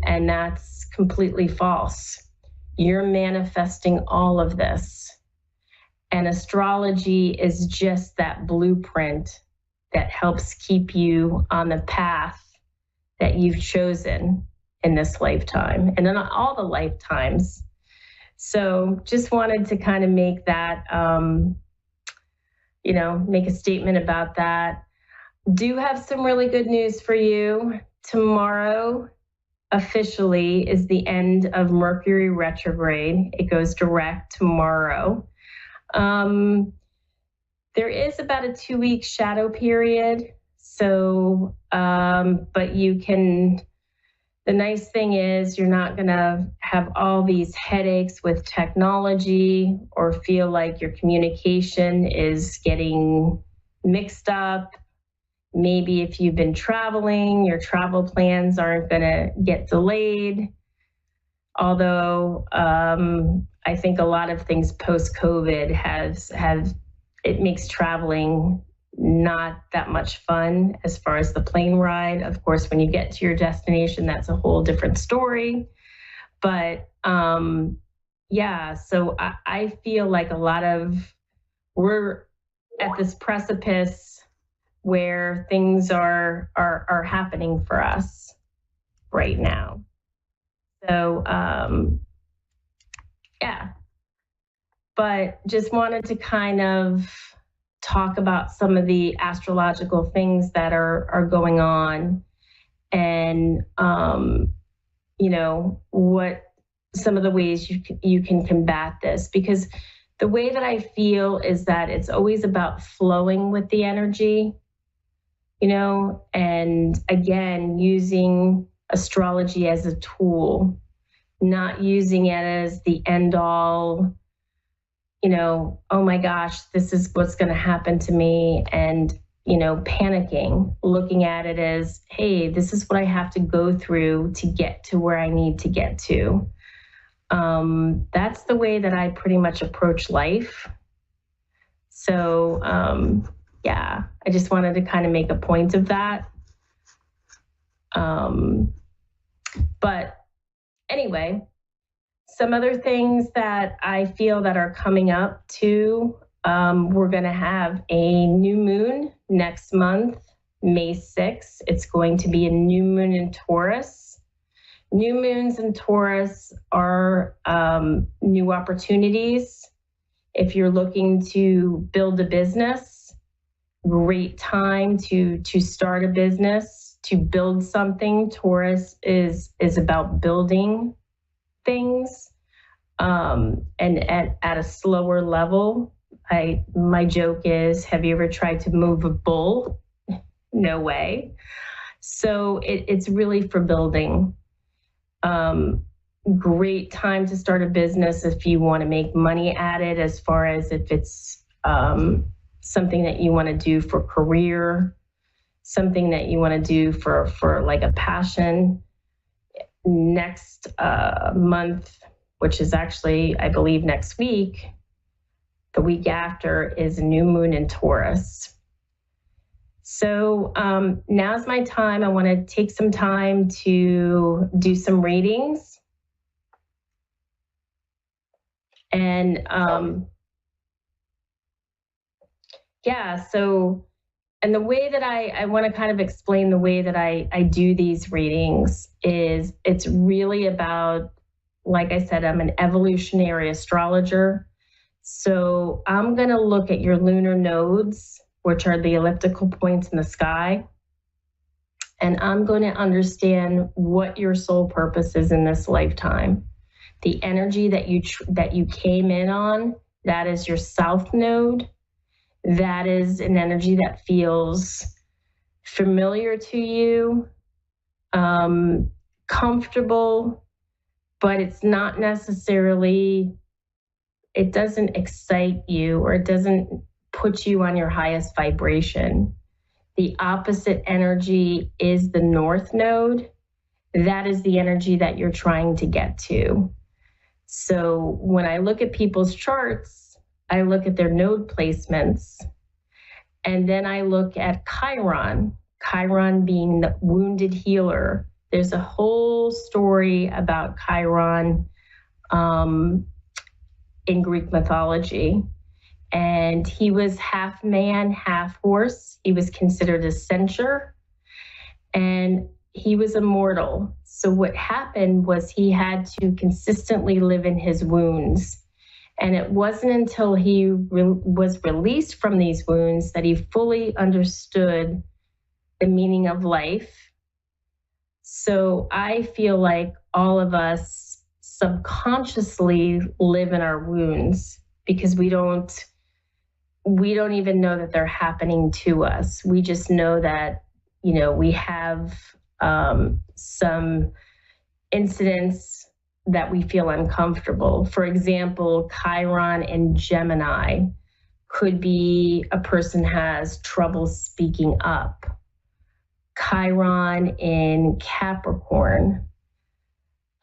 And that's completely false. You're manifesting all of this. And astrology is just that blueprint that helps keep you on the path that you've chosen in this lifetime and in all the lifetimes. So just wanted to kind of make that, make a statement about that. Do have some really good news for you. Tomorrow officially is the end of Mercury retrograde. It goes direct tomorrow. There is about a 2-week shadow period. So, but the nice thing is you're not gonna have all these headaches with technology or feel like your communication is getting mixed up. Maybe if you've been traveling, your travel plans aren't gonna get delayed. Although I think a lot of things post-COVID it makes traveling not that much fun as far as the plane ride. Of course, when you get to your destination, that's a whole different story. But so I feel like we're at this precipice where things are happening for us right now. So but just wanted to kind of talk about some of the astrological things that are going on, and what some of the ways you can combat this, because the way that I feel is that it's always about flowing with the energy. and again, using astrology as a tool, not using it as the end all, oh my gosh, this is what's going to happen to me. And, panicking, looking at it as, hey, this is what I have to go through to get to where I need to get to. That's the way that I pretty much approach life. So, yeah, I just wanted to kind of make a point of that. But anyway, some other things that I feel that are coming up too, we're going to have a new moon next month, May 6th. It's going to be a new moon in Taurus. New moons in Taurus are new opportunities. If you're looking to build a business, great time to start a business, to build something. Taurus is about building things, and at a slower level. My joke is, have you ever tried to move a bull? No way. So it's really for building. Great time to start a business if you want to make money at it, as far as if it's something that you want to do for career, something that you want to do for like a passion. Next month, which is actually, I believe, next week, the week after, is a new moon in Taurus. So now's my time. I want to take some time to do some readings. And and the way that I want to kind of explain the way that I do these readings is, it's really about, like I said, I'm an evolutionary astrologer. So I'm going to look at your lunar nodes, which are the elliptical points in the sky. And I'm going to understand what your soul purpose is in this lifetime. The energy that you came in on, that is your south node. That is an energy that feels familiar to you, comfortable, but it's not necessarily, it doesn't excite you, or it doesn't put you on your highest vibration. The opposite energy is the north node. That is the energy that you're trying to get to. So when I look at people's charts, I look at their node placements, and then I look at Chiron, Chiron being the wounded healer. There's a whole story about Chiron in Greek mythology. And he was half man, half horse. He was considered a centaur, and he was immortal. So what happened was he had to consistently live in his wounds. And it wasn't until he was released from these wounds that he fully understood the meaning of life. So I feel like all of us subconsciously live in our wounds, because we don't even know that they're happening to us. We just know that, we have some incidents that we feel uncomfortable. For example, Chiron in Gemini could be a person has trouble speaking up. Chiron in Capricorn,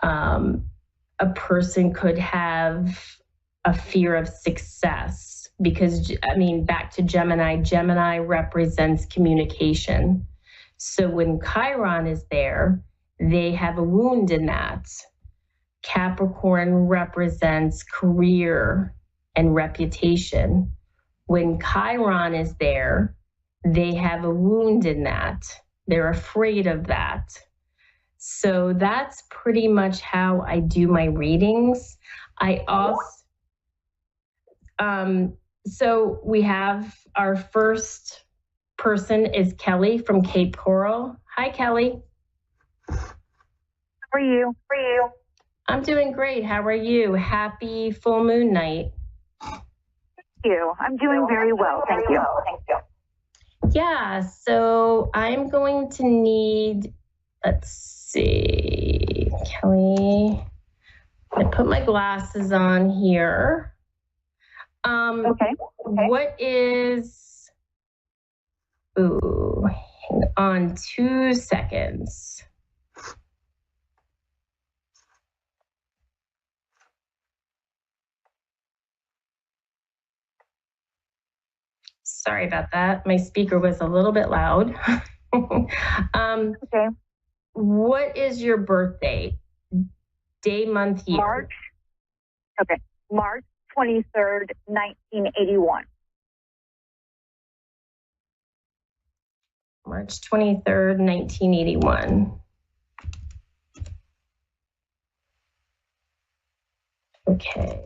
a person could have a fear of success, because, back to Gemini, Gemini represents communication. So when Chiron is there, they have a wound in that. Capricorn represents career and reputation. When Chiron is there, they have a wound in that. They're afraid of that. So that's pretty much how I do my readings. I also, so we have our first person is Kelly from Cape Coral. Hi, Kelly. How are you? I'm doing great. How are you? Happy full moon night. Thank you. I'm doing very well. Thank you. Yeah, so I'm going to need, let's see, Kelly, I put my glasses on here. Okay. What is, hang on 2 seconds. Sorry about that. My speaker was a little bit loud. Okay. What is your birthday? Day, month, year? March 23rd, 1981. March 23rd, 1981. Okay.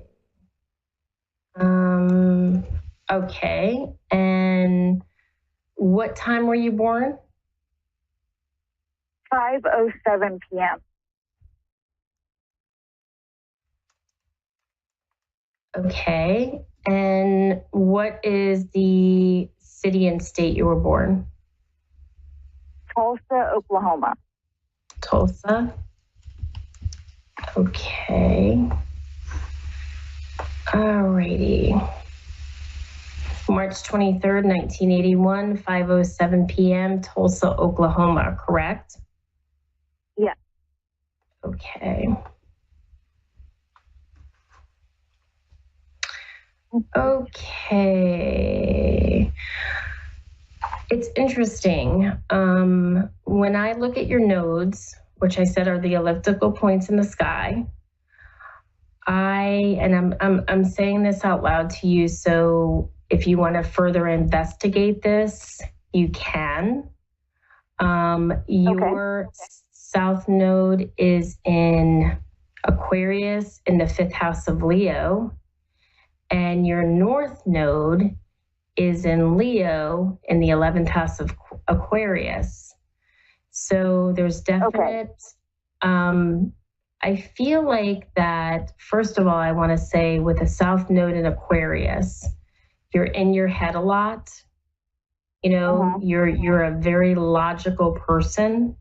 Okay. And what time were you born? 5:07 p.m. Okay. And what is the city and state you were born? Tulsa, Oklahoma. Tulsa. Okay. Alrighty. March 23rd, 1981, 5:07 p.m., Tulsa, Oklahoma, correct? Yes. Okay. Okay. It's interesting. When I look at your nodes, which I said are the elliptical points in the sky, I'm saying this out loud to you, so if you want to further investigate this, you can. Your south node is in Aquarius in the 5th house of Leo, and your north node is in Leo in the 11th house of Aquarius. So there's definite, I feel like that, first of all, I want to say with a south node in Aquarius, you're in your head a lot. You know, you're a very logical person.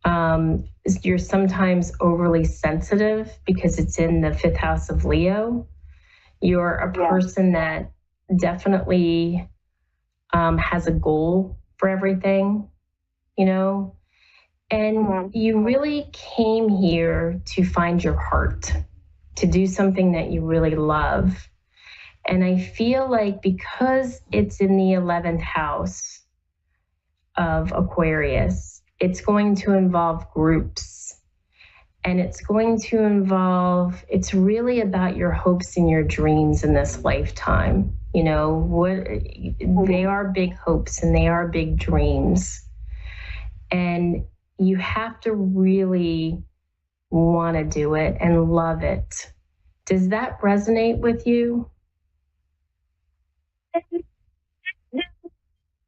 You're sometimes overly sensitive because it's in the 5th house of Leo. You're a person that definitely has a goal for everything, you know, and you really came here to find your heart, to do something that you really love. And I feel like because it's in the 11th house of Aquarius, it's going to involve groups. And it's going to involve, it's really about your hopes and your dreams in this lifetime. You know, they are big hopes and they are big dreams. And you have to really want to do it and love it. Does that resonate with you?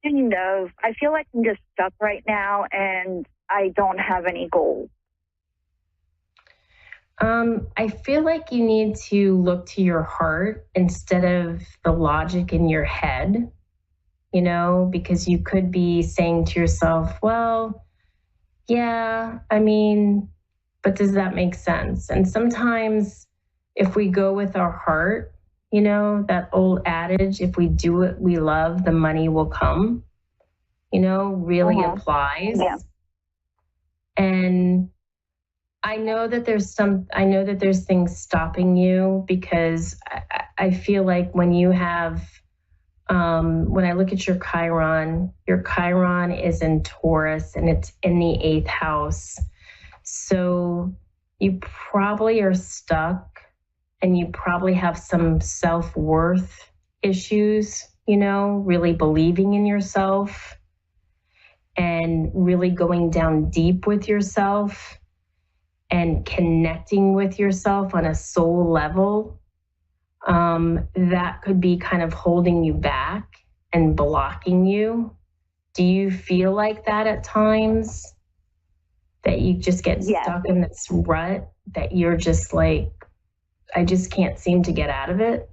Kind of. I feel like I'm just stuck right now and I don't have any goals. I feel like you need to look to your heart instead of the logic in your head, you know, because you could be saying to yourself, well, yeah, I mean, but does that make sense? And sometimes if we go with our heart, you know, that old adage, if we do what we love, the money will come, you know, really applies. Yeah. And I know that there's things stopping you because I feel like when you have, when I look at your Chiron is in Taurus and it's in the 8th house. So you probably are stuck and you probably have some self-worth issues, you know, really believing in yourself and really going down deep with yourself and connecting with yourself on a soul level, that could be kind of holding you back and blocking you. Do you feel like that at times? That you just get stuck in this rut that you're just like, I just can't seem to get out of it?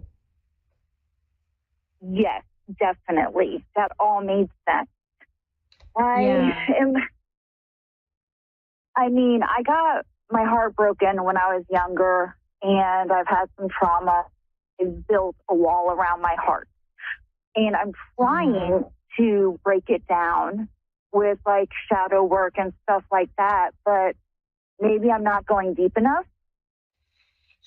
Yes, definitely. That all made sense. I got my heart broken when I was younger, and I've had some trauma. I've built a wall around my heart. And I'm trying to break it down with like shadow work and stuff like that, but maybe I'm not going deep enough.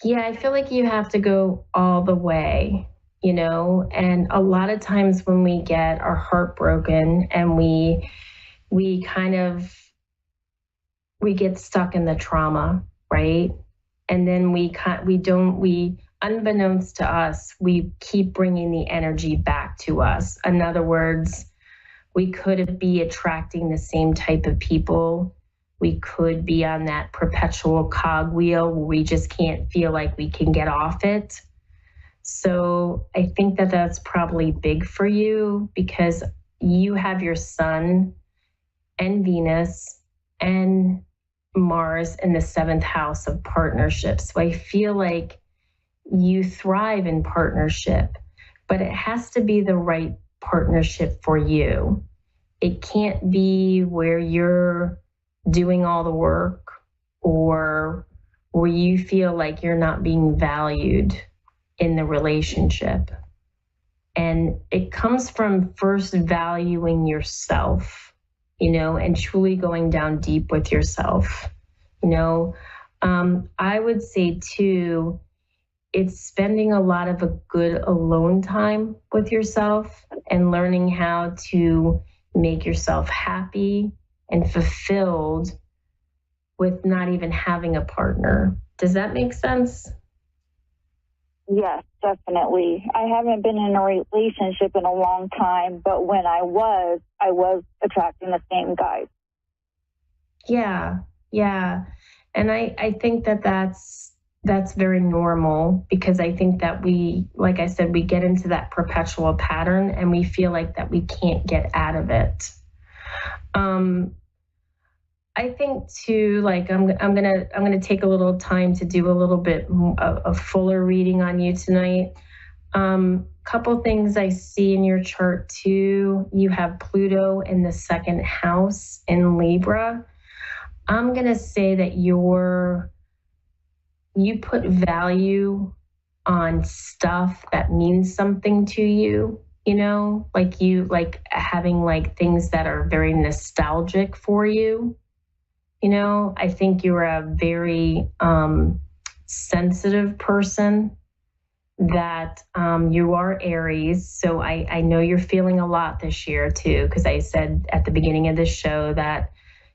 Yeah, I feel like you have to go all the way, and a lot of times when we get our heart broken and we get stuck in the trauma, right? And then we unbeknownst to us, we keep bringing the energy back to us. In other words, we could be attracting the same type of people. We could be on that perpetual cogwheel where we just can't feel like we can get off it. So I think that that's probably big for you because you have your Sun and Venus and Mars in the 7th house of partnerships. So I feel like you thrive in partnership, but it has to be the right partnership for you. It can't be where you're doing all the work or where you feel like you're not being valued in the relationship. And it comes from first valuing yourself, and truly going down deep with yourself. I would say too, it's spending a lot of a good alone time with yourself and learning how to make yourself happy and fulfilled with not even having a partner. Does that make sense? Yes, definitely. I haven't been in a relationship in a long time, but when I was attracting the same guys. Yeah. And I think that that's very normal because I think that we, like I said, we get into that perpetual pattern and we feel like that we can't get out of it. I think too, like I'm gonna take a little time to do a little bit of fuller reading on you tonight. Couple things I see in your chart too. You have Pluto in the 2nd house in Libra. I'm gonna say that you put value on stuff that means something to you. Like you like having like things that are very nostalgic for you. I think you're a very sensitive person, that you are Aries. So I know you're feeling a lot this year too, because I said at the beginning of the show that,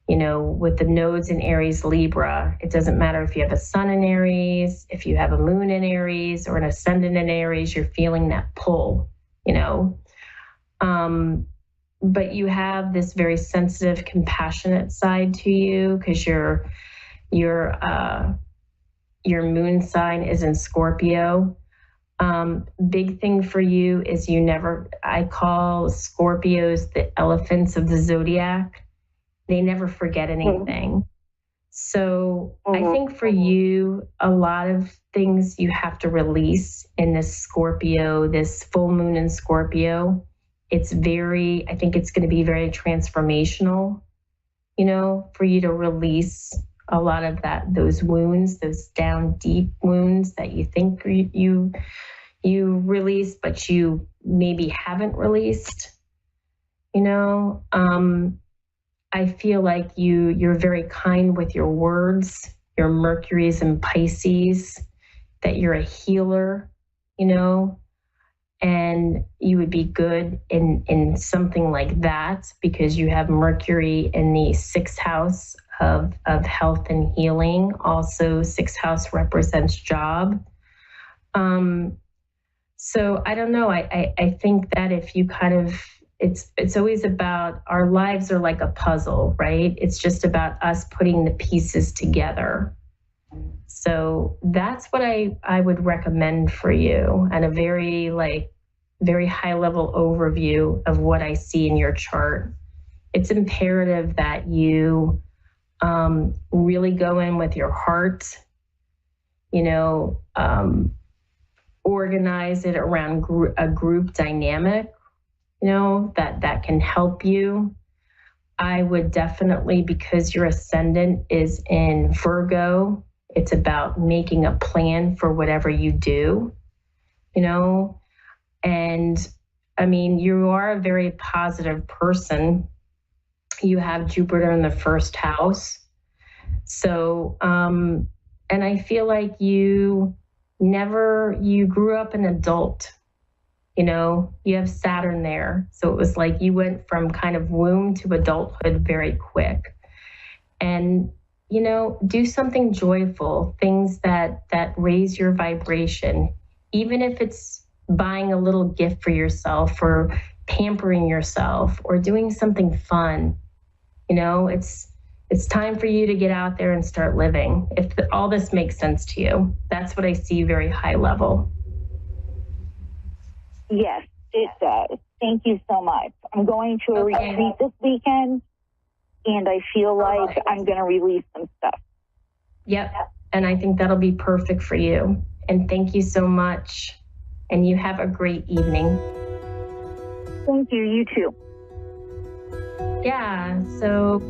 with the nodes in Aries, Libra, it doesn't matter if you have a sun in Aries, if you have a moon in Aries or an ascendant in Aries, you're feeling that pull, but you have this very sensitive, compassionate side to you because your moon sign is in Scorpio. Big thing for you is I call Scorpios the elephants of the zodiac. They never forget anything. So I think for you, a lot of things you have to release in this Scorpio, this full moon in Scorpio. I think it's going to be very transformational, for you to release a lot of those wounds, those down deep wounds that you think you released, but you maybe haven't released, I feel like you're very kind with your words. Your Mercury's in Pisces, that you're a healer, and you would be good in something like that because you have Mercury in the 6th house of health and healing. Also, 6th house represents job. So I don't know. I think that if you it's always about, our lives are like a puzzle, right? It's just about us putting the pieces together. So that's what I would recommend for you, and a very high level overview of what I see in your chart. It's imperative that you really go in with your heart, organize it around a group dynamic that can help you. I would definitely, because your ascendant is in Virgo, it's about making a plan for whatever you do, and I mean, you are a very positive person. You have Jupiter in the first house. So, and I feel like you grew up an adult, you have Saturn there. So it was like you went from kind of womb to adulthood very quick. And, do something joyful, things that raise your vibration, even if it's buying a little gift for yourself or pampering yourself or doing something fun. It's time for you to get out there and start living. If all this makes sense to you, that's what I see very high level. Yes, it does. Thank you so much. I'm going to a retreat this weekend, and I feel like I'm going to release some stuff. Yep, and I think that'll be perfect for you. And thank you so much. And you have a great evening. Thank you. You too. Yeah, so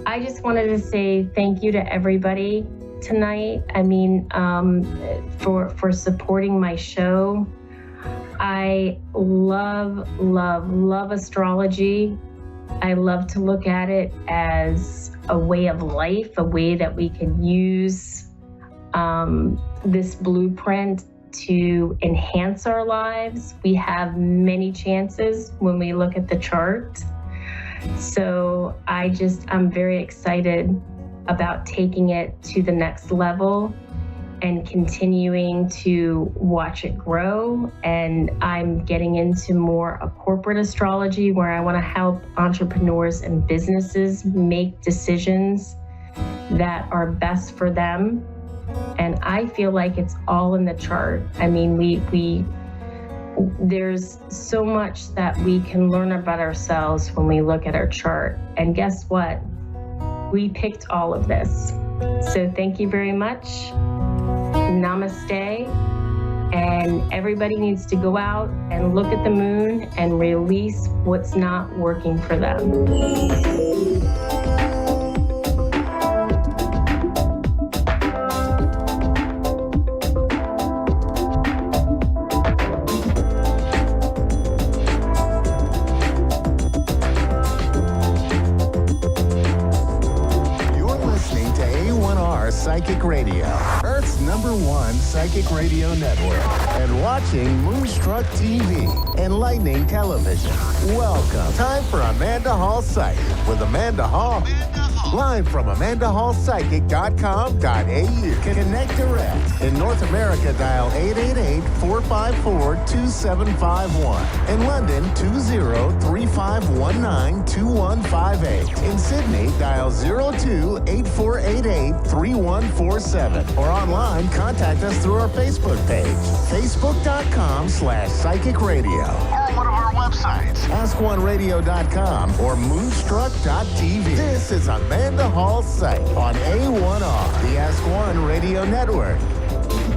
I just wanted to say thank you to everybody tonight. I mean, for supporting my show. I love astrology. I love to look at it as a way of life, a way that we can use this blueprint to enhance our lives. We have many chances when we look at the chart. So I'm very excited about taking it to the next level and continuing to watch it grow. And I'm getting into more a corporate astrology where I want to help entrepreneurs and businesses make decisions that are best for them. And I feel like it's all in the chart. I mean, there's so much that we can learn about ourselves when we look at our chart. And guess what? We picked all of this. So thank you very much. Namaste. And everybody needs to go out and look at the moon and release what's not working for them. Psychic Radio, Earth's #1 psychic radio network, and watching Moonstruck TV and Lightning Television. Welcome. Time for Amanda Hall Psychic with Amanda Hall. Live from AmandaHallPsychic.com.au. Connect direct. In North America, dial 888-454-2751. In London, 20-3519-2158. In Sydney, dial 02-8488-3147. Or online, contact us through our Facebook page, facebook.com/Psychic Radio. Or one of our websites, askoneradio.com or moonstruck.tv. This is Amanda Hall Psych on A1R, the Ask One Radio Network.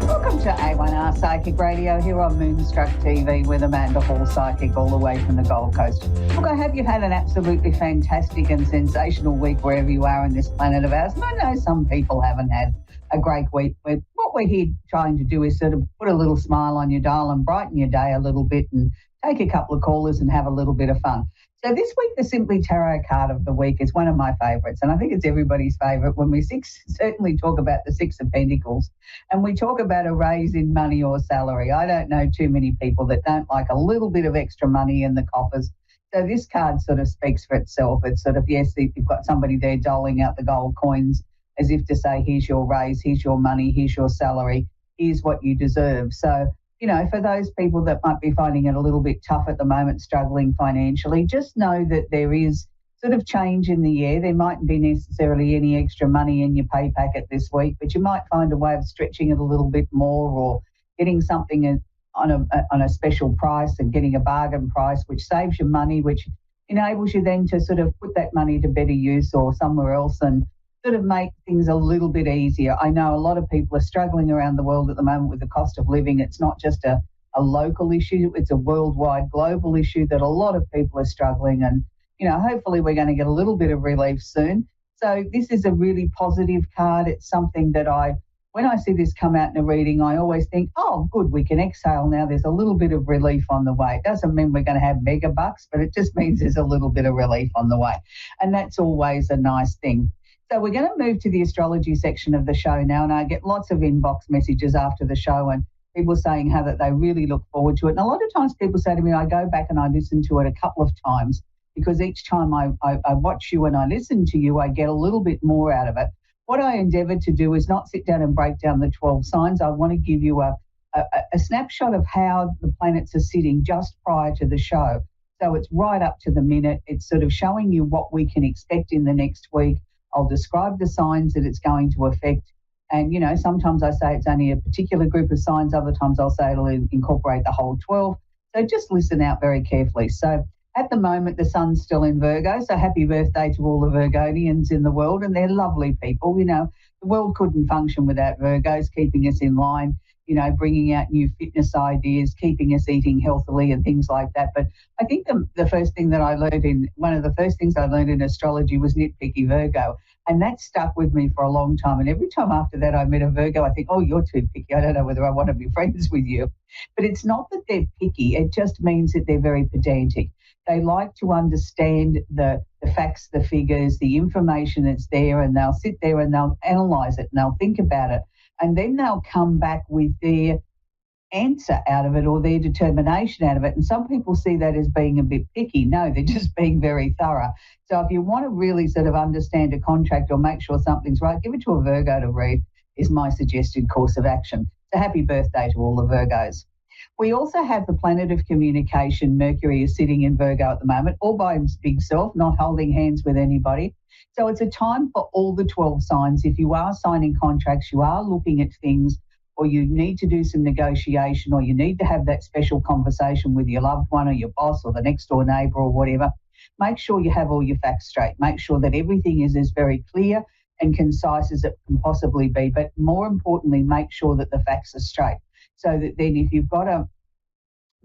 Welcome to A1R Psychic Radio here on Moonstruck TV with Amanda Hall Psychic all the way from the Gold Coast. Look, I hope you've had an absolutely fantastic and sensational week wherever you are in this planet of ours. And I know some people haven't had a great week. What we're here trying to do is sort of put a little smile on your dial and brighten your day a little bit and take a couple of callers and have a little bit of fun. So this week, the Simply Tarot card of the week is one of my favourites, and I think it's everybody's favourite when we certainly talk about the Six of Pentacles and we talk about a raise in money or salary. I don't know too many people that don't like a little bit of extra money in the coffers. So this card sort of speaks for itself. It's sort of, yes, you've got somebody there doling out the gold coins as if to say, here's your raise, here's your money, here's your salary, here's what you deserve. So, you know, for those people that might be finding it a little bit tough at the moment, struggling financially, just know that there is sort of change in the air. There mightn't be necessarily any extra money in your pay packet this week, but you might find a way of stretching it a little bit more or getting something on a special price and getting a bargain price, which saves you money, which enables you then to sort of put that money to better use or somewhere else and sort of make things a little bit easier. I know a lot of people are struggling around the world at the moment with the cost of living. It's not just a a local issue. It's a worldwide, global issue that a lot of people are struggling, and hopefully we're going to get a little bit of relief soon. So this is a really positive card. It's something that when I see this come out in a reading, I always think, oh, good, we can exhale now. There's a little bit of relief on the way. It doesn't mean we're going to have mega bucks, but it just means there's a little bit of relief on the way. And that's always a nice thing. So we're going to move to the astrology section of the show now, and I get lots of inbox messages after the show and people saying how that they really look forward to it. And a lot of times people say to me, I go back and I listen to it a couple of times because each time I watch you and I listen to you, I get a little bit more out of it. What I endeavour to do is not sit down and break down the 12 signs. I want to give you a snapshot of how the planets are sitting just prior to the show. So it's right up to the minute. It's sort of showing you what we can expect in the next week. I'll describe the signs that it's going to affect. And, sometimes I say it's only a particular group of signs. Other times I'll say it'll incorporate the whole 12. So just listen out very carefully. So at the moment, the sun's still in Virgo, so happy birthday to all the Virgonians in the world, and they're lovely people. The world couldn't function without Virgos, keeping us in line, bringing out new fitness ideas, keeping us eating healthily and things like that. But I think the first thing that one of the first things I learned in astrology was nitpicky Virgo, and that stuck with me for a long time. And every time after that I met a Virgo, I think, oh, you're too picky. I don't know whether I want to be friends with you. But it's not that they're picky. It just means that they're very pedantic. They like to understand the facts, the figures, the information that's there, and they'll sit there and they'll analyse it and they'll think about it. And then they'll come back with their answer out of it or their determination out of it. And some people see that as being a bit picky. No, they're just being very thorough. So if you want to really sort of understand a contract or make sure something's right, give it to a Virgo to read is my suggested course of action. So happy birthday to all the Virgos. We also have the planet of communication. Mercury is sitting in Virgo at the moment, all by his big self, not holding hands with anybody. So it's a time for all the 12 signs. If you are signing contracts, you are looking at things, or you need to do some negotiation, or you need to have that special conversation with your loved one or your boss or the next door neighbour or whatever, make sure you have all your facts straight. Make sure that everything is as very clear and concise as it can possibly be. But more importantly, make sure that the facts are straight. So that then if you've got to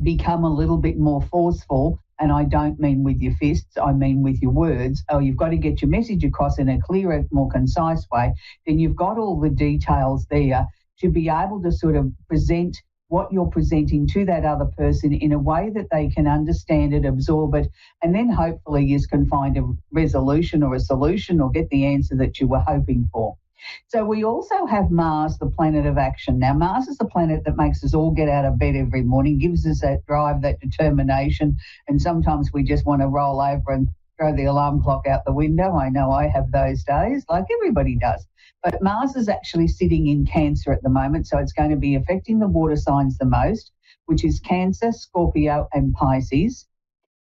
become a little bit more forceful, and I don't mean with your fists, I mean with your words, or you've got to get your message across in a clearer, more concise way, then you've got all the details there to be able to sort of present what you're presenting to that other person in a way that they can understand it, absorb it, and then hopefully you can find a resolution or a solution or get the answer that you were hoping for. So we also have Mars, the planet of action. Now, Mars is the planet that makes us all get out of bed every morning, gives us that drive, that determination, and sometimes we just want to roll over and throw the alarm clock out the window. I know I have those days, like everybody does. But Mars is actually sitting in Cancer at the moment, so it's going to be affecting the water signs the most, which is Cancer, Scorpio, and Pisces,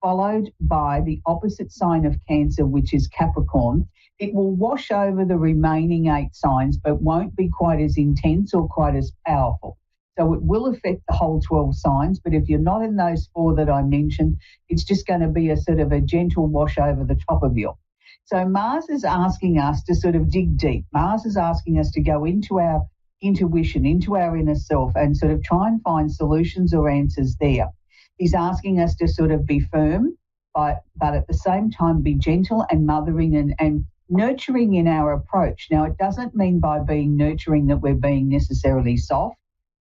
followed by the opposite sign of Cancer, which is Capricorn. It will wash over the remaining 8 signs, but won't be quite as intense or quite as powerful. So it will affect the whole 12 signs, but if you're not in those 4 that I mentioned, it's just going to be a sort of a gentle wash over the top of you. So Mars is asking us to sort of dig deep. Mars is asking us to go into our intuition, into our inner self, and sort of try and find solutions or answers there. He's asking us to sort of be firm, but at the same time be gentle and mothering and nurturing in our approach. Now, it doesn't mean by being nurturing that we're being necessarily soft.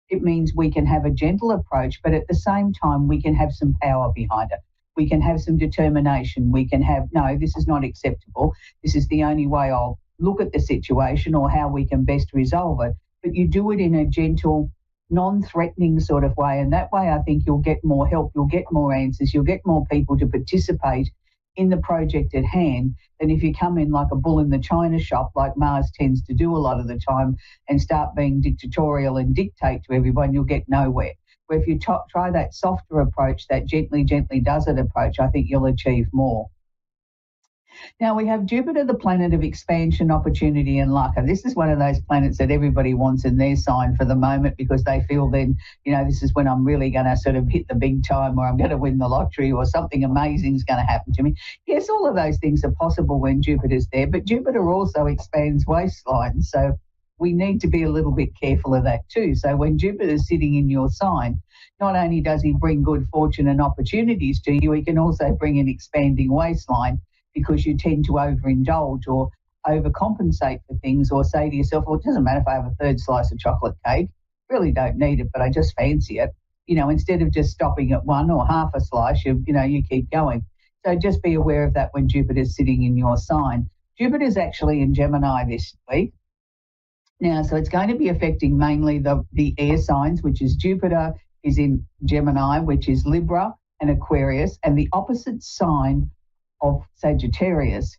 It means we can have a gentle approach, but at the same time, we can have some power behind it. We can have some determination. We can have, no, this is not acceptable. This is the only way I'll look at the situation or how we can best resolve it. But you do it in a gentle, non-threatening sort of way. And that way, I think you'll get more help. You'll get more answers. You'll get more people to participate in the project at hand than if you come in like a bull in the china shop, like Mars tends to do a lot of the time, and start being dictatorial and dictate to everyone. You'll get nowhere. Where if you try that softer approach, that gently does it approach, I think you'll achieve more. Now we have Jupiter, the planet of expansion, opportunity and luck. And this is one of those planets that everybody wants in their sign for the moment, because they feel then, this is when I'm really going to sort of hit the big time, or I'm going to win the lottery, or something amazing is going to happen to me. Yes, all of those things are possible when Jupiter's there, but Jupiter also expands waistlines. So we need to be a little bit careful of that too. So when Jupiter's sitting in your sign, not only does he bring good fortune and opportunities to you, he can also bring an expanding waistline because you tend to overindulge or overcompensate for things, or say to yourself, well, it doesn't matter if I have a third slice of chocolate cake, really don't need it, but I just fancy it. Instead of just stopping at one or half a slice, you keep going. So just be aware of that when Jupiter's sitting in your sign. Jupiter's actually in Gemini this week. Now, so it's going to be affecting mainly the air signs, which is Jupiter is in Gemini, which is Libra and Aquarius, and the opposite sign of Sagittarius.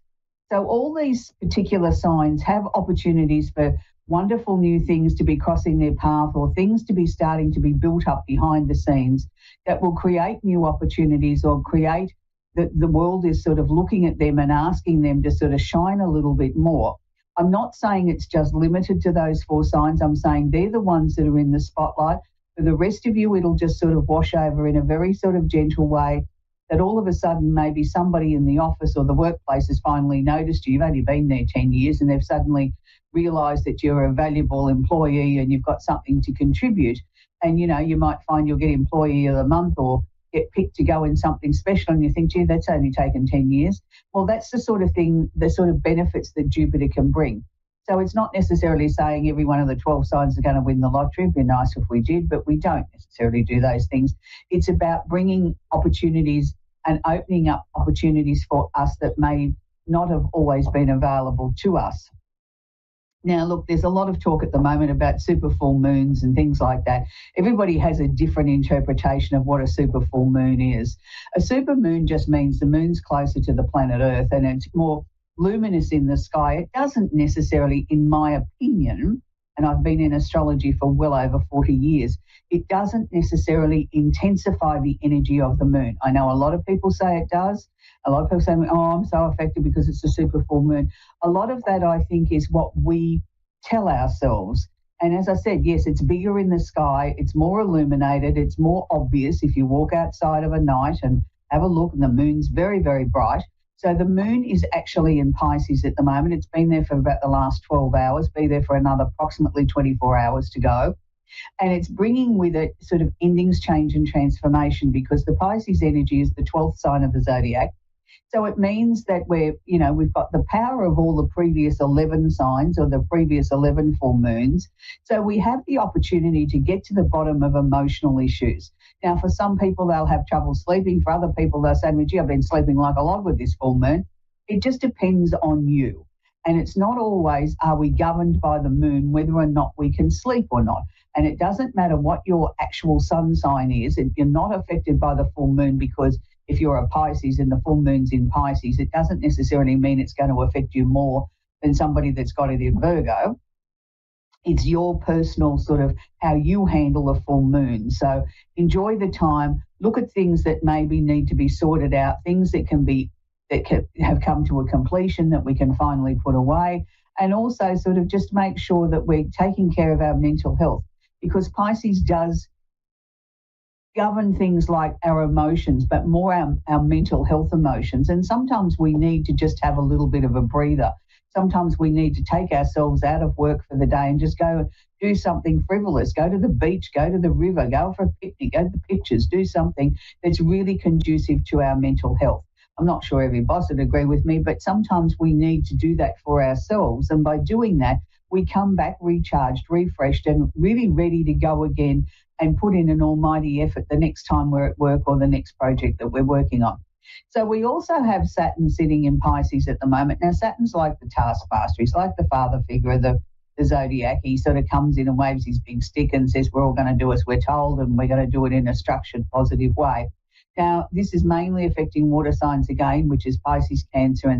So all these particular signs have opportunities for wonderful new things to be crossing their path, or things to be starting to be built up behind the scenes that will create new opportunities, or create the world is sort of looking at them and asking them to sort of shine a little bit more. I'm not saying it's just limited to those 4 signs. I'm saying they're the ones that are in the spotlight. For the rest of you, it'll just sort of wash over in a very sort of gentle way, that all of a sudden maybe somebody in the office or the workplace has finally noticed you. You've only been there 10 years and they've suddenly realised that you're a valuable employee and you've got something to contribute. And, you might find you'll get Employee of the Month or get picked to go in something special, and you think, gee, that's only taken 10 years. Well, that's the sort of thing, the sort of benefits that Jupiter can bring. So it's not necessarily saying every one of the 12 signs are going to win the lottery. It'd be nice if we did, but we don't necessarily do those things. It's about bringing opportunities and opening up opportunities for us that may not have always been available to us. Now, look, there's a lot of talk at the moment about super full moons and things like that. Everybody has a different interpretation of what a super full moon is. A super moon just means the moon's closer to the planet Earth and it's more luminous in the sky. It doesn't necessarily, in my opinion, and I've been in astrology for well over 40 years, it doesn't necessarily intensify the energy of the moon. I know a lot of people say it does. A lot of people say, oh, I'm so affected because it's a super full moon. A lot of that, I think, is what we tell ourselves. And as I said, yes, it's bigger in the sky. It's more illuminated. It's more obvious if you walk outside of a night and have a look, and the moon's very, very bright. So the moon is actually in Pisces at the moment. It's been there for about the last 12 hours, be there for another approximately 24 hours to go. And it's bringing with it sort of endings, change and transformation, because the Pisces energy is the 12th sign of the zodiac. So it means that we've got the power of all the previous 11 signs or the previous 11 full moons. So we have the opportunity to get to the bottom of emotional issues. Now, for some people, they'll have trouble sleeping. For other people, they'll say, gee, I've been sleeping like a log with this full moon. It just depends on you. And it's not always, are we governed by the moon, whether or not we can sleep or not. And it doesn't matter what your actual sun sign is. You're not affected by the full moon, because if you're a Pisces and the full moon's in Pisces, it doesn't necessarily mean it's going to affect you more than somebody that's got it in Virgo. It's your personal sort of how you handle a full moon. So enjoy the time. Look at things that maybe need to be sorted out, things that have come to a completion that we can finally put away. And also sort of just make sure that we're taking care of our mental health, because Pisces does govern things like our emotions, but more our mental health emotions. And sometimes we need to just have a little bit of a breather. Sometimes we need to take ourselves out of work for the day and just go do something frivolous. Go to the beach, go to the river, go for a picnic, go to the pictures, do something that's really conducive to our mental health. I'm not sure every boss would agree with me, but sometimes we need to do that for ourselves. And by doing that, we come back recharged, refreshed, and really ready to go again and put in an almighty effort the next time we're at work or the next project that we're working on. So we also have Saturn sitting in Pisces at the moment. Now, Saturn's like the taskmaster. He's like the father figure of the zodiac. He sort of comes in and waves his big stick and says, we're all going to do as we're told, and we're going to do it in a structured, positive way. Now, this is mainly affecting water signs again, which is Pisces, Cancer,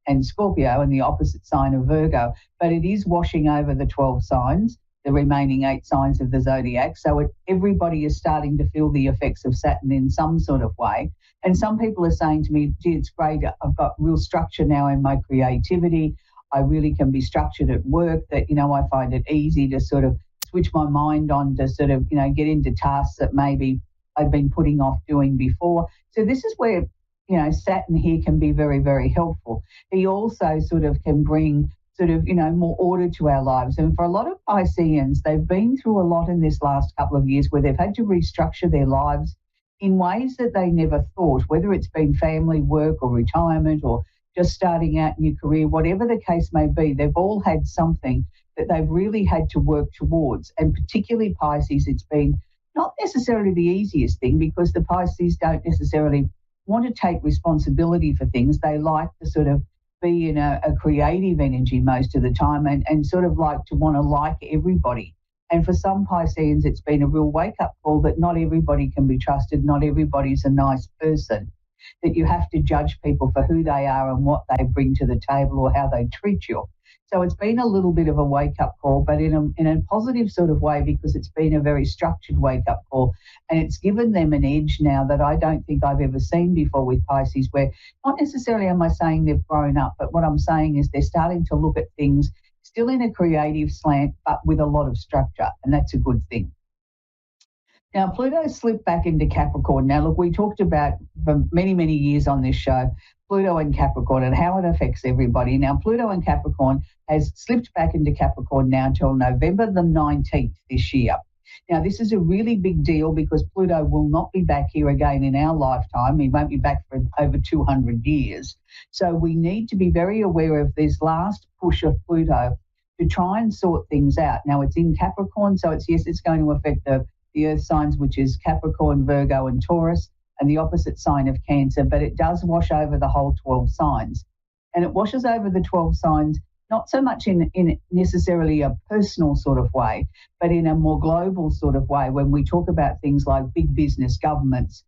and Scorpio, and the opposite sign of Virgo. But it is washing over the 12 signs, the remaining 8 signs of the zodiac. So everybody is starting to feel the effects of Saturn in some sort of way. And some people are saying to me, gee, it's great. I've got real structure now in my creativity. I really can be structured at work, that, I find it easy to sort of switch my mind on to sort of, get into tasks that maybe I've been putting off doing before. So this is where, Saturn here can be very, very helpful. He also sort of can bring sort of, more order to our lives. And for a lot of Pisceans, they've been through a lot in this last couple of years where they've had to restructure their lives in ways that they never thought, whether it's been family, work, or retirement, or just starting out in your career, whatever the case may be, they've all had something that they've really had to work towards. And particularly Pisces, it's been not necessarily the easiest thing because the Pisces don't necessarily want to take responsibility for things. They like to sort of be in a creative energy most of the time and sort of like to want to like everybody. And for some Pisceans, it's been a real wake-up call that not everybody can be trusted, not everybody's a nice person, that you have to judge people for who they are and what they bring to the table or how they treat you. So it's been a little bit of a wake-up call, but in a positive sort of way because it's been a very structured wake-up call. And it's given them an edge now that I don't think I've ever seen before with Pisces, where not necessarily am I saying they've grown up, but what I'm saying is they're starting to look at things still in a creative slant, but with a lot of structure, and that's a good thing. Now, Pluto slipped back into Capricorn. Now, look, we talked about for many, many years on this show, Pluto and Capricorn and how it affects everybody. Now, Pluto and Capricorn has slipped back into Capricorn now until November the 19th this year. Now, this is a really big deal because Pluto will not be back here again in our lifetime. He won't be back for over 200 years. So we need to be very aware of this last push of Pluto to try and sort things out. Now, it's in Capricorn, so it's going to affect the earth signs, which is Capricorn, Virgo, and Taurus, and the opposite sign of Cancer, but it does wash over the whole 12 signs. And it washes over the 12 signs not so much in necessarily a personal sort of way, but in a more global sort of way when we talk about things like big business, governments,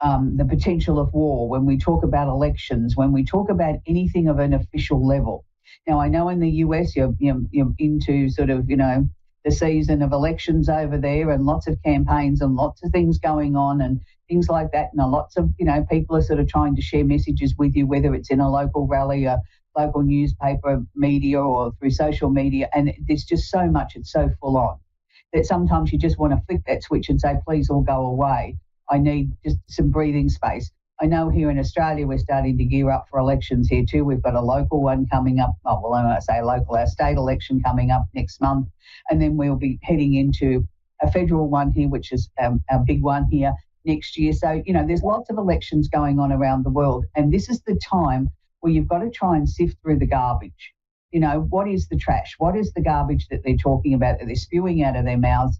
the potential of war, when we talk about elections, when we talk about anything of an official level. Now, I know in the US you're into sort of, the season of elections over there and lots of campaigns and lots of things going on and things like that. And lots of, people are sort of trying to share messages with you, whether it's in a local rally, a local newspaper, media, or through social media. And there's just so much, it's so full on that sometimes you just want to flick that switch and say, please all go away. I need just some breathing space. I know here in Australia, we're starting to gear up for elections here too. We've got a local one coming up. Oh, well, when I say local, our state election coming up next month. And then we'll be heading into a federal one here, which is our big one here next year. So, there's lots of elections going on around the world. And this is the time where you've got to try and sift through the garbage. What is the trash? What is the garbage that they're talking about, that they're spewing out of their mouths?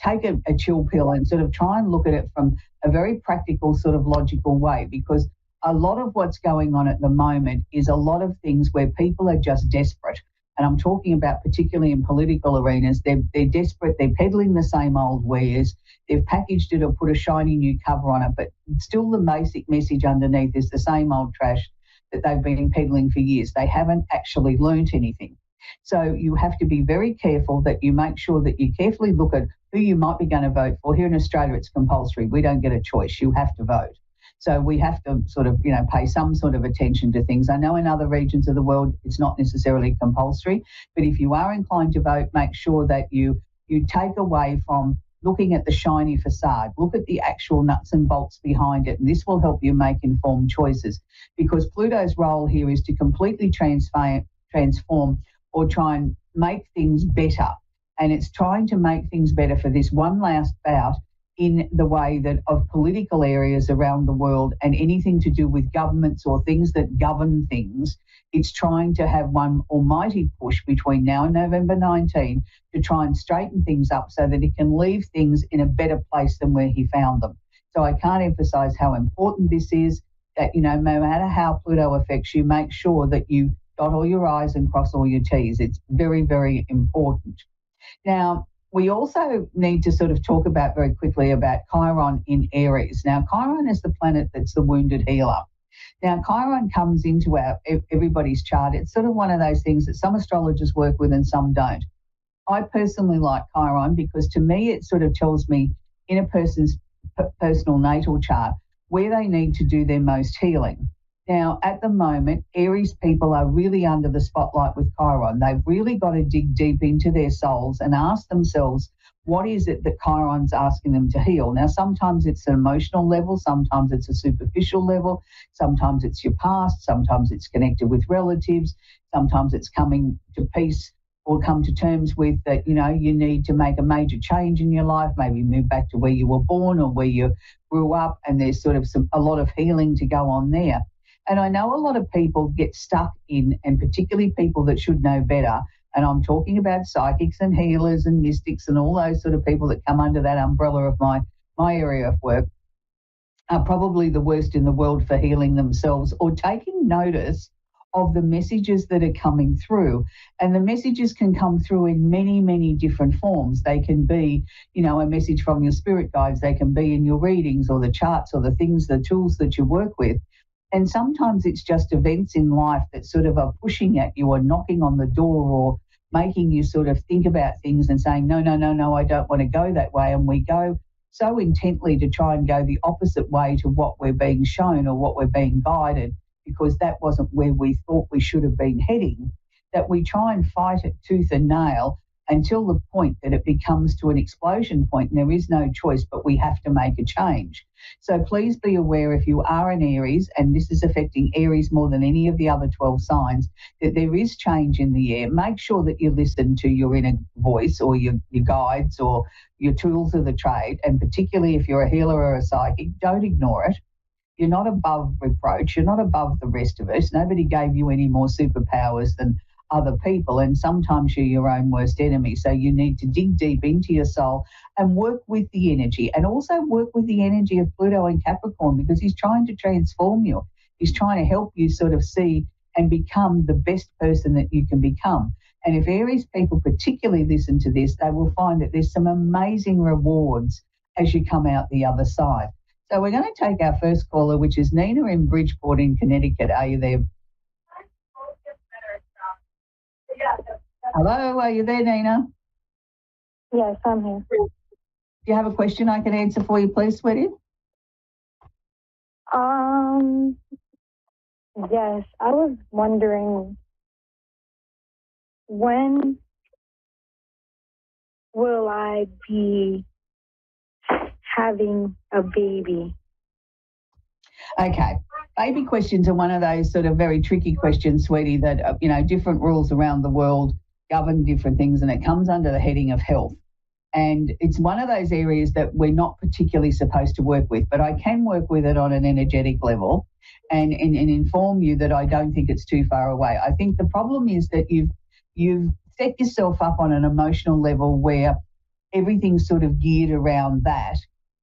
Take a chill pill and sort of try and look at it from a very practical sort of logical way, because a lot of what's going on at the moment is a lot of things where people are just desperate. And I'm talking about particularly in political arenas. They're desperate. They're peddling the same old wares. They've packaged it or put a shiny new cover on it, but still the basic message underneath is the same old trash that they've been peddling for years. They haven't actually learnt anything. So you have to be very careful that you make sure that you carefully look at who you might be going to vote for. Here in Australia, it's compulsory. We don't get a choice. You have to vote. So we have to sort of, pay some sort of attention to things. I know in other regions of the world, it's not necessarily compulsory, but if you are inclined to vote, make sure that you take away from looking at the shiny facade. Look at the actual nuts and bolts behind it, and this will help you make informed choices, because Pluto's role here is to completely transform or try and make things better. And it's trying to make things better for this one last bout in the way that of political areas around the world and anything to do with governments or things that govern things. It's trying to have one almighty push between now and November 19 to try and straighten things up so that it can leave things in a better place than where he found them. So I can't emphasize how important this is, that, no matter how Pluto affects you, make sure that you dot all your I's and cross all your T's. It's very, very important. Now, we also need to sort of talk about very quickly about Chiron in Aries. Now, Chiron is the planet that's the wounded healer. Now, Chiron comes into everybody's chart. It's sort of one of those things that some astrologers work with and some don't. I personally like Chiron because to me it sort of tells me in a person's personal natal chart where they need to do their most healing. Now, at the moment, Aries people are really under the spotlight with Chiron. They've really got to dig deep into their souls and ask themselves, what is it that Chiron's asking them to heal? Now, sometimes it's an emotional level, sometimes it's a superficial level, sometimes it's your past, sometimes it's connected with relatives, sometimes it's coming to peace or come to terms with that, you know, you need to make a major change in your life, maybe move back to where you were born or where you grew up, and there's sort of a lot of healing to go on there. And I know a lot of people get stuck in, and particularly people that should know better, and I'm talking about psychics and healers and mystics and all those sort of people that come under that umbrella of my area of work, are probably the worst in the world for healing themselves or taking notice of the messages that are coming through. And the messages can come through in many, many different forms. They can be, you know, a message from your spirit guides. They can be in your readings or the charts or the things, the tools that you work with. And sometimes it's just events in life that sort of are pushing at you or knocking on the door or making you sort of think about things and saying, no, I don't want to go that way. And we go so intently to try and go the opposite way to what we're being shown or what we're being guided, because that wasn't where we thought we should have been heading, that we try and fight it tooth and nail until the point that it becomes to an explosion point and there is no choice, but we have to make a change. So please be aware, if you are an Aries, and this is affecting Aries more than any of the other 12 signs, that there is change in the air. Make sure that you listen to your inner voice or your guides or your tools of the trade, and particularly if you're a healer or a psychic, don't ignore it. You're not above reproach. You're not above the rest of us. Nobody gave you any more superpowers than other people, and sometimes you're your own worst enemy. So you need to dig deep into your soul and work with the energy, and also work with the energy of Pluto and Capricorn, because he's trying to transform you. He's trying to help you sort of see and become the best person that you can become. And if Aries people particularly listen to this, they will find that there's some amazing rewards as you come out the other side. So we're going to take our first caller, which is Nina in Bridgeport in Connecticut. Are you there? Hello, are you there, Nina? Yes, I'm here. Do you have a question I can answer for you, please, sweetie? Yes, I was wondering, when will I be having a baby? Okay. Baby questions are one of those sort of very tricky questions, sweetie, that, you know, different rules around the world govern different things, and it comes under the heading of health. And it's one of those areas that we're not particularly supposed to work with, but I can work with it on an energetic level and inform you that I don't think it's too far away. I think the problem is that you've set yourself up on an emotional level where everything's sort of geared around that,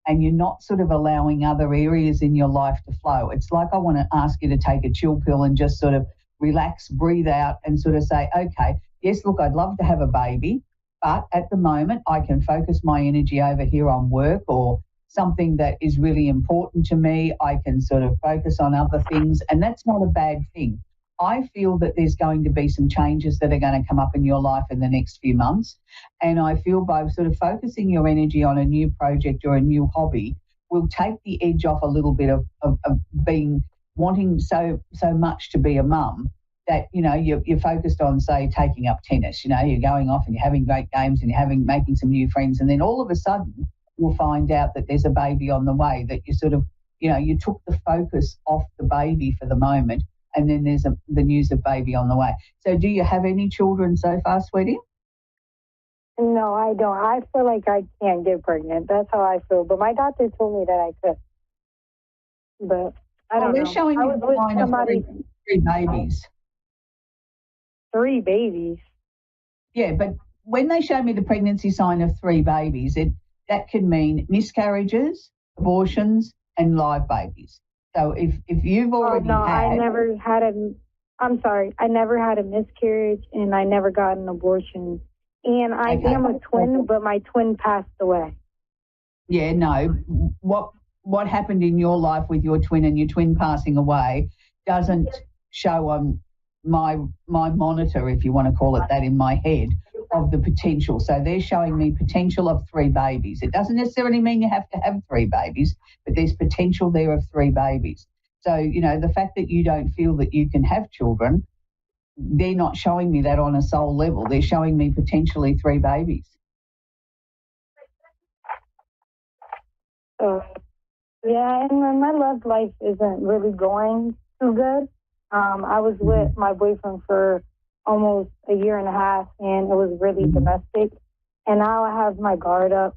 and you're not sort of allowing other areas in your life to flow. It's like I want to ask you to take a chill pill and just sort of relax, breathe out, and sort of say, okay, yes, look, I'd love to have a baby, but at the moment I can focus my energy over here on work or something that is really important to me. I can sort of focus on other things, and that's not a bad thing. I feel that there's going to be some changes that are going to come up in your life in the next few months. And I feel by sort of focusing your energy on a new project or a new hobby will take the edge off a little bit of being wanting so much to be a mum that, you know, you're focused on, say, taking up tennis. You know, you're going off and you're having great games and you're making some new friends. And then all of a sudden you'll find out that there's a baby on the way, that you sort of, you know, you took the focus off the baby for the moment. And then there's the news of baby on the way. So do you have any children so far, sweetie? No, I don't. I feel like I can't get pregnant. That's how I feel. But my doctor told me that I could. But I don't know. They're showing you the sign of three babies. 3 babies? Yeah, but when they show me the pregnancy sign of 3 babies, that can mean miscarriages, abortions, and live babies. So if you've already I never had I never had a miscarriage, and I never got an abortion. And I am a twin, but my twin passed away. Yeah, no. What happened in your life with your twin and your twin passing away doesn't show on my monitor, if you want to call it that, in my head, of the potential. So they're showing me potential of 3 babies. It doesn't necessarily mean you have to have 3 babies, but there's potential there of 3 babies. So, the fact that you don't feel that you can have children, they're not showing me that on a soul level. They're showing me potentially 3 babies. Yeah, and then my love life isn't really going too good. I was with my boyfriend for almost a year and a half, and it was really domestic. And now I have my guard up.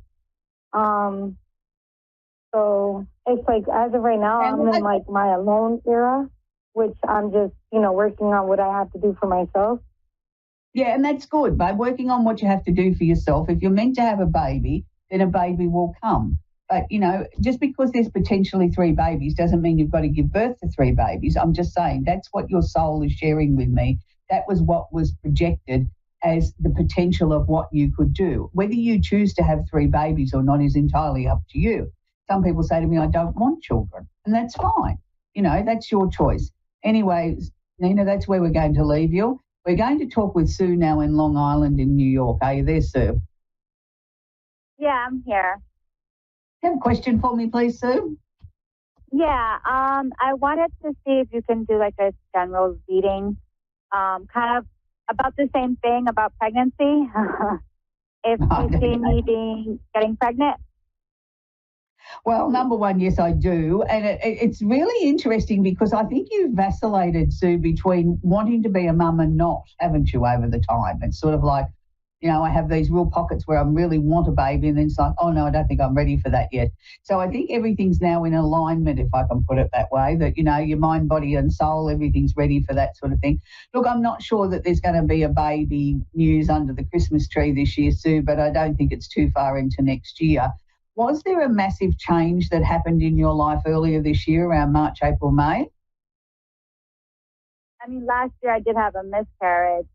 So it's like, as of right now, I'm in like my alone era, which I'm just, working on what I have to do for myself. Yeah, and that's good, by working on what you have to do for yourself. If you're meant to have a baby, then a baby will come. But, just because there's potentially 3 babies doesn't mean you've got to give birth to 3 babies. I'm just saying that's what your soul is sharing with me. That was what was projected as the potential of what you could do. Whether you choose to have 3 babies or not is entirely up to you. Some people say to me, I don't want children, and that's fine. That's your choice. Anyway, Nina, that's where we're going to leave you. We're going to talk with Sue now in Long Island in New York. Are you there, Sue? Yeah, I'm here. You have a question for me, please, Sue? Yeah, I wanted to see if you can do like a general reading, kind of about the same thing about pregnancy. If you see me getting pregnant. Well, number one, yes, I do. And it's really interesting because I think you've vacillated, Sue, between wanting to be a mum and not, haven't you, over the time? It's sort of like, I have these real pockets where I really want a baby, and then it's like, oh, no, I don't think I'm ready for that yet. So I think everything's now in alignment, if I can put it that way, that, your mind, body and soul, everything's ready for that sort of thing. Look, I'm not sure that there's going to be a baby news under the Christmas tree this year, Sue, but I don't think it's too far into next year. Was there a massive change that happened in your life earlier this year around March, April, May? I mean, last year I did have a miscarriage.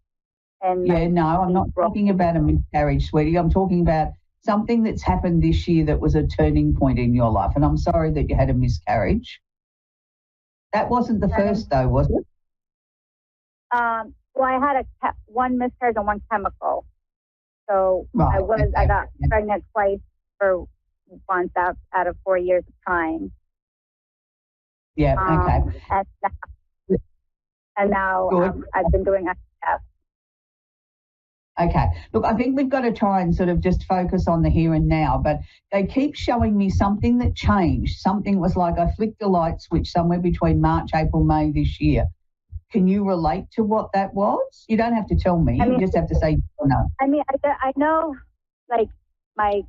And yeah, no, I'm not talking about a miscarriage, sweetie. I'm talking about something that's happened this year that was a turning point in your life. And I'm sorry that you had a miscarriage. That wasn't the first, though, was it? Well, I had one miscarriage and one chemical. So right, I got pregnant twice for once out of 4 years of trying. Yeah, okay. And now I've been doing IVF. Okay. Look, I think we've got to try and sort of just focus on the here and now, but they keep showing me something that changed. Something was like I flicked a light switch somewhere between March, April, May this year. Can you relate to what that was? You don't have to tell me. You just have to say no. I mean, I know, like, my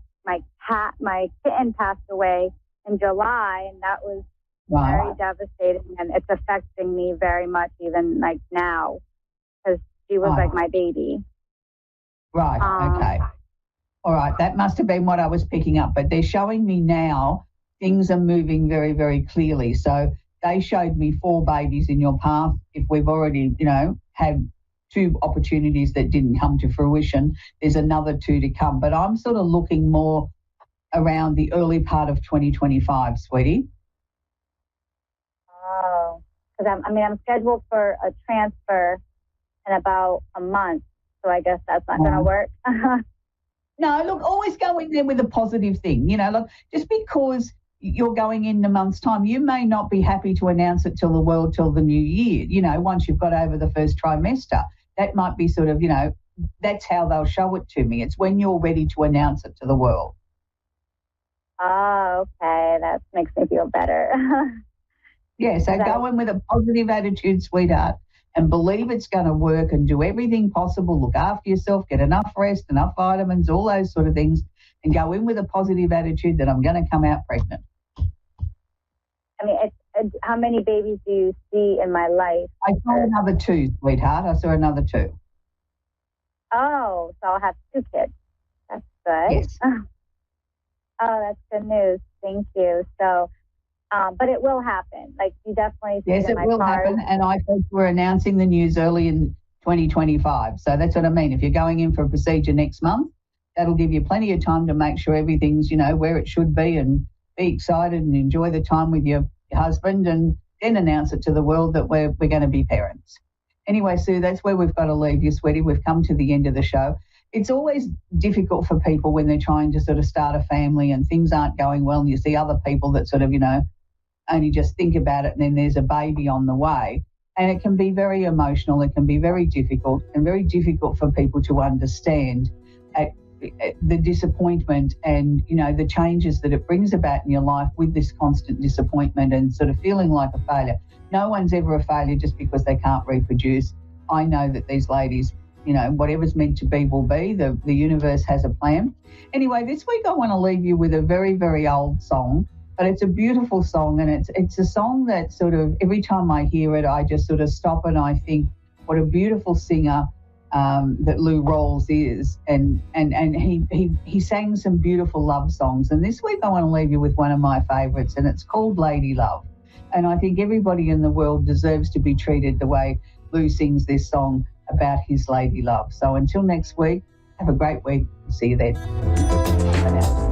kitten passed away in July, and that was very devastating, and it's affecting me very much even, like, now, because she was like my baby. Right, okay. All right, that must have been what I was picking up, but they're showing me now things are moving very, very clearly. So they showed me 4 babies in your path. If we've already, had 2 opportunities that didn't come to fruition, there's another 2 to come. But I'm sort of looking more around the early part of 2025, sweetie. Oh, because I'm scheduled for a transfer in about a month. So I guess that's not going to work. No, look, always go in there with a positive thing. Look, just because you're going in a month's time, you may not be happy to announce it till the new year, once you've got over the first trimester. That might be sort of, that's how they'll show it to me. It's when you're ready to announce it to the world. Oh, okay. That makes me feel better. Yeah, so go in with a positive attitude, sweetheart, and believe it's going to work and do everything possible. Look after yourself, get enough rest, enough vitamins, all those sort of things, and go in with a positive attitude that I'm going to come out pregnant. I mean, how many babies do you see in my life? I saw another 2, sweetheart. I saw another 2. Oh, so I'll have 2 kids. That's good. Yes. Oh, that's good news. Thank you. So, but it will happen. Like, you definitely see yes, it will happen. And I think we're announcing the news early in 2025. So that's what I mean. If you're going in for a procedure next month, that'll give you plenty of time to make sure everything's, where it should be, and be excited and enjoy the time with your husband, and then announce it to the world that we're going to be parents. Anyway, Sue, that's where we've got to leave you, sweetie. We've come to the end of the show. It's always difficult for people when they're trying to sort of start a family and things aren't going well, and you see other people that sort of, only just think about it and then there's a baby on the way. And it can be very emotional. It can be very difficult for people to understand the disappointment and, the changes that it brings about in your life with this constant disappointment and sort of feeling like a failure. No one's ever a failure just because they can't reproduce. I know that these ladies, whatever's meant to be will be. The universe has a plan. Anyway, this week I want to leave you with a very, very old song, but it's a beautiful song, and it's a song that sort of, every time I hear it, I just sort of stop and I think, what a beautiful singer that Lou Rawls is, and he sang some beautiful love songs. And this week I want to leave you with one of my favourites, and it's called Lady Love. And I think everybody in the world deserves to be treated the way Lou sings this song about his lady love. So until next week, have a great week. See you then. Bye now.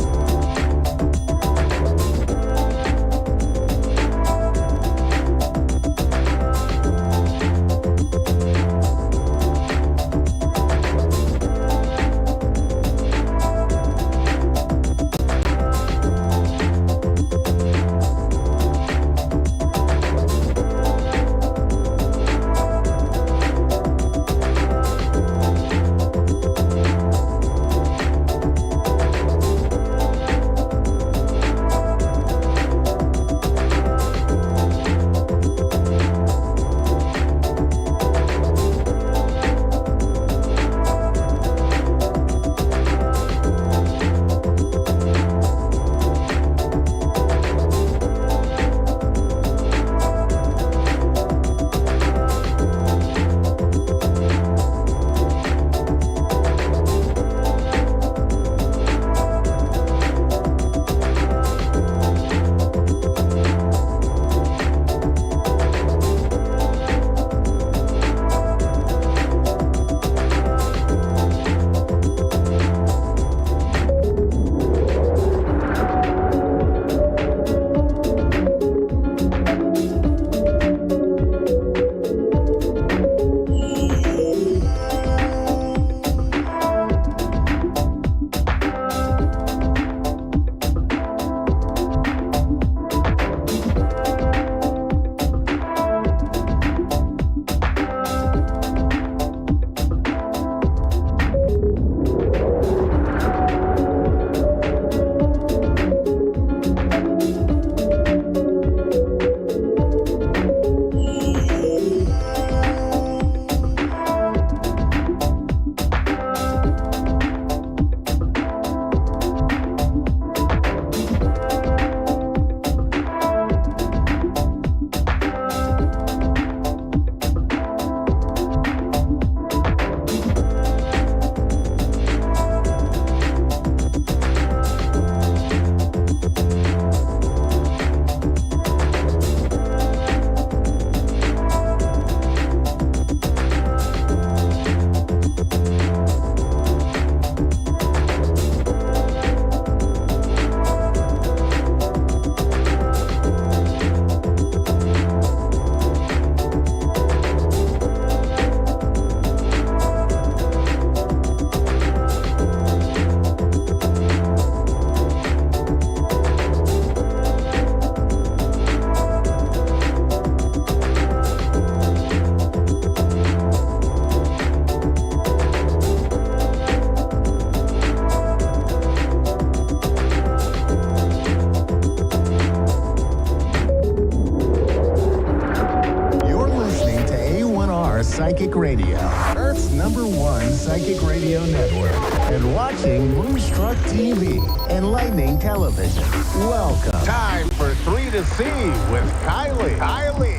Psychic Radio, Earth's #1 psychic radio network, and watching Moonstruck TV, enlightening television. Welcome. Time for 3 to C with Kylie.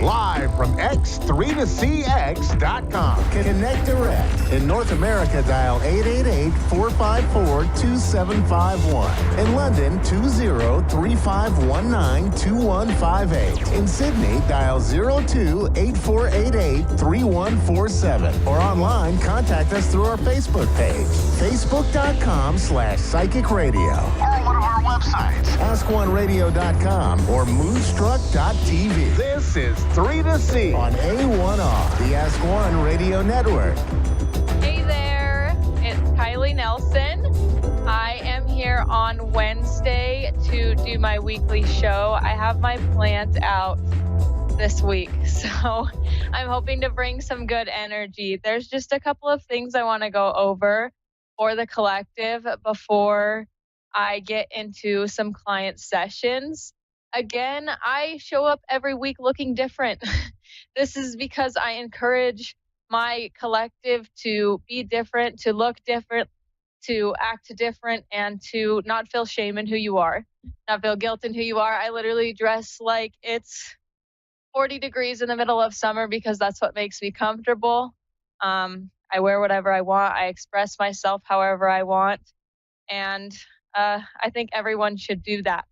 Live from X3to CX.com. Connect direct. In North America, dial 888-454-2751. In London, 20-3519-2158. In Sydney, dial 02-8488-3147. Or online, contact us through our Facebook page, facebook.com/psychic radio. Or one of our websites, askoneradio.com or moonstruck.tv. This is 3 to C on A1R, the Ask One Radio Network. Hey there, it's Kylie Nelson. I am here here on Wednesday to do my weekly show. I have my plans out this week, so I'm hoping to bring some good energy. There's just a couple of things I want to go over for the collective before I get into some client sessions. Again, I show up every week looking different. This is because I encourage my collective to be different, to look different, to act different, and to not feel shame in who you are, not feel guilt in who you are. I literally dress like it's 40 degrees in the middle of summer because that's what makes me comfortable. I wear whatever I want. I express myself however I want. And I think everyone should do that.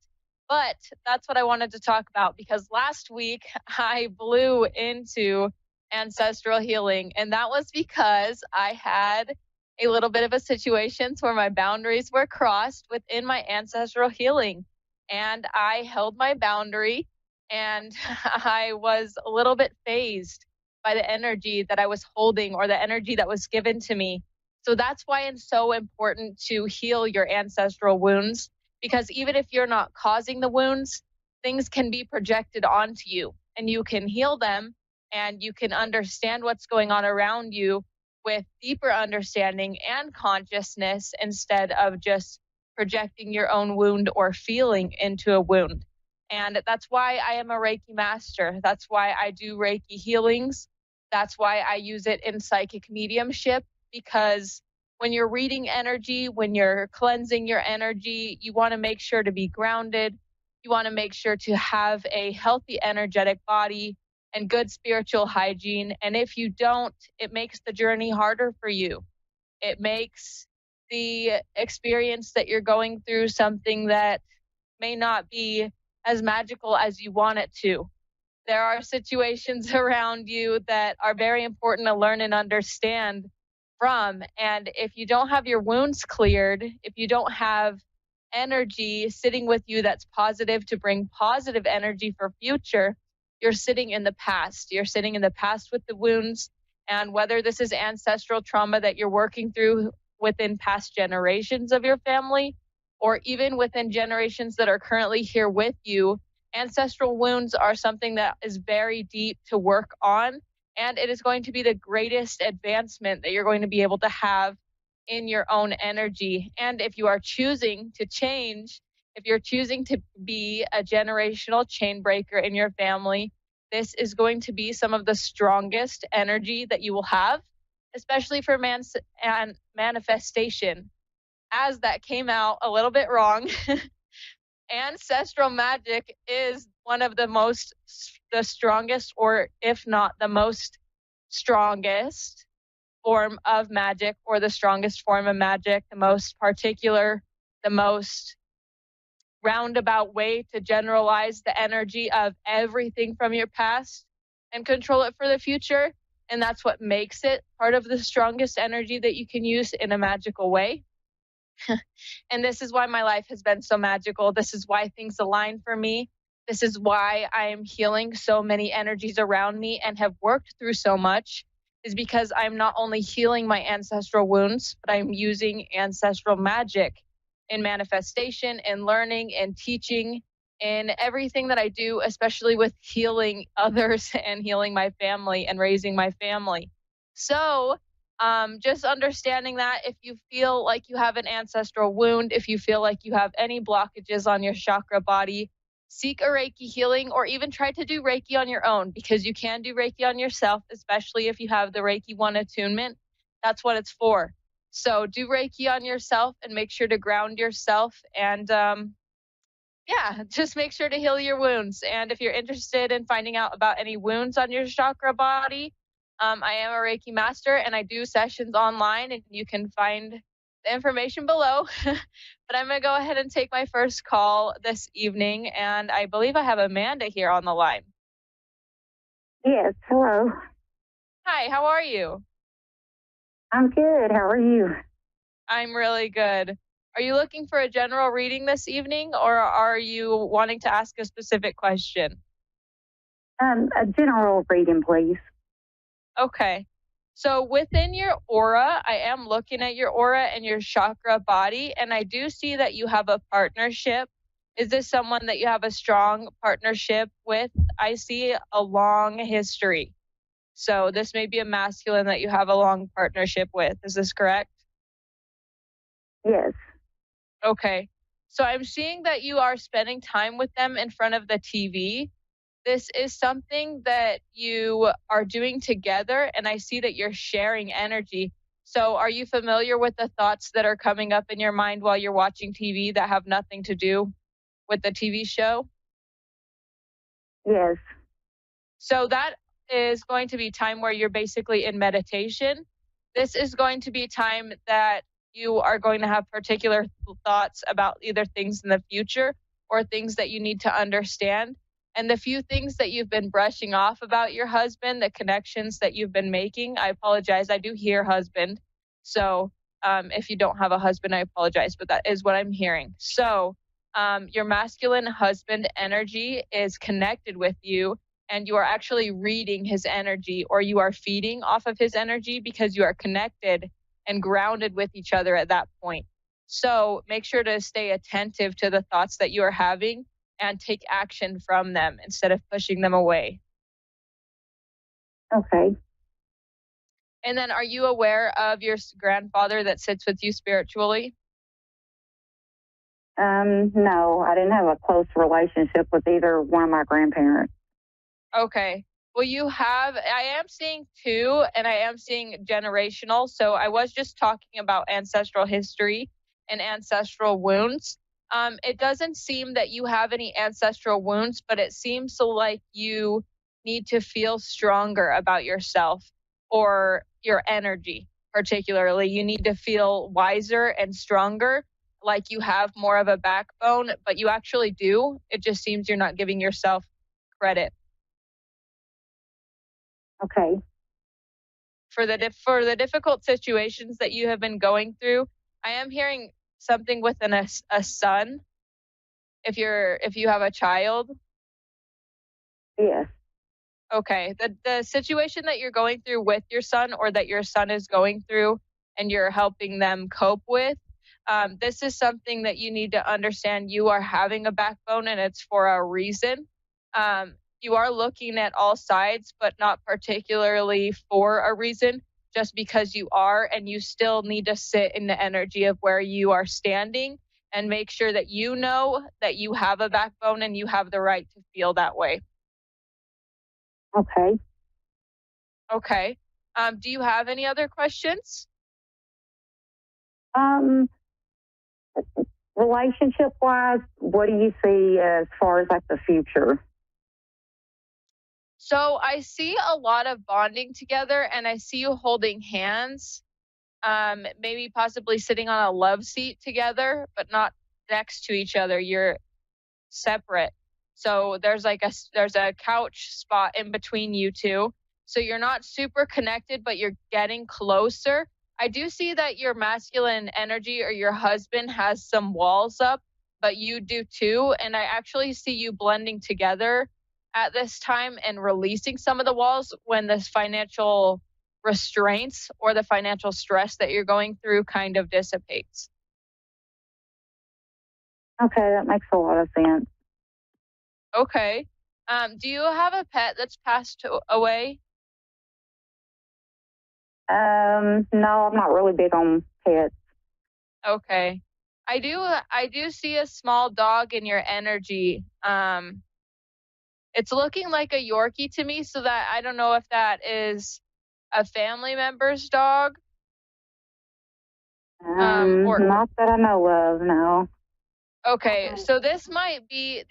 But that's what I wanted to talk about because last week I blew into ancestral healing. And that was because I had a little bit of a situation where my boundaries were crossed within my ancestral healing. And I held my boundary and I was a little bit phased by the energy that I was holding or the energy that was given to me. So that's why it's so important to heal your ancestral wounds, because even if you're not causing the wounds, things can be projected onto you and you can heal them and you can understand what's going on around you with deeper understanding and consciousness instead of just projecting your own wound or feeling into a wound. And that's why I am a Reiki master. That's why I do Reiki healings. That's why I use it in psychic mediumship, because when you're reading energy, when you're cleansing your energy, you want to make sure to be grounded. You want to make sure to have a healthy, energetic body and good spiritual hygiene. And if you don't, it makes the journey harder for you. It makes the experience that you're going through something that may not be as magical as you want it to. There are situations around you that are very important to learn and understand from. And if you don't have your wounds cleared, if you don't have energy sitting with you that's positive to bring positive energy for future, you're sitting in the past. You're sitting in the past with the wounds. And whether this is ancestral trauma that you're working through within past generations of your family, or even within generations that are currently here with you, ancestral wounds are something that is very deep to work on. And it is going to be the greatest advancement that you're going to be able to have in your own energy. And if you are choosing to change, if you're choosing to be a generational chain breaker in your family, this is going to be some of the strongest energy that you will have, especially for manifestation. As that came out a little bit wrong, ancestral magic is one of the strongest, or if not the most strongest form of magic, or the strongest form of magic, the most particular, the most roundabout way to generalize the energy of everything from your past and control it for the future. And that's what makes it part of the strongest energy that you can use in a magical way. And this is why my life has been so magical. This is why things align for me. This is why I am healing so many energies around me and have worked through so much, is because I'm not only healing my ancestral wounds, but I'm using ancestral magic in manifestation, in learning, and teaching, in everything that I do, especially with healing others and healing my family and raising my family. So just understanding that if you feel like you have an ancestral wound, if you feel like you have any blockages on your chakra body, seek a Reiki healing, or even try to do Reiki on your own, because you can do Reiki on yourself, especially if you have the Reiki 1 attunement. That's what it's for. So do Reiki on yourself and make sure to ground yourself, and just make sure to heal your wounds. And if you're interested in finding out about any wounds on your chakra body, I am a Reiki master and I do sessions online, and you can find the information below. But I'm going to go ahead and take my first call this evening, and I believe I have Amanda here on the line. Yes, hello. Hi, how are you? I'm good. How are you? I'm really good. Are you looking for a general reading this evening, or are you wanting to ask a specific question? A general reading, please. Okay. So within your aura, I am looking at your aura and your chakra body, and I do see that you have a partnership. Is this someone that you have a strong partnership with? I see a long history. So this may be a masculine that you have a long partnership with. Is this correct? Yes. Okay. So I'm seeing that you are spending time with them in front of the TV. This is something that you are doing together, and I see that you're sharing energy. So are you familiar with the thoughts that are coming up in your mind while you're watching TV that have nothing to do with the TV show? Yes. So that is going to be time where you're basically in meditation. This is going to be time that you are going to have particular thoughts about either things in the future or things that you need to understand. And the few things that you've been brushing off about your husband, the connections that you've been making, I apologize. I do hear husband. So if you don't have a husband, I apologize, but that is what I'm hearing. So your masculine husband energy is connected with you, and you are actually reading his energy, or you are feeding off of his energy because you are connected and grounded with each other at that point. So make sure to stay attentive to the thoughts that you are having and take action from them instead of pushing them away. Okay. And then are you aware of your grandfather that sits with you spiritually? No, I didn't have a close relationship with either one of my grandparents. Okay. Well, I am seeing two, and I am seeing generational. So I was just talking about ancestral history and ancestral wounds. It doesn't seem that you have any ancestral wounds, but it seems like you need to feel stronger about yourself or your energy, particularly. You need to feel wiser and stronger, like you have more of a backbone, but you actually do. It just seems you're not giving yourself credit. Okay. For the difficult situations that you have been going through, I am hearing something with a son. If you have a child. Yes. Okay. The situation that you're going through with your son, or that your son is going through and you're helping them cope with, this is something that you need to understand. You are having a backbone, and it's for a reason. You are looking at all sides, but not particularly for a reason, just because you are, and you still need to sit in the energy of where you are standing and make sure that you know that you have a backbone and you have the right to feel that way. Okay. Okay. Do you have any other questions? Relationship wise, what do you see as far as like the future? So I see a lot of bonding together, and I see you holding hands, maybe possibly sitting on a love seat together, but not next to each other. You're separate. So there's a couch spot in between you two. So you're not super connected, but you're getting closer. I do see that your masculine energy, or your husband, has some walls up, but you do too. And I actually see you blending together at this time and releasing some of the walls when this financial restraints or the financial stress that you're going through kind of dissipates. Okay, that makes a lot of sense. Okay. Do you have a pet that's passed away? No, I'm not really big on pets. Okay. I do see a small dog in your energy. It's looking like a Yorkie to me, so that I don't know if that is a family member's dog. Not that I know of, no. Okay, so this might be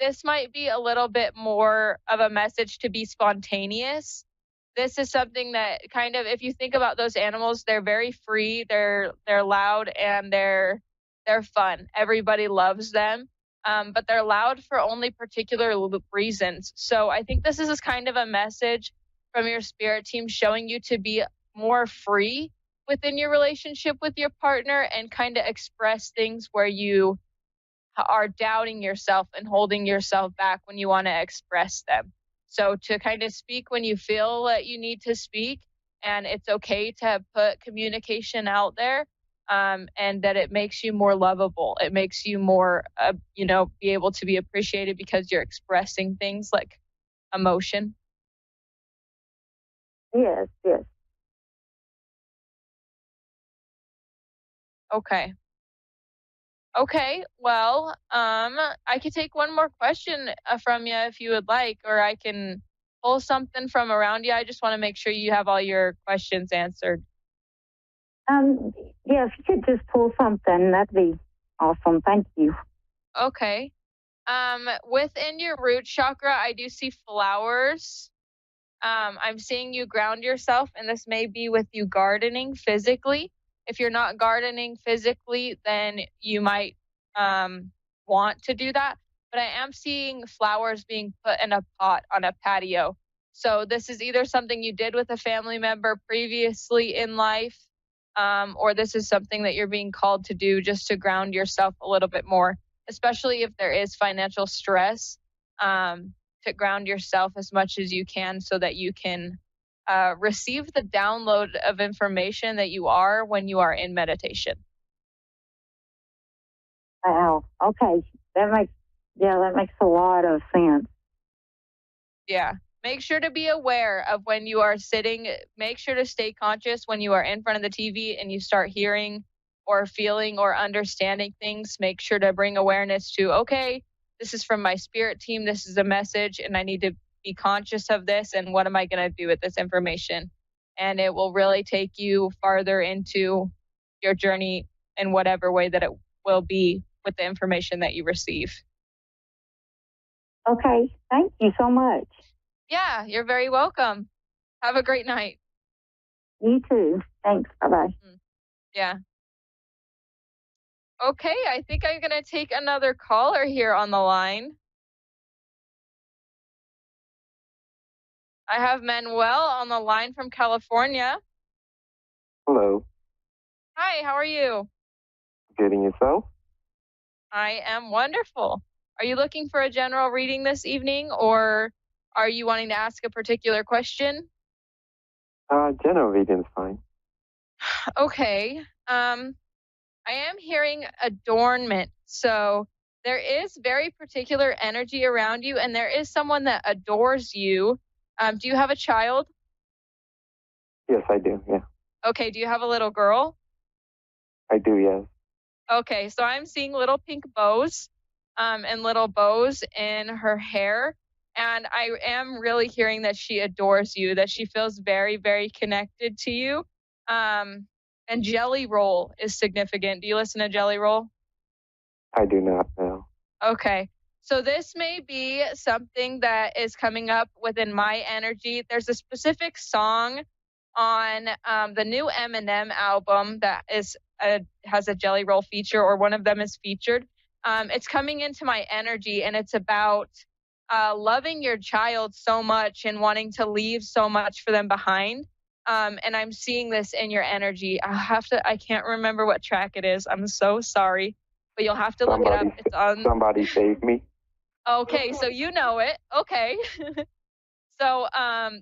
a little bit more of a message to be spontaneous. This is something that kind of, if you think about those animals, they're very free, they're loud, and they're fun. Everybody loves them, but they're loud for only particular reasons. So I think this is kind of a message from your spirit team showing you to be more free within your relationship with your partner, and kind of express things where you are doubting yourself and holding yourself back when you want to express them. So to kind of speak when you feel that you need to speak, and it's okay to put communication out there, and that it makes you more lovable. It makes you more, be able to be appreciated because you're expressing things like emotion. Yes, yes. Okay. Okay, well, I could take one more question from you if you would like, or I can pull something from around you. I just want to make sure you have all your questions answered. Yeah, if you could just pull something, that'd be awesome. Thank you. Okay. Within your root chakra, I do see flowers. I'm seeing you ground yourself, and this may be with you gardening physically. If you're not gardening physically, then you might want to do that. But I am seeing flowers being put in a pot on a patio. So this is either something you did with a family member previously in life, or this is something that you're being called to do just to ground yourself a little bit more, especially if there is financial stress. To ground yourself as much as you can so that you can receive the download of information that you are when you are in meditation. Wow. Okay. That makes a lot of sense. Yeah. Make sure to be aware of when you are sitting. Make sure to stay conscious when you are in front of the TV and you start hearing or feeling or understanding things. Make sure to bring awareness to, okay, this is from my spirit team. This is a message, and I need to be conscious of this. And what am I going to do with this information? And it will really take you farther into your journey in whatever way that it will be with the information that you receive. Okay. Thank you so much. Yeah, you're very welcome. Have a great night. You too. Thanks. Bye-bye. Yeah. Okay, I think I'm going to take another caller here on the line. I have Manuel on the line from California. Hello. Hi, how are you? Getting yourself? I am wonderful. Are you looking for a general reading this evening, or are you wanting to ask a particular question? General reading's fine. Okay. I am hearing adornment. So there is very particular energy around you, and there is someone that adores you. Do you have a child? Yes, I do. Yeah, Okay. Do you have a little girl? I do. Yes. Okay. So I'm seeing little pink bows, and little bows in her hair. And I am really hearing that she adores you, that she feels very, very connected to you. And Jelly Roll is significant. Do you listen to Jelly Roll? I do not know. Okay. So this may be something that is coming up within my energy. There's a specific song on the new Eminem album that has a Jelly Roll feature, or one of them is featured. It's coming into my energy, and it's about loving your child so much and wanting to leave so much for them behind. And I'm seeing this in your energy. I can't remember what track it is. I'm so sorry, but you'll have to look it up. It's on. Somebody Save Me. Okay, so you know it. Okay. So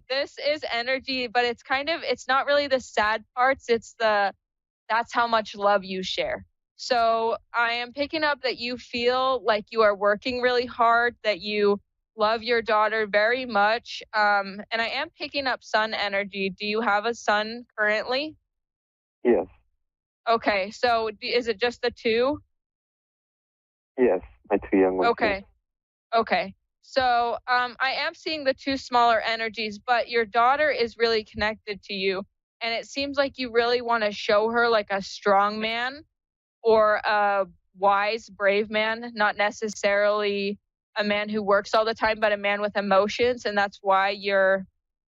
this is energy, but it's not really the sad parts. That's how much love you share. So I am picking up that you feel like you are working really hard, that you love your daughter very much. And I am picking up sun energy. Do you have a son currently? Yes. Okay, so is it just the two? Yes, my two young ones. Okay. Okay. So I am seeing the two smaller energies, but your daughter is really connected to you. And it seems like you really want to show her like a strong man or a wise, brave man, not necessarily a man who works all the time, but a man with emotions. And that's why you're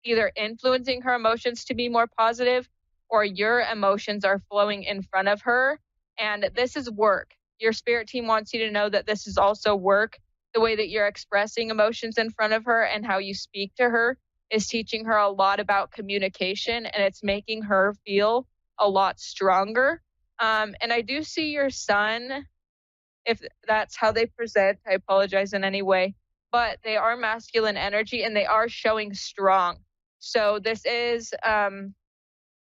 either influencing her emotions to be more positive, or your emotions are flowing in front of her. And this is work. Your spirit team wants you to know that this is also work. The way that you're expressing emotions in front of her and how you speak to her is teaching her a lot about communication, and it's making her feel a lot stronger. And I do see your son, if that's how they present, I apologize in any way, but they are masculine energy and they are showing strong. So this is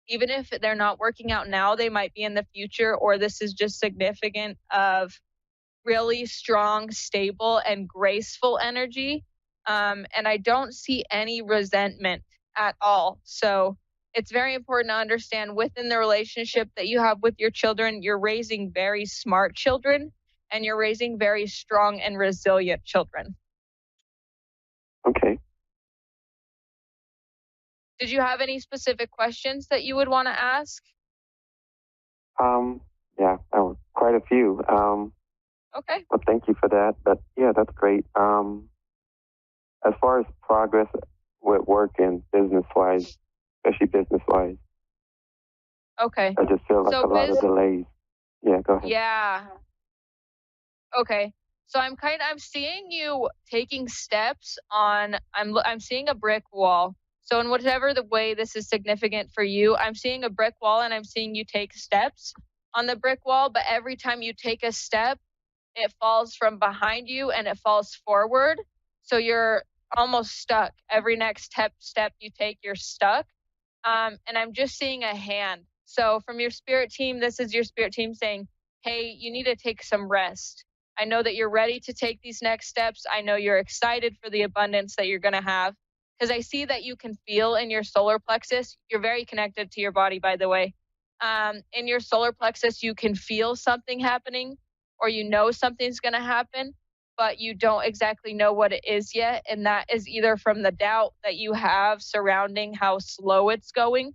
even if they're not working out now, they might be in the future, or this is just significant of really strong, stable, and graceful energy. And I don't see any resentment at all. So it's very important to understand within the relationship that you have with your children, you're raising very smart children, and you're raising very strong and resilient children. Okay. Did you have any specific questions that you would want to ask? Yeah, quite a few. Okay. Well, thank you for that. But yeah, that's great. As far as progress with work and business-wise, especially business-wise, Okay. I just feel like a lot of delays. Yeah, go ahead. Yeah. Okay. So I'm seeing you taking steps on, I'm seeing a brick wall. So in whatever the way this is significant for you, I'm seeing a brick wall and I'm seeing you take steps on the brick wall, but every time you take a step, it falls from behind you and it falls forward. So you're almost stuck. Every next step you take, you're stuck. And I'm just seeing a hand. So from your spirit team, this is your spirit team saying, hey, you need to take some rest. I know that you're ready to take these next steps. I know you're excited for the abundance that you're going to have, because I see that you can feel in your solar plexus. You're very connected to your body, by the way. In your solar plexus, you can feel something happening, or you know something's going to happen, but you don't exactly know what it is yet. And that is either from the doubt that you have surrounding how slow it's going,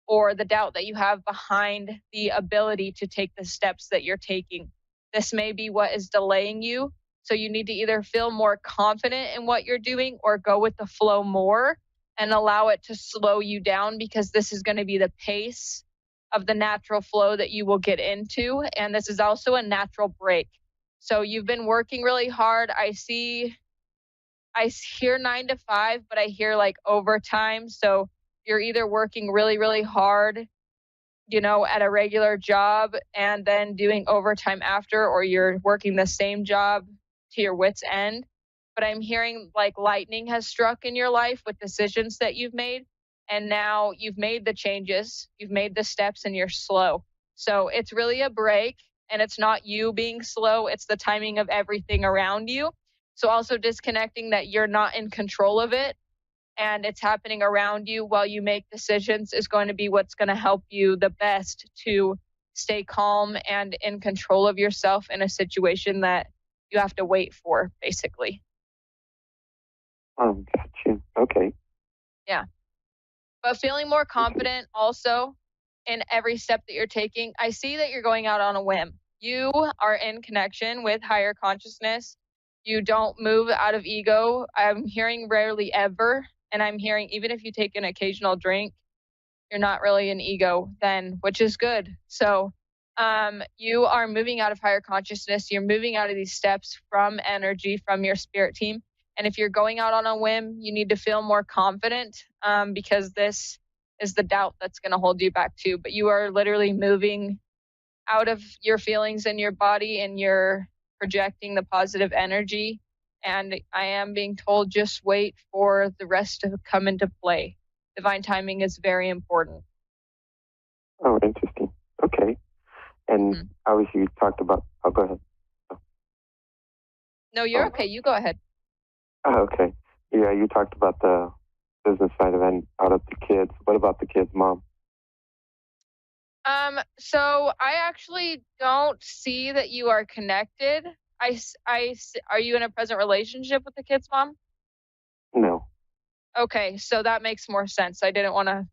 or the doubt that you have behind the ability to take the steps that you're taking. This may be what is delaying you. So you need to either feel more confident in what you're doing or go with the flow more and allow it to slow you down, because this is going to be the pace of the natural flow that you will get into. And this is also a natural break. So you've been working really hard. I hear 9 to 5, but I hear like overtime. So you're either working really, really hard, at a regular job and then doing overtime after, or you're working the same job to your wit's end. But I'm hearing like lightning has struck in your life with decisions that you've made. And now you've made the changes, you've made the steps, and you're slow. So it's really a break, and it's not you being slow. It's the timing of everything around you. So also disconnecting that you're not in control of it, and it's happening around you while you make decisions is going to be what's going to help you the best to stay calm and in control of yourself in a situation that you have to wait for, basically. Gotcha. Okay. Yeah. But feeling more confident also in every step that you're taking. I see that you're going out on a whim. You are in connection with higher consciousness. You don't move out of ego. I'm hearing rarely ever. And I'm hearing even if you take an occasional drink, you're not really an ego then, which is good. So you are moving out of higher consciousness. You're moving out of these steps from energy, from your spirit team. And if you're going out on a whim, you need to feel more confident, because this is the doubt that's going to hold you back too. But you are literally moving out of your feelings in your body, and you're projecting the positive energy. And I am being told, just wait for the rest to come into play. Divine timing is very important. Oh, interesting. Okay. And obviously you talked about, go ahead. No, you're okay. You go ahead. Oh, okay. Yeah, you talked about the business side of it out of the kids. What about the kids' mom? So I actually don't see that you are connected. Are you in a present relationship with the kid's mom? No. Okay, so that makes more sense. I didn't want to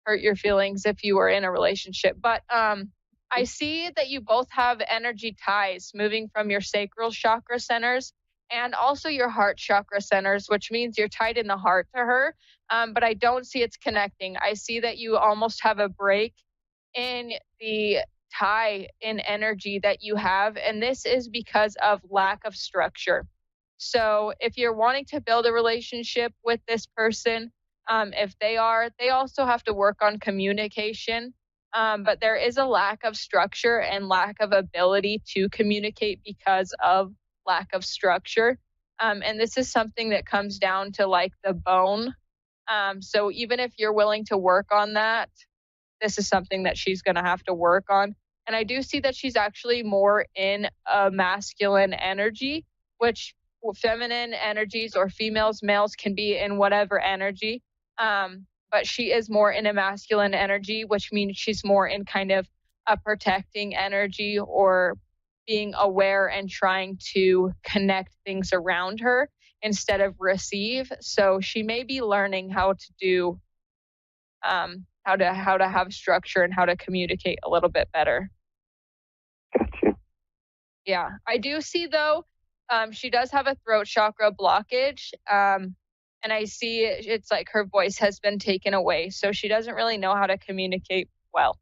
hurt your feelings if you were in a relationship, but I see that you both have energy ties moving from your sacral chakra centers and also your heart chakra centers, which means you're tied in the heart to her. But I don't see it's connecting. I see that you almost have a break in the tie in energy that you have, and this is because of lack of structure. So if you're wanting to build a relationship with this person, if they also have to work on communication, but there is a lack of structure and lack of ability to communicate because of lack of structure. And this is something that comes down to like the bone. So even if you're willing to work on that, this is something that she's going to have to work on. And I do see that she's actually more in a masculine energy, which feminine energies or males can be in whatever energy. But she is more in a masculine energy, which means she's more in kind of a protecting energy or being aware and trying to connect things around her instead of receive. So she may be learning how to do, how to have structure and how to communicate a little bit better. Gotcha. Yeah, I do see though, she does have a throat chakra blockage. And I see it's like her voice has been taken away. So she doesn't really know how to communicate well.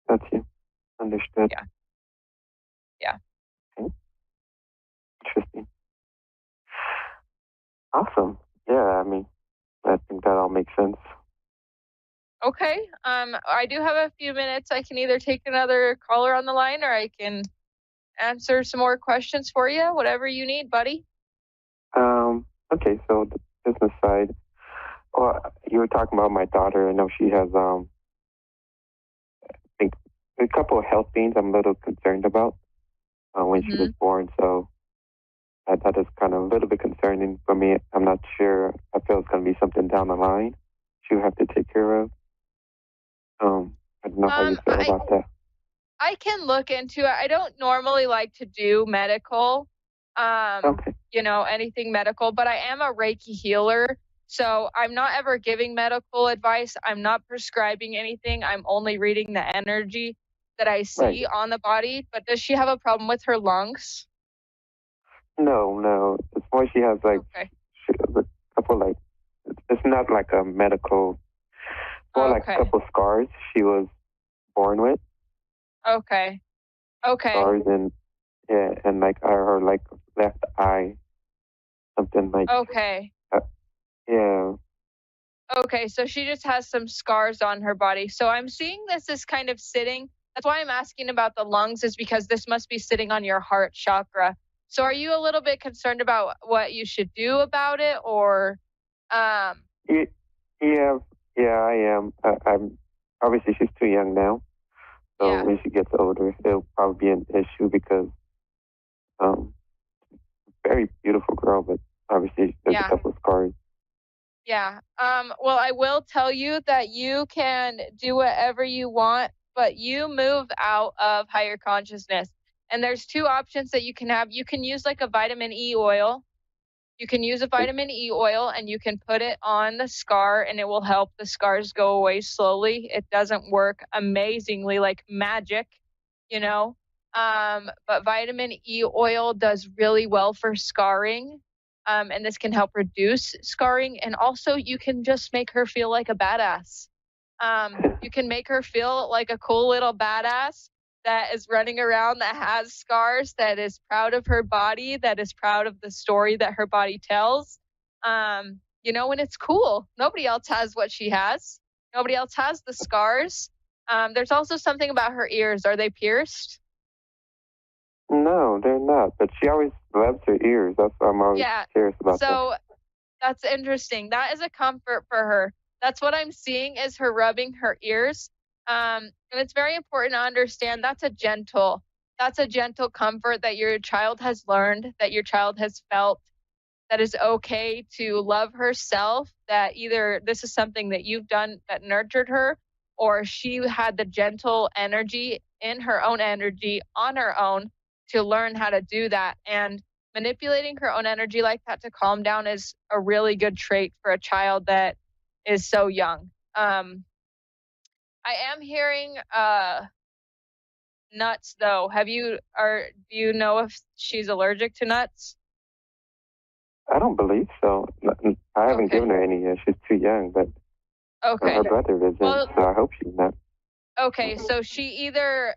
Gotcha. Understood. Yeah. Yeah. Okay. Interesting. Awesome. Yeah, I mean, I think that all makes sense. Okay. I do have a few minutes. I can either take another caller on the line or I can answer some more questions for you, whatever you need, buddy. Okay, so the business side. Well, you were talking about my daughter. I know she has I think a couple of health things I'm a little concerned about when she was born. So that is kind of a little bit concerning for me. I'm not sure. I feel it's going to be something down the line she'll have to take care of. I don't know how you feel about that. I can look into it. I don't normally like to do medical, anything medical, but I am a Reiki healer. So I'm not ever giving medical advice. I'm not prescribing anything. I'm only reading the energy that I see on the body. But does she have a problem with her lungs? No. It's more she has she has a couple it's not like a medical, more like a couple scars she was born with. Okay. Scars and like her like left eye, something like. Okay. Yeah. Okay, so she just has some scars on her body. So I'm seeing this is kind of sitting. That's why I'm asking about the lungs, is because this must be sitting on your heart chakra. So are you a little bit concerned about what you should do about it, or? Yeah, I am. I'm obviously she's too young now. So when she gets older, it'll probably be an issue because very beautiful girl, but obviously there's a couple of scars. Yeah. Well, I will tell you that you can do whatever you want, but you move out of higher consciousness. And there's two options that you can have. You can use like a vitamin E oil. You can use a vitamin E oil and you can put it on the scar and it will help the scars go away slowly. It doesn't work amazingly like magic, but vitamin E oil does really well for scarring. And this can help reduce scarring. And also you can just make her feel like a badass. You can make her feel like a cool little badass that is running around, that has scars, that is proud of her body, that is proud of the story that her body tells. And it's cool. Nobody else has what she has. Nobody else has the scars. There's also something about her ears. Are they pierced? No, they're not. But she always loves her ears. That's why I'm always curious about that. So that's interesting. That is a comfort for her. That's what I'm seeing is her rubbing her ears. And it's very important to understand that's a gentle comfort that your child has learned, that your child has felt, that is okay to love herself, that either this is something that you've done that nurtured her, or she had the gentle energy in her own energy on her own to learn how to do that. And manipulating her own energy like that to calm down is a really good trait for a child that is so young. I am hearing nuts though. Do you know if she's allergic to nuts? I don't believe so. I haven't given her any yet. She's too young, but her brother isn't, so I hope she's not. Okay, so she either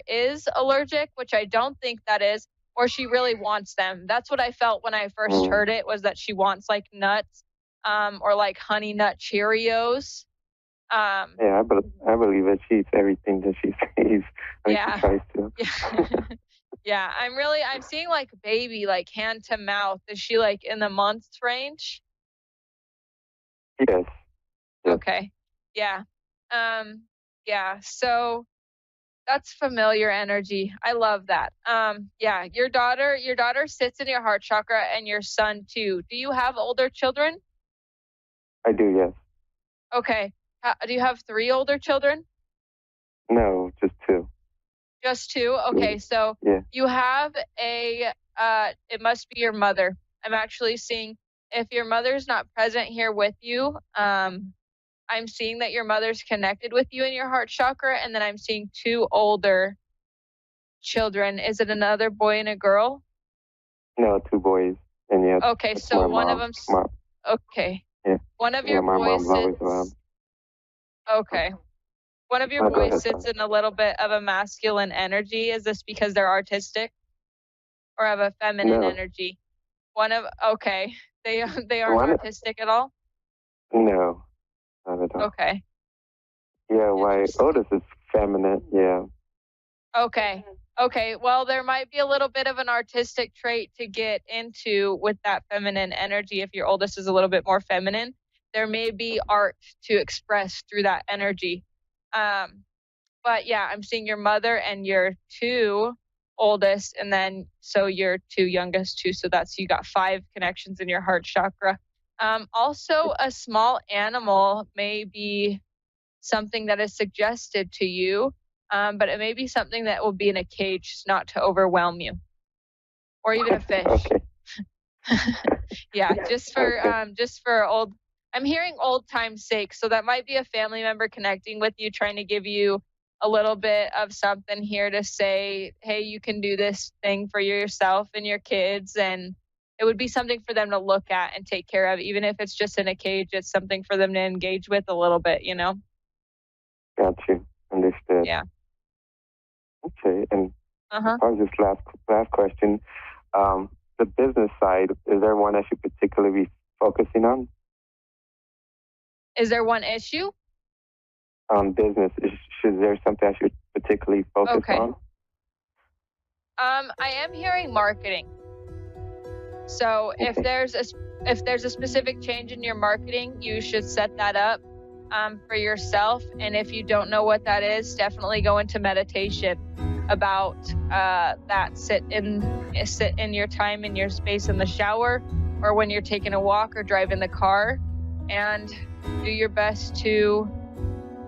is allergic, which I don't think that is, or she really wants them. That's what I felt when I first heard it, was that she wants like nuts, or like honey nut Cheerios. Yeah, I believe that she eats everything that she sees. She tries to. Yeah, I'm seeing like baby, like hand to mouth. Is she like in the months range? Yes. Okay. Yeah. Yeah. So that's familiar energy. I love that. Yeah, your daughter sits in your heart chakra and your son too. Do you have older children? I do, yes. Okay. Do you have 3 older children? No, just 2. Just 2? Okay, so Yeah. you have it must be your mother. I'm actually seeing if your mother's not present here with you, I'm seeing that your mother's connected with you in your heart chakra, and then I'm seeing 2 older children. Is it another boy and a girl? No, 2 boys. And yeah. Okay, so one of them's okay. Yeah. One of your my boys mom's always around. sits. Okay. One of your Go ahead, boys sits in a little bit of a masculine energy. Is this because they're artistic or have a feminine No. energy? Okay. They aren't One- artistic at all? No, not at all. Okay. Yeah, my oldest is feminine, yeah. Okay. Well, there might be a little bit of an artistic trait to get into with that feminine energy. If your oldest is a little bit more feminine, there may be art to express through that energy. But yeah, I'm seeing your mother and your 2 oldest, and then so your 2 youngest too. So you got 5 connections in your heart chakra. Also, a small animal may be something that is suggested to you. But it may be something that will be in a cage, just not to overwhelm you, or even a fish. Okay. Yeah, just for old. I'm hearing old time's sake, so that might be a family member connecting with you, trying to give you a little bit of something here to say, hey, you can do this thing for yourself and your kids, and it would be something for them to look at and take care of, even if it's just in a cage. It's something for them to engage with a little bit, you know. Got you. Understood. Yeah. Okay, and as far as this last question, the business side, is there one I should particularly be focusing on? Is there one issue? Business. Is there something I should particularly focus on? I am hearing marketing. So if there's a specific change in your marketing, you should set that up for yourself. And if you don't know what that is, definitely go into meditation about that. Sit in your time in your space in the shower, or when you're taking a walk or driving the car, and do your best to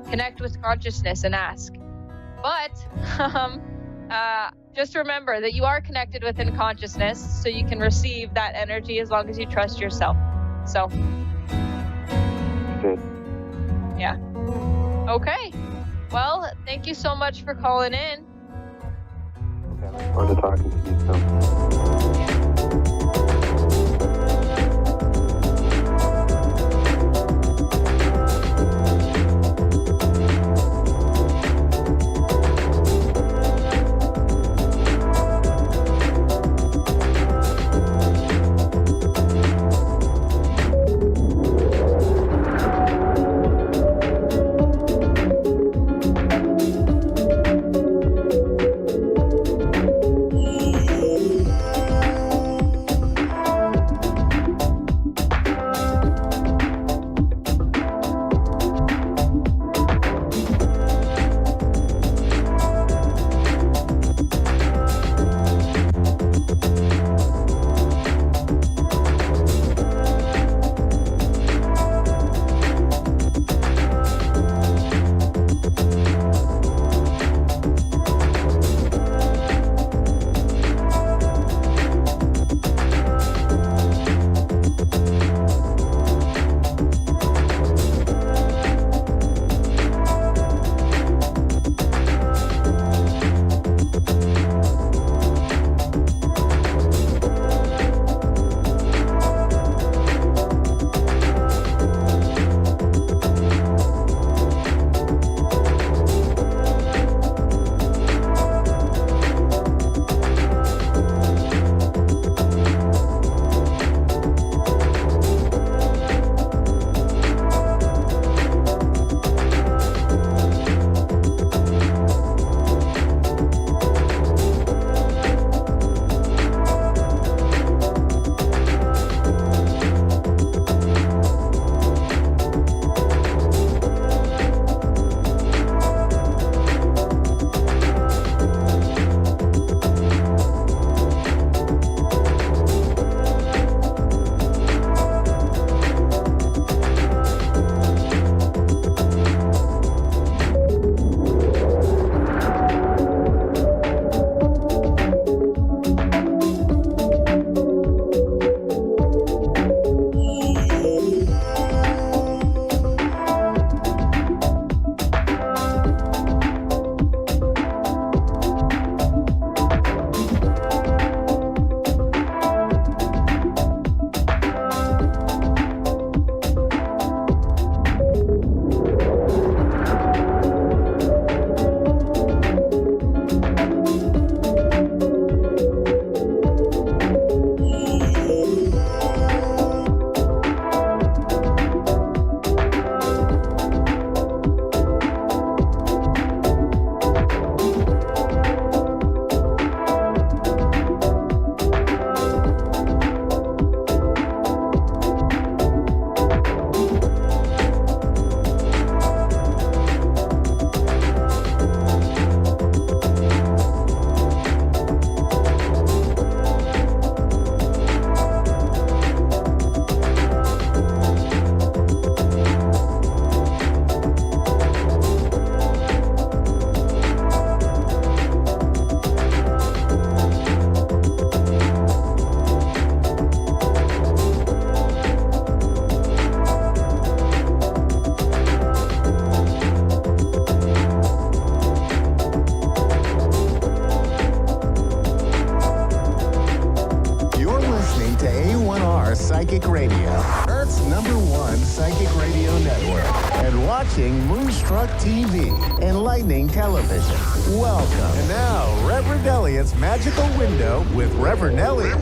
connect with consciousness and ask. But just remember that you are connected within consciousness, so you can receive that energy as long as you trust yourself. So good. Yeah. Okay. Well, thank you so much for calling in. Okay, I look forward to talking to you soon. watching Moonstruck TV, enlightening television. Welcome. And now, Reverend Elliot's Magical Window with Reverend Elliot.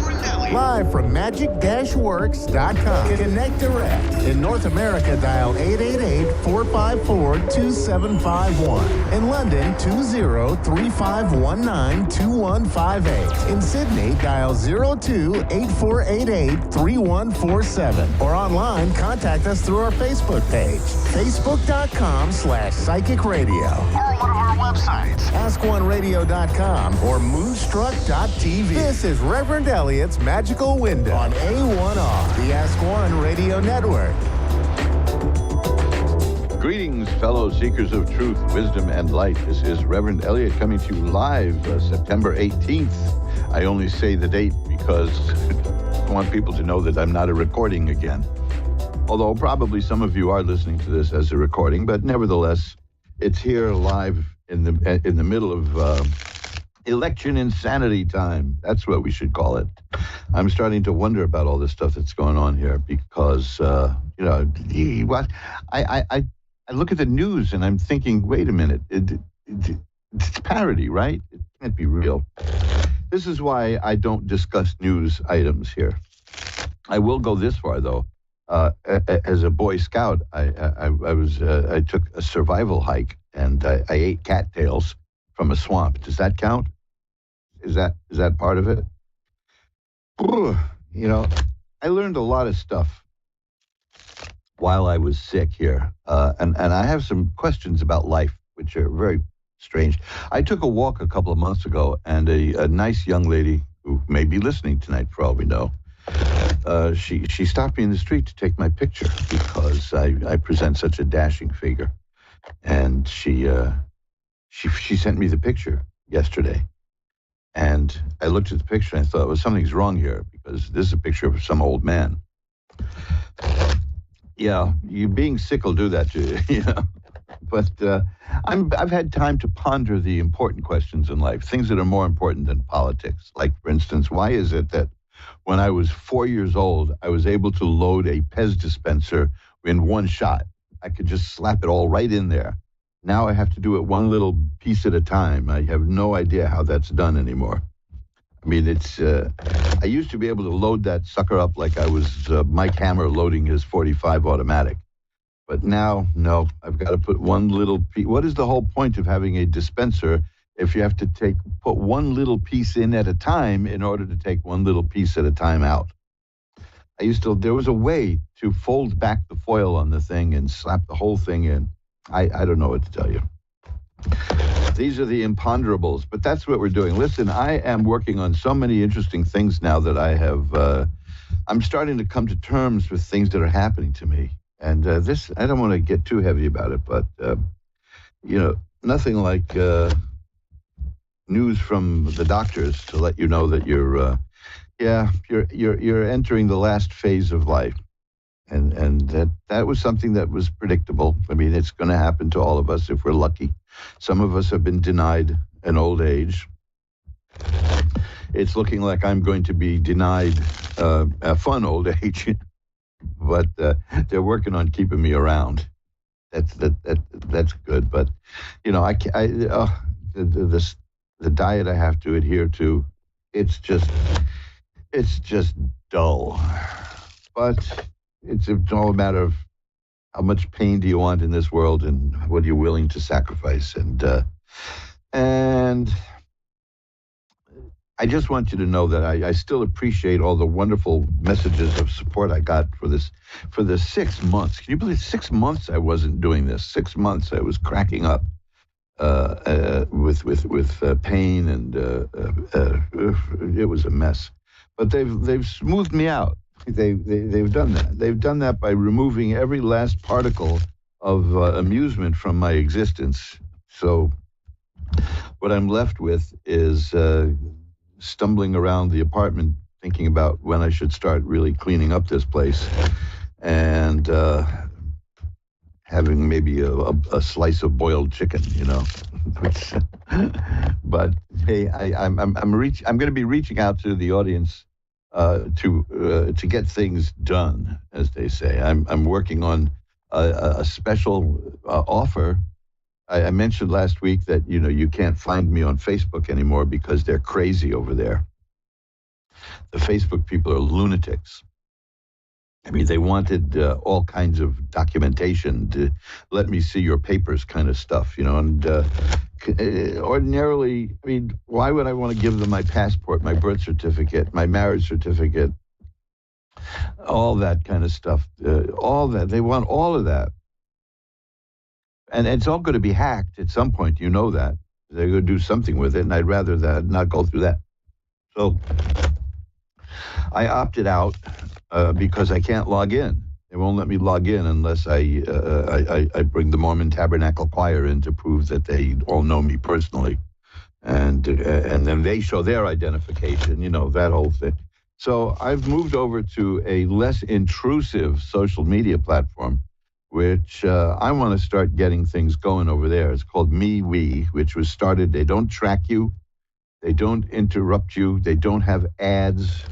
Live from magic-works.com. Connect direct. In North America, dial 888-454-2751. In London, 20-3519-2158. In Sydney, dial 02-8488-3147. Or online, contact us through our Facebook page, facebook.com/psychic radio. Or one of our websites, askoneradio.com or moonstruck.tv. This is Reverend Elliot's Magical Window on A1R, the Ask One Radio Network. Greetings, fellow seekers of truth, wisdom, and light. This is Reverend Elliot coming to you live September 18th. I only say the date because I want people to know that I'm not a recording again. Although probably some of you are listening to this as a recording, but nevertheless, it's here live in the middle of election insanity time. That's what we should call it. I'm starting to wonder about all this stuff that's going on here because, I look at the news and I'm thinking, wait a minute, it's parody, right? It can't be real. This is why I don't discuss news items here. I will go this far, though. As a Boy Scout, I took a survival hike and I ate cattails from a swamp. Does that count? Is that part of it? I learned a lot of stuff while I was sick here, and I have some questions about life, which are very strange. I took a walk a couple of months ago, and a nice young lady who may be listening tonight, for all we know, she stopped me in the street to take my picture because I present such a dashing figure, and she sent me the picture yesterday, and I looked at the picture and I thought, well, something's wrong here because this is a picture of some old man. Yeah, you being sick will do that to you, But I've had time to ponder the important questions in life, things that are more important than politics. Like, for instance, why is it that when I was 4 years old, I was able to load a Pez dispenser in one shot? I could just slap it all right in there. Now I have to do it one little piece at a time. I have no idea how that's done anymore. I mean, I used to be able to load that sucker up like I was Mike Hammer loading his .45 automatic. But now, no, I've got to put one little piece. What is the whole point of having a dispenser if you have to put one little piece in at a time in order to take one little piece at a time out? There was a way to fold back the foil on the thing and slap the whole thing in. I don't know what to tell you. These are the imponderables, but that's what we're doing. Listen, I am working on so many interesting things now that I'm starting to come to terms with things that are happening to me. And I don't want to get too heavy about it, but, nothing like news from the doctors to let you know that you're entering the last phase of life. And that was something that was predictable. I mean, it's going to happen to all of us if we're lucky. Some of us have been denied an old age. It's looking like I'm going to be denied a fun old age. But they're working on keeping me around. That's good. But the diet I have to adhere to, it's just dull. But it's all a matter of how much pain do you want in this world and what are you willing to sacrifice. And I just want you to know that I still appreciate all the wonderful messages of support I got for the 6 months. Can you believe 6 months I wasn't doing this? 6 months I was cracking up with pain, and it was a mess. But they've smoothed me out. They've done that. They've done that by removing every last particle of amusement from my existence. So what I'm left with is stumbling around the apartment thinking about when I should start really cleaning up this place, and having maybe a slice of boiled chicken, But hey, I'm going to be reaching out to the audience to get things done, as they say. I'm working on a special offer. I mentioned last week that, you can't find me on Facebook anymore because they're crazy over there. The Facebook people are lunatics. I mean, they wanted all kinds of documentation to let me see your papers kind of stuff, and ordinarily, I mean, why would I want to give them my passport, my birth certificate, my marriage certificate, all that kind of stuff, all that. They want all of that. And it's all going to be hacked at some point, that. They're going to do something with it, and I'd rather that not go through that. So I opted out because I can't log in. They won't let me log in unless I bring the Mormon Tabernacle Choir in to prove that they all know me personally. And then they show their identification, that whole thing. So I've moved over to a less intrusive social media platform, which I want to start getting things going over there. It's called MeWe, which was started. They don't track you. They don't interrupt you. They don't have ads.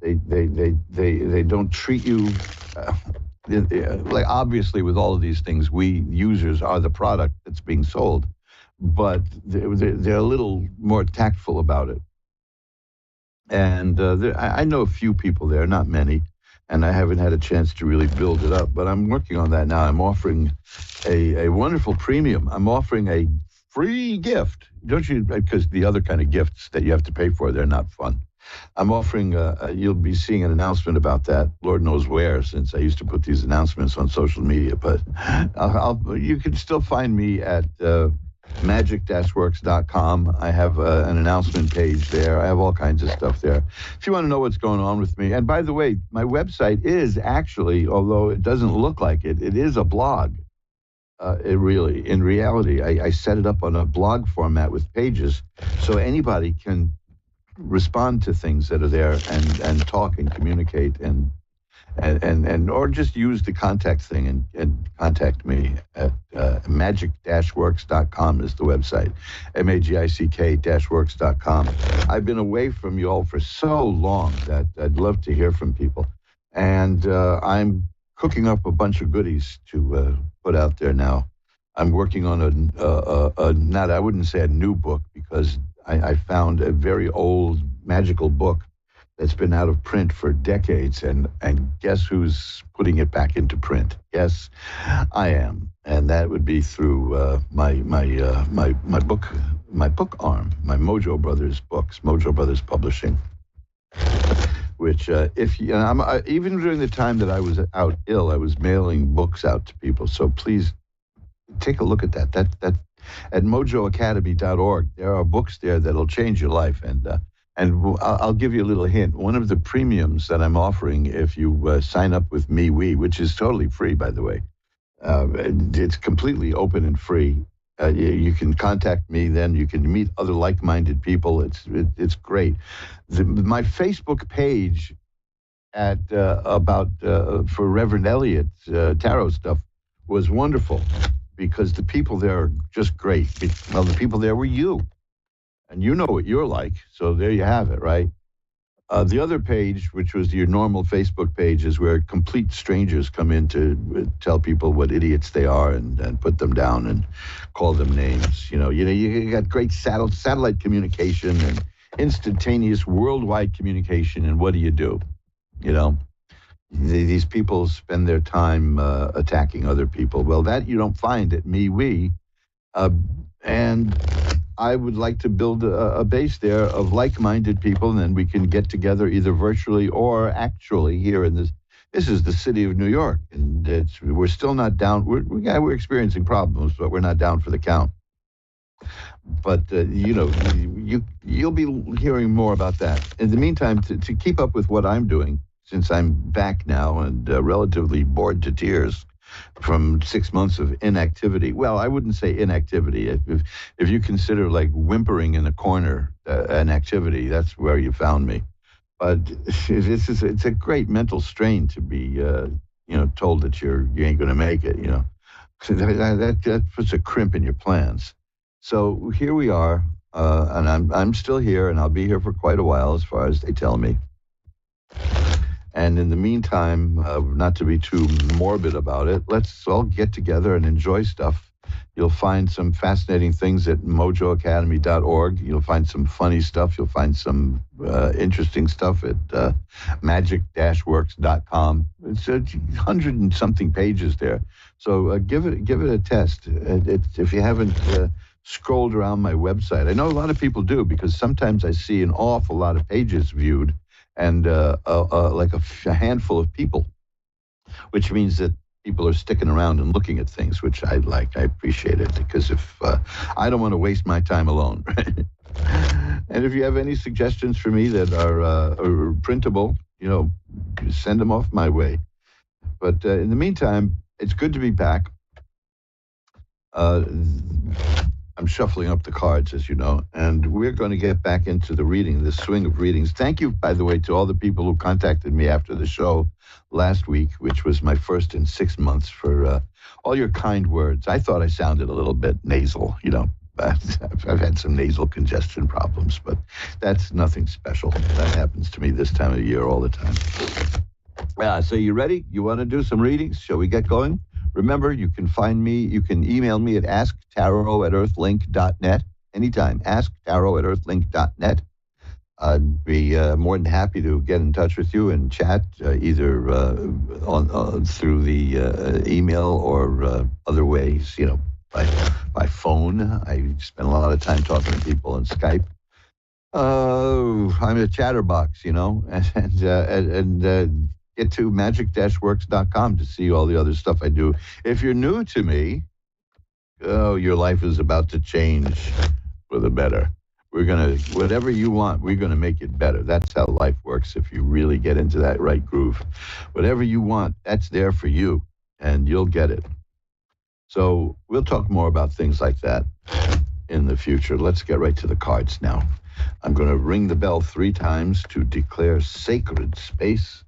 They don't treat you like, obviously with all of these things, we users are the product that's being sold, but they're a little more tactful about it. And I know a few people there, not many, and I haven't had a chance to really build it up, but I'm working on that now. I'm offering a wonderful premium. I'm offering a free gift. Don't you? Because the other kind of gifts that you have to pay for, they're not fun. I'm offering, you'll be seeing an announcement about that, Lord knows where, since I used to put these announcements on social media, but you can still find me at magic-works.com. I have an announcement page there. I have all kinds of stuff there. If you want to know what's going on with me, and by the way, my website is actually, although it doesn't look like it, it is a blog. In reality, I set it up on a blog format with pages, so anybody can respond to things that are there and talk and communicate and or just use the contact thing and contact me at magic-works.com is the website, magic-works.com. I've been away from you all for so long that I'd love to hear from people, and I'm cooking up a bunch of goodies to put out there now. I'm working on I wouldn't say a new book, because I found a very old magical book that's been out of print for decades, and guess who's putting it back into print? Yes, I am, and that would be through my book arm, my Mojo Brothers books, Mojo Brothers Publishing. Which, even during the time that I was out ill, I was mailing books out to people. So please take a look at that. That at mojoacademy.org, there are books there that'll change your life. And I'll give you a little hint. One of the premiums that I'm offering, if you sign up with MeWe, which is totally free, by the way, it's completely open and free. You can contact me, then you can meet other like-minded people. It's great. My Facebook page at for Reverend Elliott's tarot stuff was wonderful, because the people there are just great. Well, the people there were you, and you know what you're like, so there you have it, right? The other page, which was your normal Facebook page, is where complete strangers come in to tell people what idiots they are and put them down and call them names. You got great satellite communication and instantaneous worldwide communication, and what do? These people spend their time attacking other people. Well, that you don't find at MeWe, and I would like to build a base there of like-minded people, and then we can get together either virtually or actually here in this. This is the city of New York, and we're still not down. We're experiencing problems, but we're not down for the count. But you'll be hearing more about that. In the meantime, to keep up with what I'm doing, since I'm back now and relatively bored to tears from 6 months of inactivity. Well, I wouldn't say inactivity. If you consider like whimpering in a corner an activity, that's where you found me. But it's a great mental strain to be told that you ain't going to make it. So that puts a crimp in your plans. So here we are, and I'm still here, and I'll be here for quite a while, as far as they tell me. And in the meantime, not to be too morbid about it, let's all get together and enjoy stuff. You'll find some fascinating things at mojoacademy.org. You'll find some funny stuff. You'll find some interesting stuff at magic-works.com. It's 100 and something pages there. So give it a test. If you haven't scrolled around my website, I know a lot of people do, because sometimes I see an awful lot of pages viewed and like a handful of people, which means that people are sticking around and looking at things, which I like. I appreciate it, because if I don't want to waste my time alone. And if you have any suggestions for me that are printable, send them off my way. But in the meantime, it's good to be back. I'm shuffling up the cards, as you know, and we're going to get back into the swing of readings. Thank you, by the way, to all the people who contacted me after the show last week, which was my first in 6 months, for all your kind words. I thought I sounded a little bit nasal, I've had some nasal congestion problems, but that's nothing special. That happens to me this time of year all the time. So you ready? You want to do some readings? Shall we get going? Remember, you can find me, you can email me at asktarot@earthlink.net anytime, asktarot@earthlink.net. I'd be more than happy to get in touch with you and chat, either through the email or other ways, by phone. I spend a lot of time talking to people on Skype. I'm a chatterbox, and get to magic-works.com to see all the other stuff I do. If you're new to me, your life is about to change for the better. Whatever you want, we're going to make it better. That's how life works if you really get into that right groove. Whatever you want, that's there for you, and you'll get it. So we'll talk more about things like that in the future. Let's get right to the cards now. I'm going to ring the bell 3 times to declare sacred space.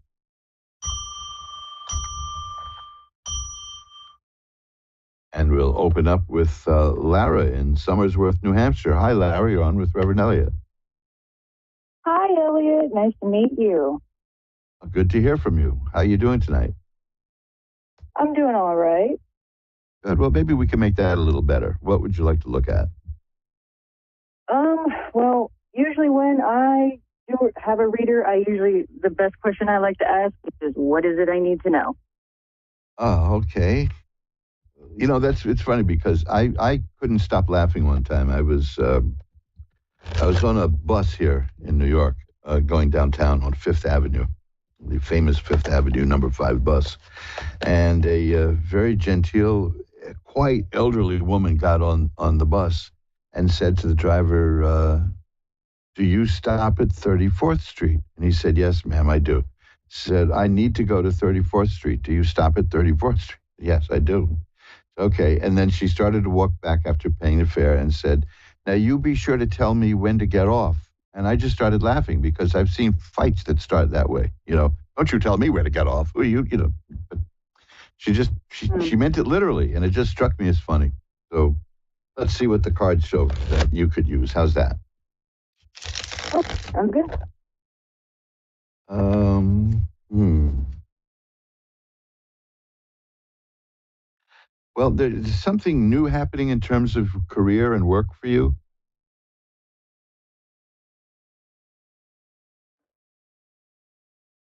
And we'll open up with Lara in Somersworth, New Hampshire. Hi, Lara. You're on with Reverend Elliot. Hi, Elliot. Nice to meet you. Good to hear from you. How are you doing tonight? I'm doing all right. Good. Well, maybe we can make that a little better. What would you like to look at? Well, usually when I do have a reader, the best question I like to ask is, what is it I need to know? Oh, okay. It's funny because I couldn't stop laughing one time. I was on a bus here in New York, going downtown on Fifth Avenue, the famous Fifth Avenue number 5 bus, and a very genteel, quite elderly woman got on the bus and said to the driver, "Do you stop at 34th Street?" And he said, "Yes, ma'am, I do." Said, "I need to go to 34th Street. Do you stop at 34th Street?" "Yes, I do." Okay, and then she started to walk back after paying the fare and said, "Now you be sure to tell me when to get off." And I just started laughing because I've seen fights that start that way. Don't you tell me where to get off. Who are you? But she meant it literally, and it just struck me as funny. So let's see what the cards show that you could use. How's that? Oh, sounds good. Well, there's something new happening in terms of career and work for you.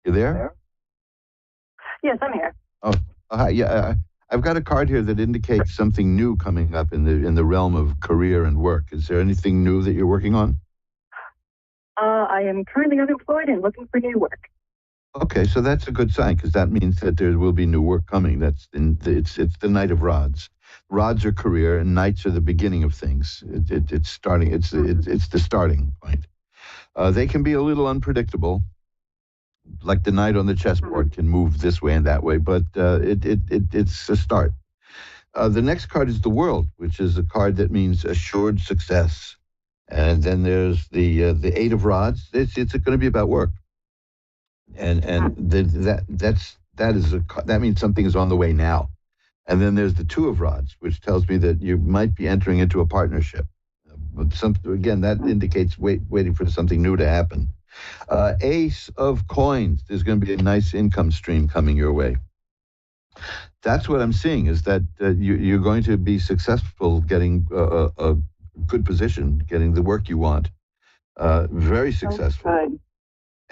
You there? Yes, I'm here. Oh, hi. Yeah. I've got a card here that indicates something new coming up in the realm of career and work. Is there anything new that you're working on? I am currently unemployed and looking for new work. Okay, so that's a good sign, because that means that there will be new work coming. It's the Knight of Rods. Rods are career, and Knights are the beginning of things. It's starting. It's the starting point. They can be a little unpredictable, like the knight on the chessboard can move this way and that way, but it's a start. The next card is the World, which is a card that means assured success. And then there's the 8 of Rods. It's going to be about work. And that means something is on the way now. And then there's the 2 of Rods, which tells me that you might be entering into a partnership. But again, that indicates waiting for something new to happen. Ace of coins. There's going to be a nice income stream coming your way. That's what I'm seeing, is that you're going to be successful getting a good position, getting the work you want. Very successful. Good.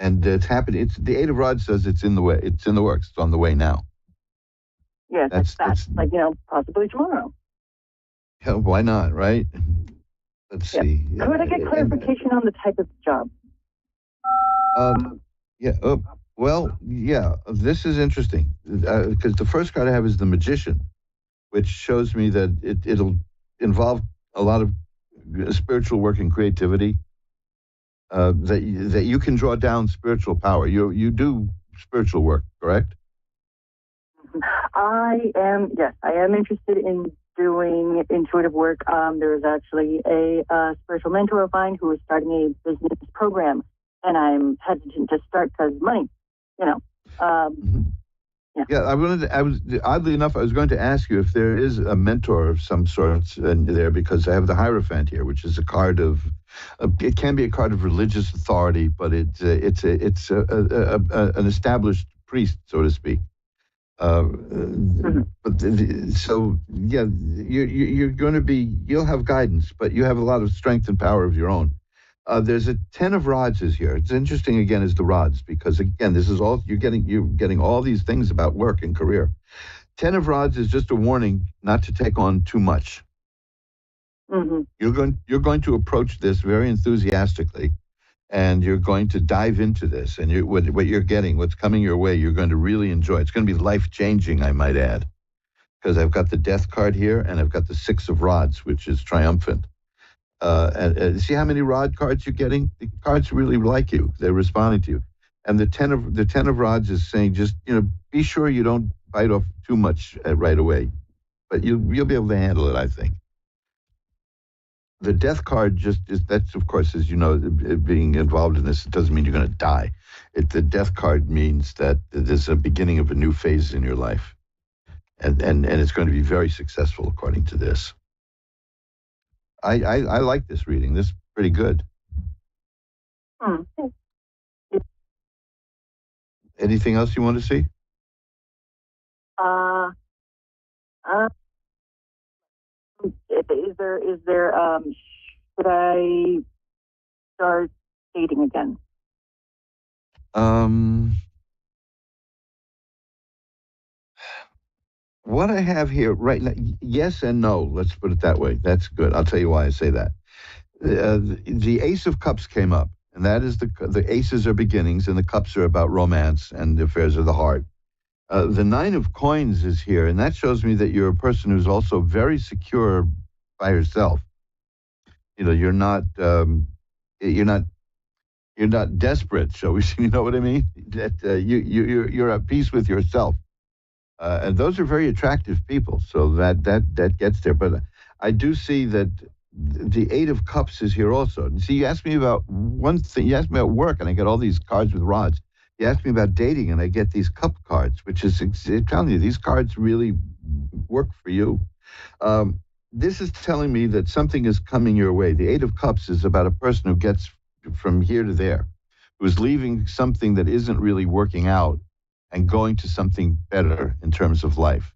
And it's happening. It's the Eight of Rods says it's in the way. It's in the works. It's on the way now. Yeah, that's like, possibly tomorrow. Yeah, why not, right? Let's see. Could I get clarification on the type of job? This is interesting because the first card I have is the Magician, which shows me that it'll involve a lot of spiritual work and creativity. That you can draw down spiritual power. You do spiritual work, correct? I am interested in doing intuitive work. There is actually a spiritual mentor of mine who is starting a business program, and I'm hesitant to start because money, Yeah. Oddly enough, I was going to ask you if there is a mentor of some sort in there, because I have the Hierophant here, which is a card of, it can be a card of religious authority, but it's an established priest, so to speak. You're going to be, you'll have guidance, but you have a lot of strength and power of your own. There's a 10 of rods is here. It's interesting again is the rods, because again, this is all you're getting all these things about work and career. 10 of rods is just a warning not to take on too much. Mm-hmm. You're going to approach this very enthusiastically, and you're going to dive into this, and what you're getting, what's coming your way, you're going to really enjoy. It's going to be life-changing, I might add, because I've got the Death card here, and I've got the 6 of rods, which is triumphant. And see how many rod cards you're getting? The cards really like you. They're responding to you. And the 10 of rods is saying, just be sure you don't bite off too much right away, but you'll be able to handle it, I think. The Death card that's, of course, as you know, being involved in this, it doesn't mean you're going to die. The Death card means that there's a beginning of a new phase in your life. And it's going to be very successful, according to this. I like this reading. This is pretty good. Anything else you want to see? Is there should I start dating again? What I have here right now, yes and no. Let's put it that way. That's good. I'll tell you why I say that. The Ace of Cups came up, and that is the aces are beginnings, and the cups are about romance and the affairs of the heart. The 9 of Coins is here, and that shows me that you're a person who's also very secure by yourself. You're not desperate, shall we say? You know what I mean? That you're at peace with yourself. And those are very attractive people, so that gets there. But I do see that the 8 of Cups is here also. See, you asked me about one thing. You asked me about work, and I get all these cards with rods. You asked me about dating, and I get these cup cards, which is telling you these cards really work for you. This is telling me that something is coming your way. The 8 of Cups is about a person who gets from here to there, who's leaving something that isn't really working out and going to something better in terms of life.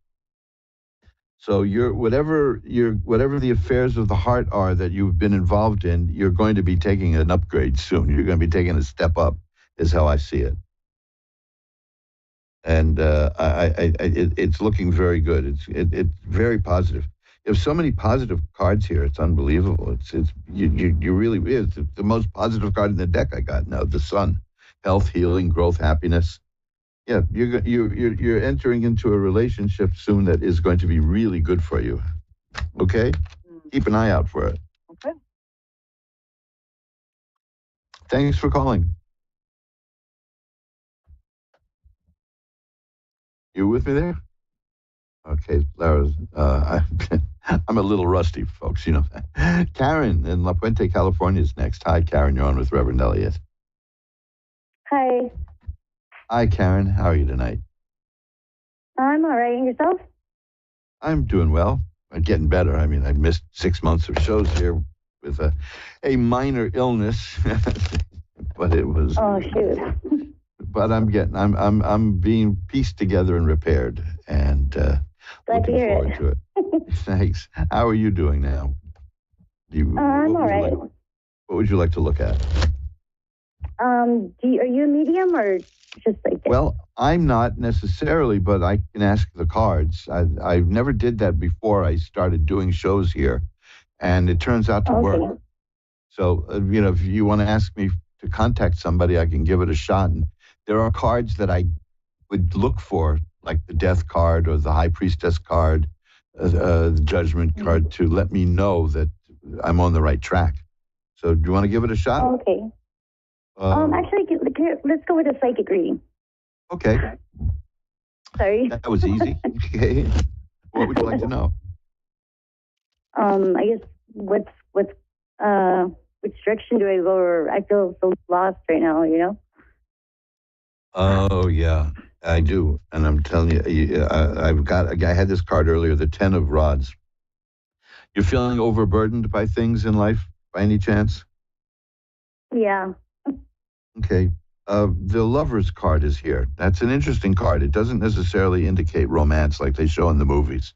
So whatever the affairs of the heart are that you've been involved in, you're going to be taking an upgrade soon. You're going to be taking a step up, is how I see it. And it's looking very good. It's very positive. You have so many positive cards here. It's unbelievable. You really is the most positive card in the deck I got now. The Sun, health, healing, growth, happiness. Yeah, you're entering into a relationship soon that is going to be really good for you. Okay, keep an eye out for it. Okay. Thanks for calling. You with me there? Okay, Lara, I'm a little rusty, folks, Karen in La Puente, California is next. Hi, Karen, you're on with Reverend Elliott. Hi. Hi, Karen. How are you tonight? I'm all right. And yourself? I'm doing well. I'm getting better. I mean, I missed 6 months of shows here with a minor illness. but it was. Oh shoot. But I'm being pieced together and repaired, and looking forward to it. Thanks. How are you doing now? I'm all right. What would you like to look at? Are you a medium or just like? Well, I'm not necessarily, but I can ask the cards. I never did that before I started doing shows here, and it turns out to work. So, if you want to ask me to contact somebody, I can give it a shot. And there are cards that I would look for, like the Death card or the High Priestess card, the Judgment card, to let me know that I'm on the right track. So, do you want to give it a shot? Okay. Actually, let's go with a psychic reading. Okay. Sorry. That was easy. Okay. What would you like to know? I guess which direction do I go? Or I feel so lost right now. Oh yeah, I do, and I'm telling you, I had this card earlier, the 10 of Rods. You're feeling overburdened by things in life, by any chance? Yeah. Okay. The Lover's card is here. That's an interesting card. It doesn't necessarily indicate romance like they show in the movies.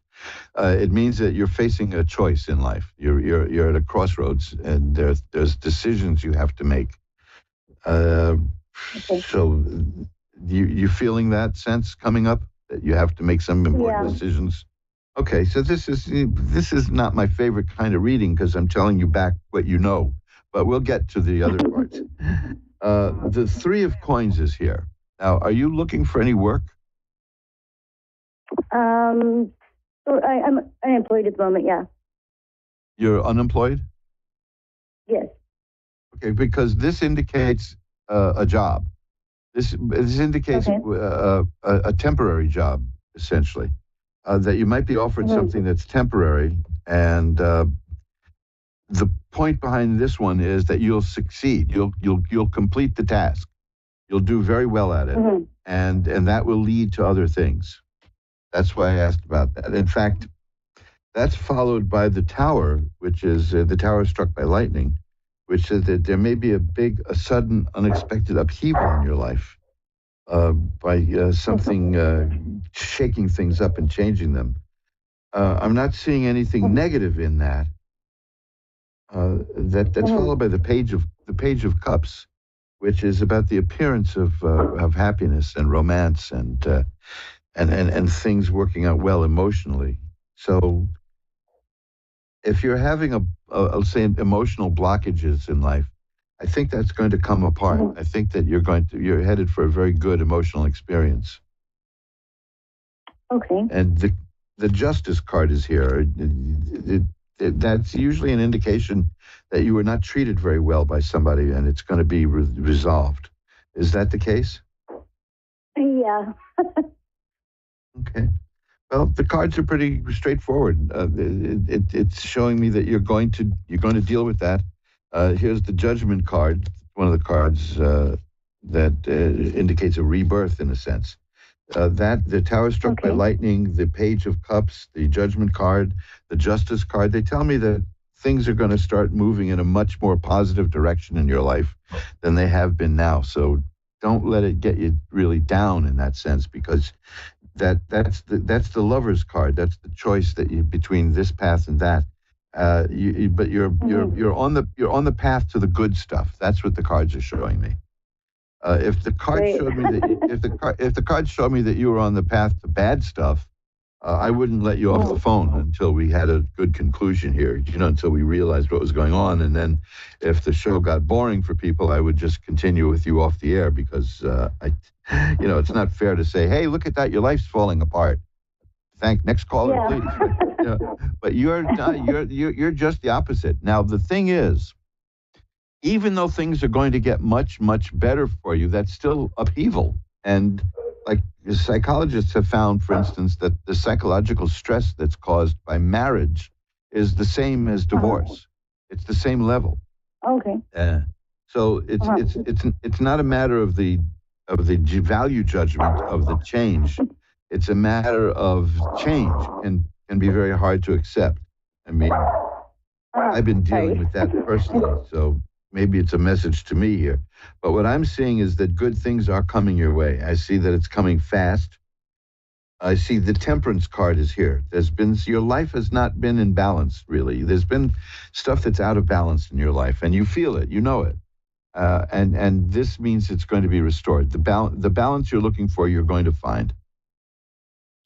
It means that you're facing a choice in life. You're at a crossroads, and there's decisions you have to make. So, you feeling that sense coming up that you have to make some important decisions? Okay, so this is not my favorite kind of reading because I'm telling you back what you know, but we'll get to the other parts. The 3 of Coins is here. Now, are you looking for any work? So I'm unemployed at the moment. Yeah. You're unemployed? Yes. Okay, because this indicates a job. This indicates a temporary job, essentially. That you might be offered something that's temporary, and the point behind this one is that you'll succeed. You'll complete the task. You'll do very well at it, and that will lead to other things. That's why I asked about that. In fact, that's followed by the Tower, which is the Tower struck by lightning, which says that there may be a sudden, unexpected upheaval in your life by something shaking things up and changing them. I'm not seeing anything negative in that. That's followed by the Page of Cups, which is about the appearance of happiness and romance and things working out well emotionally. So if you're having I'll say emotional blockages in life, I think that's going to come apart. I think that you're headed for a very good emotional experience. Okay. And the Justice card is here. That's usually an indication that you were not treated very well by somebody, and it's going to be resolved. Is that the case? Yeah. Okay. Well, the cards are pretty straightforward. It's showing me that you're going to deal with that. Here's the Judgment card, one of the cards that indicates a rebirth in a sense. That the Tower struck by lightning, the Page of Cups, the Judgment card, the Justice card, they tell me that things are going to start moving in a much more positive direction in your life than they have been now. So don't let it get you really down in that sense, because that's the Lover's card. That's the choice that you between this path and that. But you're on the path to the good stuff. That's what the cards are showing me. If the card showed me that if the card showed me that you were on the path to bad stuff, I wouldn't let you off the phone until we had a good conclusion here. Until we realized what was going on, and then if the show got boring for people, I would just continue with you off the air because it's not fair to say, "Hey, look at that, your life's falling apart." Next caller, please. But you're just the opposite. Now the thing is, even though things are going to get much, much better for you, that's still upheaval. And like psychologists have found, for instance, that the psychological stress that's caused by marriage is the same as divorce. It's the same level. Okay. So it's not a matter of the value judgment of the change. It's a matter of change and can be very hard to accept. I mean, I've been dealing with that personally. So maybe it's a message to me here. But what I'm seeing is that good things are coming your way. I see that it's coming fast. I see the temperance card is here. Your life has not been in balance, really. There's been stuff that's out of balance in your life, and you feel it, you know it. And this means it's going to be restored. The balance you're looking for, you're going to find.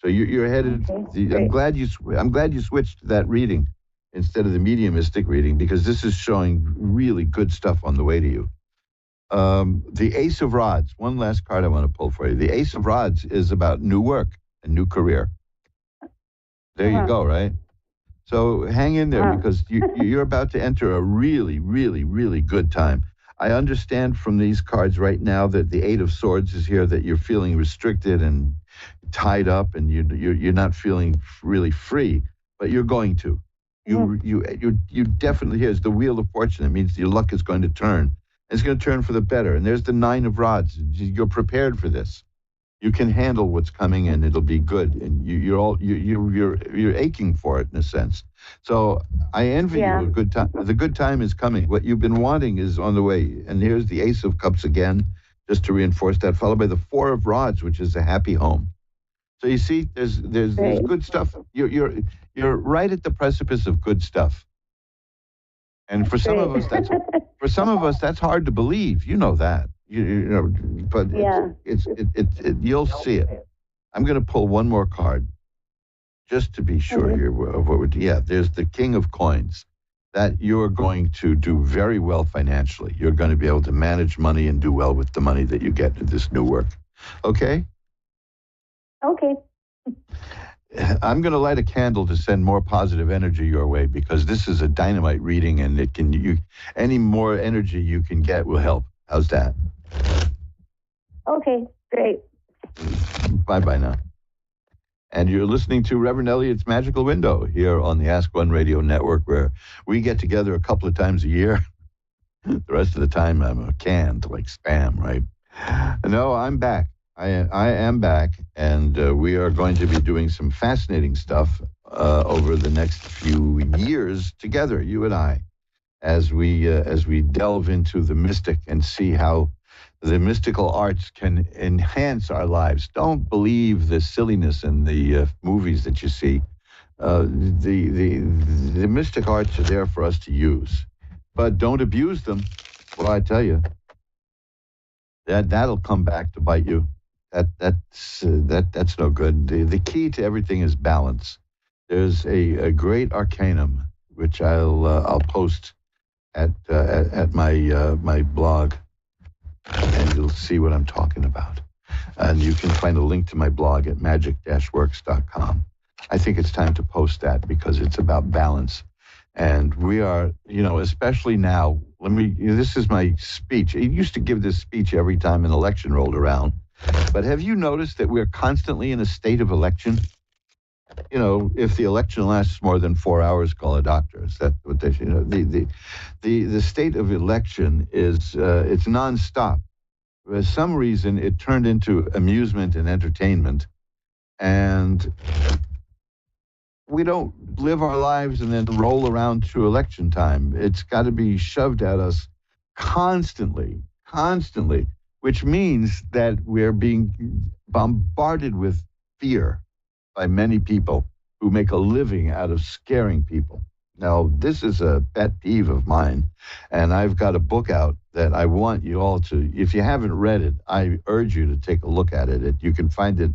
So you're headed. Okay, I'm glad you switched to that reading instead of the mediumistic reading, because this is showing really good stuff on the way to you. The Ace of Rods. One last card I want to pull for you. The Ace of Rods is about new work. A new career. There you go, right? So hang in there, because you're about to enter a really, really, really good time. I understand from these cards right now that the Eight of Swords is here, that you're feeling restricted and tied up, and you're not feeling really free, but you're going to. You definitely, here's the Wheel of Fortune. It means your luck is going to turn. It's going to turn for the better. And there's the Nine of Rods. You're prepared for this. You can handle what's coming, and it'll be good. And you're aching for it in a sense. So I envy you a good time. The good time is coming. What you've been wanting is on the way. And here's the Ace of Cups again, just to reinforce that, followed by the Four of Rods, which is a happy home. So you see, there's good stuff. You're right at the precipice of good stuff. And for some of us, that's hard to believe. You know that. You know, but you'll see it. I'm going to pull one more card, just to be sure here of what we're doing. Yeah, there's the King of Coins. That you're going to do very well financially. You're going to be able to manage money and do well with the money that you get in this new work. Okay? Okay. I'm going to light a candle to send more positive energy your way, because this is a dynamite reading, and any more energy you can get will help. How's that? Okay, great. Bye-bye now. And you're listening to Reverend Elliot's Magical Window here on the Ask One Radio Network, where we get together a couple of times a year. The rest of the time, I'm canned like spam, right? No, I'm back. I am back, and we are going to be doing some fascinating stuff over the next few years together, you and I, as we delve into the mystic and see how the mystical arts can enhance our lives. Don't believe the silliness in the movies that you see. The mystic arts are there for us to use, but don't abuse them. Well, I tell you, that'll come back to bite you. That's no good. The key to everything is balance. There's a great arcanum which I'll post at my blog, and you'll see what I'm talking about. And you can find a link to my blog at magic-works.com. I think it's time to post that, because it's about balance. And we are, especially now, this is my speech. I used to give this speech every time an election rolled around. But have you noticed that we're constantly in a state of election? If the election lasts more than 4 hours, call a doctor. Is that what they say? The state of election is, it's nonstop. For some reason, it turned into amusement and entertainment. And we don't live our lives and then roll around to election time. It's got to be shoved at us constantly, which means that we're being bombarded with fear by many people who make a living out of scaring people. Now, this is a pet peeve of mine, and I've got a book out that I want you all to, if you haven't read it, I urge you to take a look at it. You can find it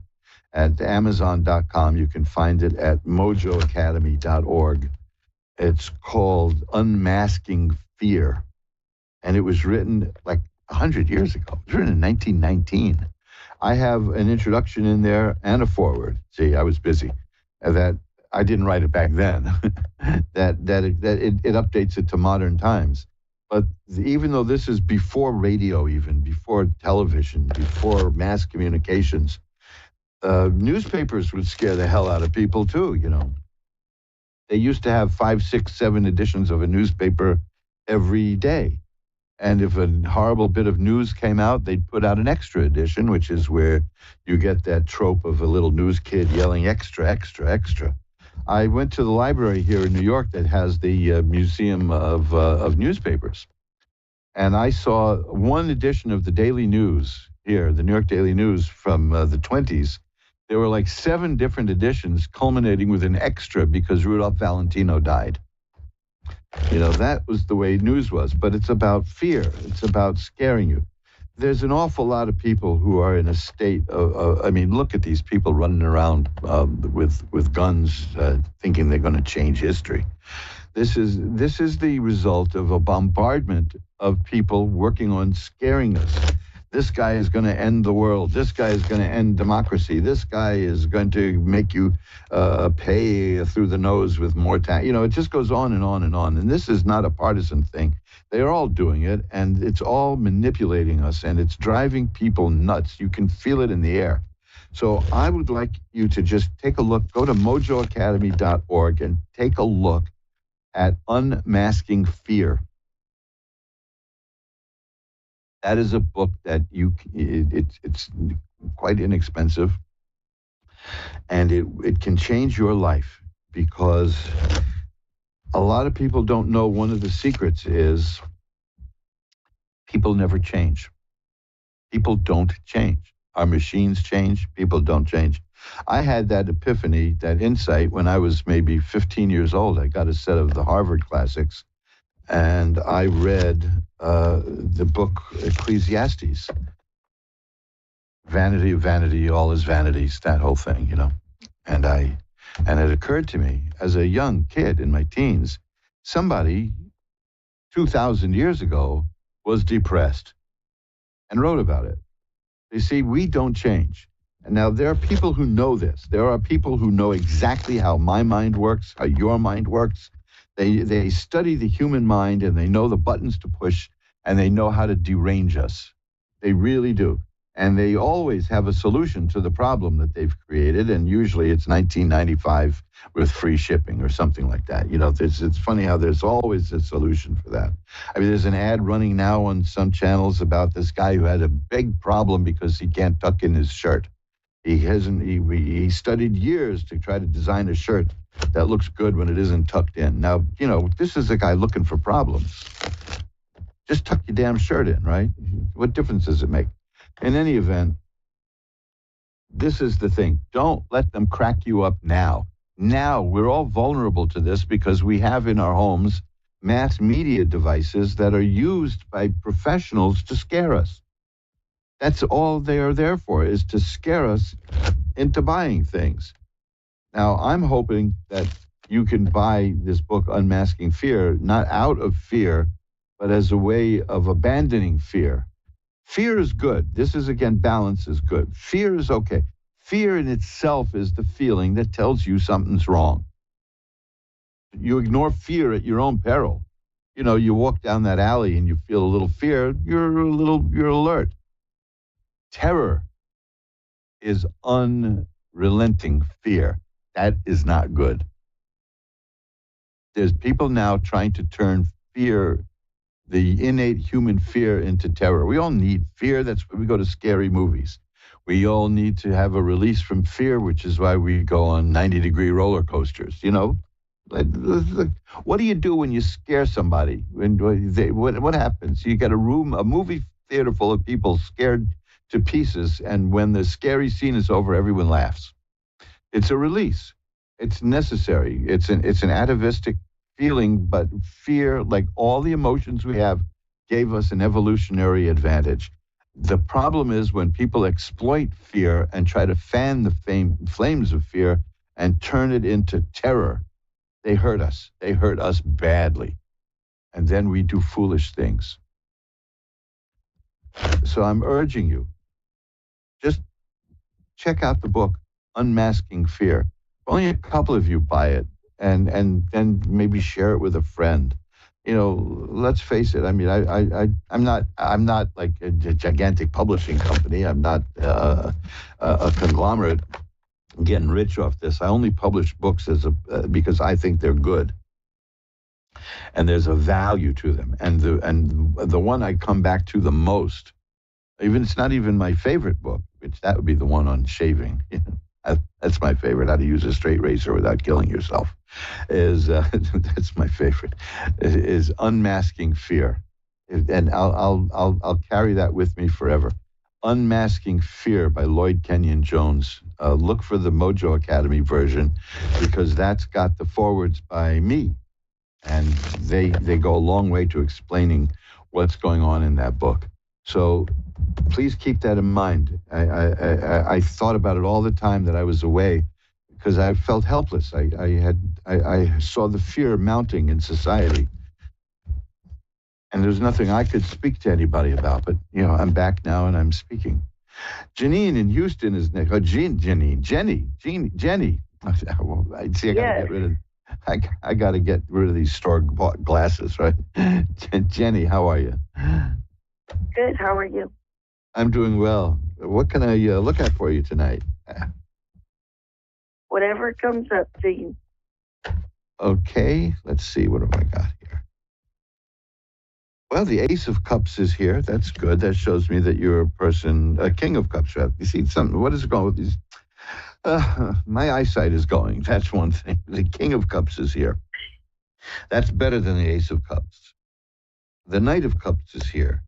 at Amazon.com. You can find it at mojoacademy.org. It's called Unmasking Fear, and it was written like 100 years ago. It was written in 1919. I have an introduction in there and a foreword. See, I was busy. That I didn't write it back then. that it updates it to modern times. But even though this is before radio, even before television, before mass communications, newspapers would scare the hell out of people too. They used to have 5, 6, 7 editions of a newspaper every day. And if a horrible bit of news came out, they'd put out an extra edition, which is where you get that trope of a little news kid yelling, extra, extra, extra. I went to the library here in New York that has the Museum of Newspapers. And I saw one edition of the Daily News here, the New York Daily News from the 20s. There were like 7 different editions culminating with an extra because Rudolph Valentino died. You know, that was the way news was. But it's about fear. It's about scaring you. There's an awful lot of people who are in a state of I mean, look at these people running around with guns thinking they're going to change history. This is the result of a bombardment of people working on scaring us. This guy is going to end the world. This guy is going to end democracy. This guy is going to make you pay through the nose with more tax. You know, it just goes on and on and on. And this is not a partisan thing. They are all doing it, and it's all manipulating us, and it's driving people nuts. You can feel it in the air. So I would like you to just take a look. Go to mojoacademy.org and take a look at Unmasking Fear. That is a book that it's quite inexpensive, and it can change your life, because a lot of people don't know one of the secrets is people never change. People don't change. Our machines change. People don't change. I had that epiphany, that insight, when I was maybe 15 years old. I got a set of the Harvard classics, and I read the book Ecclesiastes. Vanity of vanity, all is vanities, that whole thing, you know. And it occurred to me as a young kid in my teens, somebody 2,000 years ago was depressed and wrote about it. You see, we don't change. And now there are people who know this. There are people who know exactly how my mind works, how your mind works. They study the human mind, and they know the buttons to push, and they know how to derange us. They really do. And they always have a solution to the problem that they've created, and usually it's 1995 with free shipping or something like that. You know, it's funny how there's always a solution for that. I mean, there's an ad running now on some channels about this guy who had a big problem because he can't tuck in his shirt. He studied years to try to design a shirt that looks good when it isn't tucked in. Now, you know, this is a guy looking for problems. Just tuck your damn shirt in, right? What difference does it make? In any event, this is the thing. Don't let them crack you up now. Now, we're all vulnerable to this because we have in our homes mass media devices that are used by professionals to scare us. That's all they are there for, is to scare us into buying things. Now, I'm hoping that you can buy this book, Unmasking Fear, not out of fear, but as a way of abandoning fear. Fear is good. This is, again, balance is good. Fear is okay. Fear in itself is the feeling that tells you something's wrong. You ignore fear at your own peril. You know, you walk down that alley and you feel a little fear, you're alert. Terror is unrelenting fear. That is not good. There's people now trying to turn fear, the innate human fear, into terror. We all need fear. That's why we go to scary movies. We all need to have a release from fear, which is why we go on 90-degree roller coasters. You know, what do you do when you scare somebody? What happens? You get a movie theater full of people scared to pieces, and when the scary scene is over, everyone laughs. It's a release. It's necessary. It's an atavistic feeling, but fear, like all the emotions we have, gave us an evolutionary advantage. The problem is when people exploit fear and try to fan the flames of fear and turn it into terror, they hurt us. They hurt us badly. And then we do foolish things. So I'm urging you, just check out the book, Unmasking Fear. Only a couple of you buy it, and then maybe share it with a friend. You know, let's face it. I mean, I'm not like a gigantic publishing company. I'm not a conglomerate getting rich off this. I only publish books because I think they're good, and there's a value to them. And the one I come back to the most, even it's not even my favorite book, which that would be the one on shaving. That's my favorite. How to use a straight razor without killing yourself. That's my favorite. Is Unmasking Fear. and I'll carry that with me forever. Unmasking Fear by Lloyd Kenyon Jones. Look for the Mojo Academy version because that's got the forwards by me. And they go a long way to explaining what's going on in that book. So please keep that in mind. I thought about it all the time that I was away because I felt helpless. I saw the fear mounting in society. And there's nothing I could speak to anybody about, but, I'm back now and I'm speaking. Janine in Houston is next. Oh, Jenny. I got to get rid of these store-bought glasses, right? Jenny, how are you? Good. How are you? I'm doing well. What can I look at for you tonight? Whatever comes up to you. Okay. Let's see. What have I got here? Well, the Ace of Cups is here. That's good. That shows me that you're a person, a King of Cups. You see something? What is going with these? My eyesight is going. That's one thing. The King of Cups is here. That's better than the Ace of Cups. The Knight of Cups is here.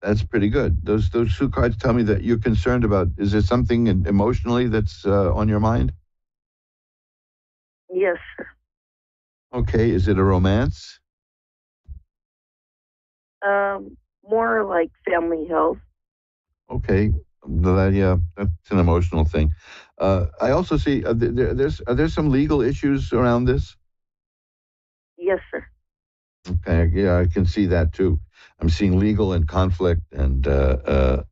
That's pretty good. Those two cards tell me that you're concerned about. Is there something emotionally that's on your mind? Yes, sir. Okay. Is it a romance? More like family health. Okay. Yeah, that's an emotional thing. I also see are there some legal issues around this? Yes, sir. Okay, yeah, I can see that too. I'm seeing legal and conflict and the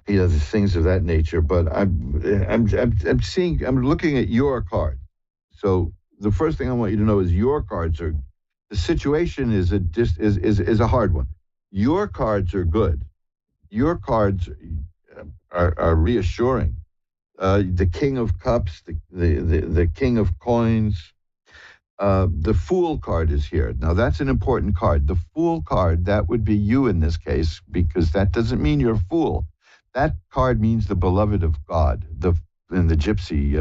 things of that nature. But I'm looking at your card. So the first thing I want you to know is your cards are. The situation is a hard one. Your cards are good. Your cards are reassuring. The King of Cups, the King of Coins. The Fool card is here. Now, that's an important card. The Fool card, that would be you in this case, because that doesn't mean you're a fool. That card means the beloved of God, in the Gypsy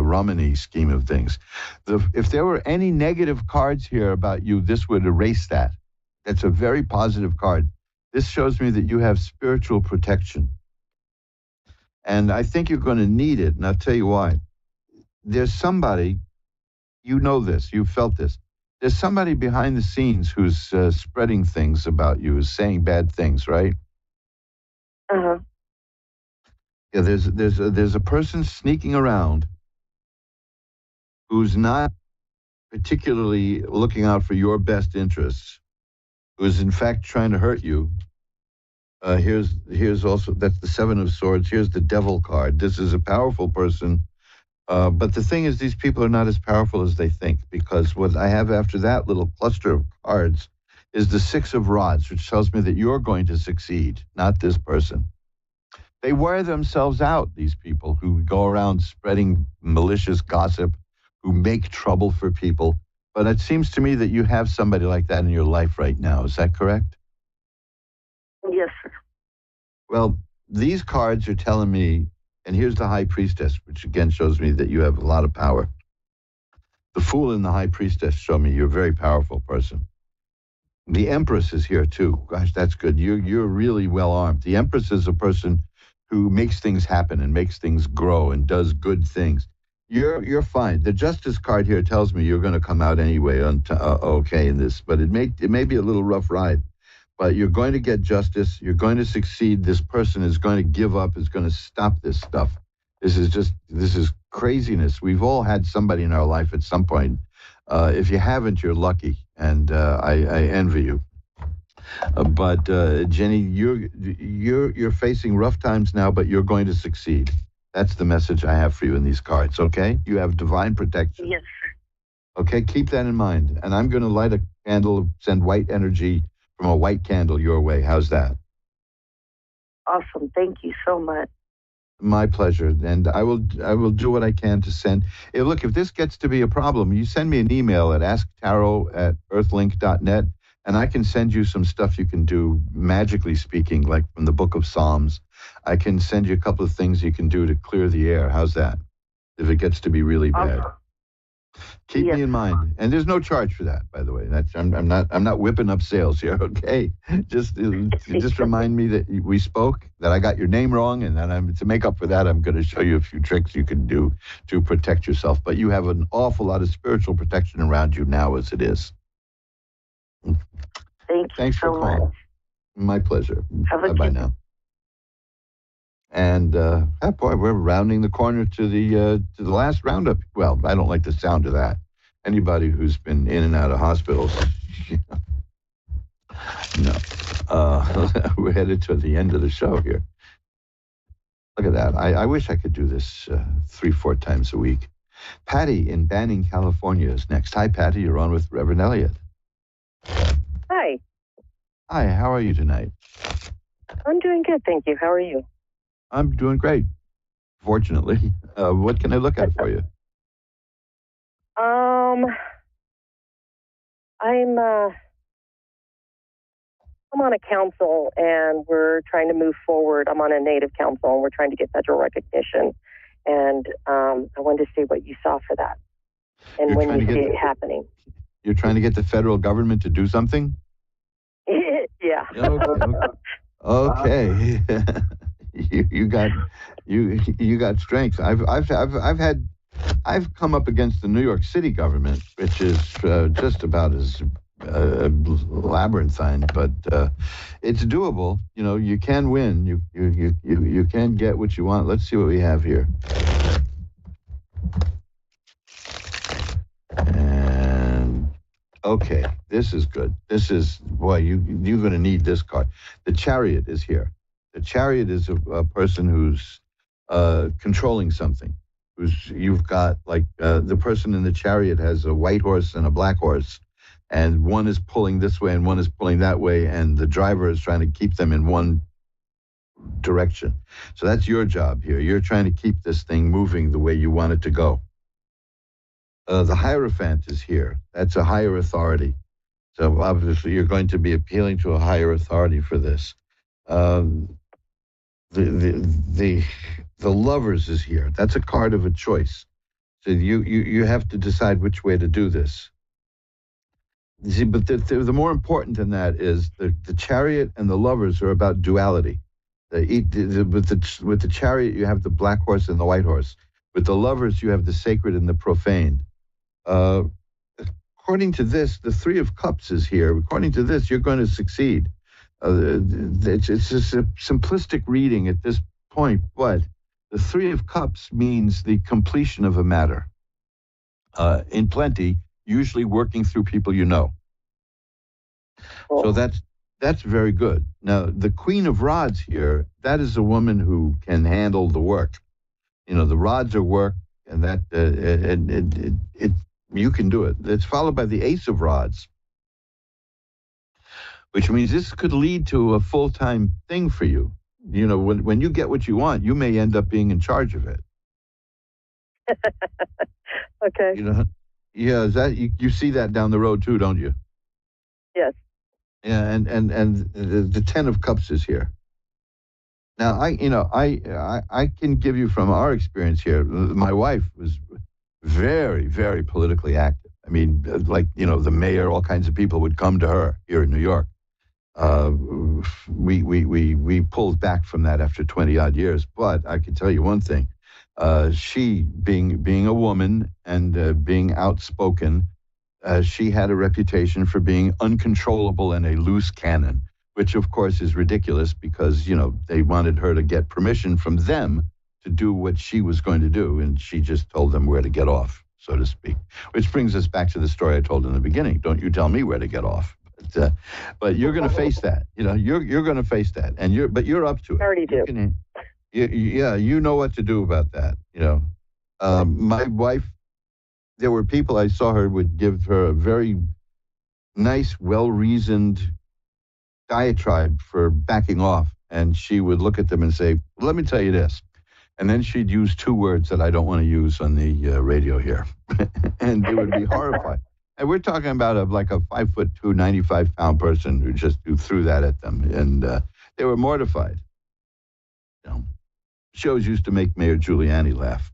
Romany scheme of things. If there were any negative cards here about you, this would erase that. That's a very positive card. This shows me that you have spiritual protection. And I think you're going to need it, and I'll tell you why. There's somebody, you know this, you felt this. There's somebody behind the scenes who's spreading things about you, who's saying bad things, right? Uh-huh. Yeah, there's a person sneaking around who's not particularly looking out for your best interests, who is in fact trying to hurt you. Here's also, that's the Seven of Swords. Here's the Devil card. This is a powerful person, but the thing is, these people are not as powerful as they think, because what I have after that little cluster of cards is the Six of Rods, which tells me that you're going to succeed, not this person. They wear themselves out, these people who go around spreading malicious gossip, who make trouble for people. But it seems to me that you have somebody like that in your life right now. Is that correct? Yes, sir. Well, these cards are telling me, and here's the High Priestess, which again shows me that you have a lot of power. The Fool and the High Priestess show me you're a very powerful person. The Empress is here too. Gosh, that's good. You're really well armed. The Empress is a person who makes things happen and makes things grow and does good things. You're fine. The Justice card here tells me you're going to come out anyway okay in this, but it may be a little rough ride. But you're going to get justice. You're going to succeed. This person is going to give up. Is going to stop this stuff. This is craziness. We've all had somebody in our life at some point. If you haven't, you're lucky, and I envy you. But Jenny, you're facing rough times now, but you're going to succeed. That's the message I have for you in these cards. Okay, you have divine protection. Yes, sir. Okay, keep that in mind. And I'm going to light a candle, send white energy from a white candle your way. How's that? Awesome. Thank you so much. My pleasure. And I will do what I can to send. Look, if this gets to be a problem, you send me an email at asktarot@earthlink.net, and I can send you some stuff you can do, magically speaking, like from the Book of Psalms. I can send you a couple of things you can do to clear the air. How's that? If it gets to be really bad. Keep me in mind, and there's no charge for that, by the way. I'm not whipping up sales here. Okay, just remind me that we spoke, that I got your name wrong, and then to make up for that, I'm going to show you a few tricks you can do to protect yourself. But you have an awful lot of spiritual protection around you now, as it is. Thanks for so calling. much. My pleasure. Have a Bye good now. And boy, we're rounding the corner to the last roundup. Well, I don't like the sound of that. Anybody who's been in and out of hospitals, no. We're headed to the end of the show here. Look at that. I wish I could do this 3-4 times a week. Patty in Banning, California is next. Hi, Patty. You're on with Reverend Elliott. Hi. Hi. How are you tonight? I'm doing good, thank you. How are you? I'm doing great, fortunately. What can I look at for you? I'm on a council, and we're trying to move forward. I'm on a native council, and we're trying to get federal recognition. And I wanted to see what you saw for that, and when you see it happening. You're trying to get the federal government to do something? Yeah. Okay. You got strength. I've come up against the New York City government, which is just about as labyrinthine, but it's doable. You know, you can win. You can get what you want. Let's see what we have here. And okay, this is good. This is, boy, you're going to need this card. The Chariot is here. The Chariot is a person who's controlling something. You've got, like, the person in the Chariot has a white horse and a black horse, and one is pulling this way and one is pulling that way, and the driver is trying to keep them in one direction. So that's your job here. You're trying to keep this thing moving the way you want it to go. The Hierophant is here. That's a higher authority. So obviously you're going to be appealing to a higher authority for this. The Lovers is here. That's a card of a choice. So you have to decide which way to do this. You see, but the more important than that is the Chariot and the Lovers are about duality. With the Chariot, you have the black horse and the white horse. With the Lovers, you have the sacred and the profane. According to this, the Three of Cups is here. According to this, you're going to succeed. It's just a simplistic reading at this point, but the Three of Cups means the completion of a matter. In plenty, usually working through people you know. So that's very good. Now, the Queen of Rods here, that is a woman who can handle the work. You know, the rods are work, and that you can do it. It's followed by the Ace of Rods, which means this could lead to a full-time thing for you. You know, when you get what you want, you may end up being in charge of it. Okay. You know, yeah, is that you see that down the road too, don't you? Yes. Yeah, and the Ten of Cups is here. Now, I can give you from our experience here. My wife was very, very politically active. I mean, like, you know, the mayor, all kinds of people would come to her here in New York. We pulled back from that after 20 odd years. But I can tell you one thing: she, being a woman and being outspoken, she had a reputation for being uncontrollable and a loose cannon, which of course is ridiculous because, you know, they wanted her to get permission from them to do what she was going to do, and she just told them where to get off, so to speak. Which brings us back to the story I told in the beginning. Don't you tell me where to get off. But you're going to face that. You know, you're going to face that, and you're up to it. I already do. Yeah, you know what to do about that. You know, my wife, there were people I saw her would give her a very nice, well-reasoned diatribe for backing off, and she would look at them and say, "Let me tell you this," and then she'd use two words that I don't want to use on the radio here, and they would be horrified. And we're talking about like a 5'2", 95-pound person who threw that at them, and they were mortified. You know, shows used to make Mayor Giuliani laugh.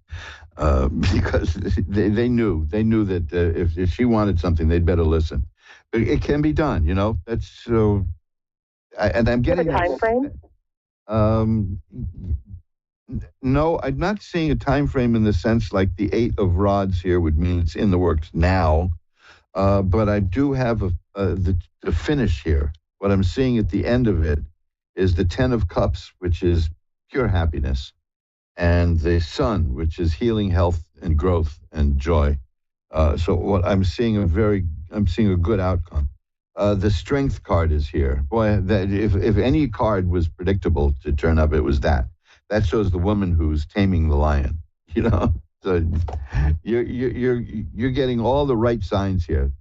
because they knew that if she wanted something, they'd better listen. But it can be done, That's so. And I'm getting a time frame. No, I'm not seeing a time frame in the sense like the 8 of rods here would mean it's in the works now. But I do have the finish here. What I'm seeing at the end of it is the 10 of cups, which is pure happiness, and the sun, which is healing, health, and growth and joy. So what I'm seeing I'm seeing a good outcome. The strength card is here. Boy, that if any card was predictable to turn up, it was that. That shows the woman who's taming the lion. So you're getting all the right signs here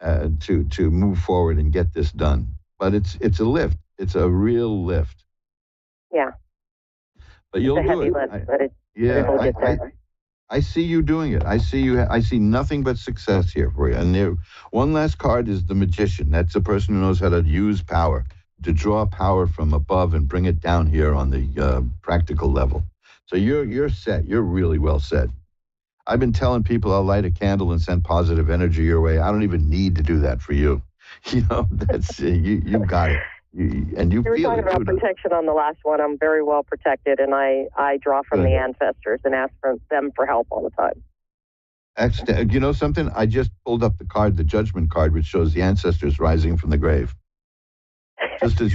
to move forward and get this done. But it's a lift. It's a real lift. Yeah. But you'll it's a do heavy it. lift, but it'll get there. I see you doing it. I see nothing but success here for you. And one last card is the magician. That's the person who knows how to use power, to draw power from above and bring it down here on the practical level. So you're set. You're really well set. I've been telling people I'll light a candle and send positive energy your way. I don't even need to do that for you. That's you got it. You were feel talking it. about protection on the last one. I'm very well protected, and I draw from the ancestors and ask for them for help all the time. Excellent. You know something? I just pulled up the card, the judgment card, which shows the ancestors rising from the grave. Just as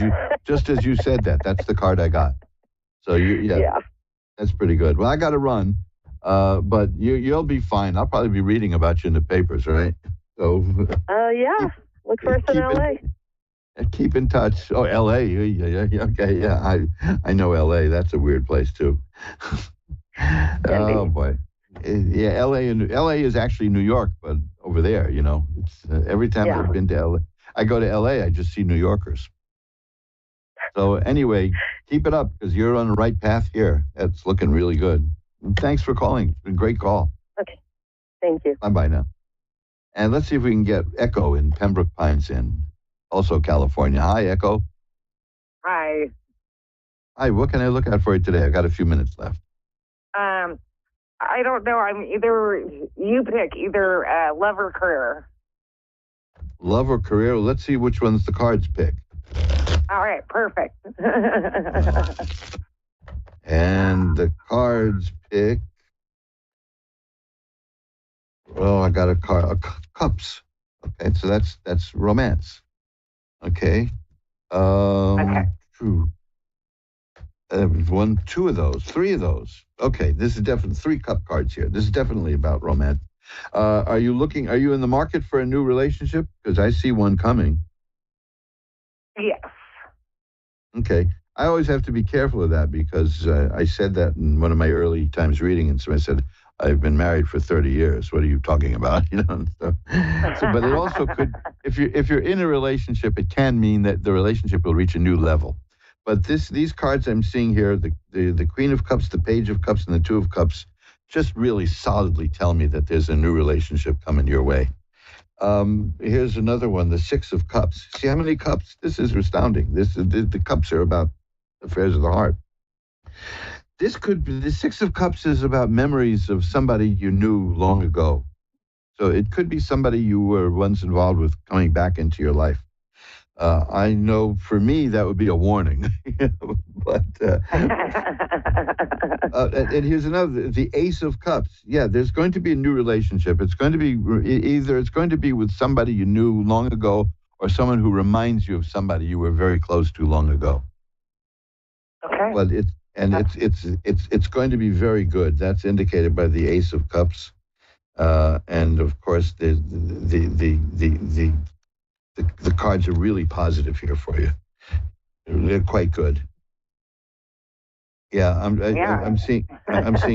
you said that, that's the card I got. So yeah, that's pretty good. Well, I got to run, but you'll be fine. I'll probably be reading about you in the papers, right? So. Yeah. Look for us in LA. Keep in touch. Oh, L.A. Yeah. Okay, yeah. I know L.A. That's a weird place too. Oh boy. Yeah, L.A. is actually New York, but over there, it's every time I've been to L.A. I go to L.A. I just see New Yorkers. So anyway, keep it up because you're on the right path here. That's looking really good. And thanks for calling. It's been a great call. Okay. Thank you. Bye now. And let's see if we can get Echo in Pembroke Pines in. Also California. Hi, Echo. Hi. Hi, what can I look out for you today? I've got a few minutes left. I don't know. You pick either love or career. Love or career? Let's see which ones the cards pick. All right, perfect. And the cards pick. Oh, I got a card. Cups. Okay, so that's romance. Okay. Okay. True. Two of those, three of those. Okay, this is definitely 3 cup cards here. This is definitely about romance. Are you in the market for a new relationship? Because I see one coming. Yes. Okay. I always have to be careful of that because I said that in one of my early times reading, and so I said, I've been married for 30 years. What are you talking about? So, but it also could, if you're in a relationship, it can mean that the relationship will reach a new level. But these cards I'm seeing here, the Queen of Cups, the Page of Cups, and the Two of Cups, just really solidly tell me that there's a new relationship coming your way. Here's another one, the Six of Cups. See how many cups? This is astounding. The cups are about affairs of the heart. The Six of Cups is about memories of somebody you knew long ago. So it could be somebody you were once involved with coming back into your life. I know for me that would be a warning. But and here's another, the Ace of Cups. Yeah, there's going to be a new relationship. It's going to be with somebody you knew long ago or someone who reminds you of somebody you were very close to long ago. Okay. But it's going to be very good. That's indicated by the Ace of Cups, and of course the cards are really positive here for you. They're quite good. Yeah, I'm seeing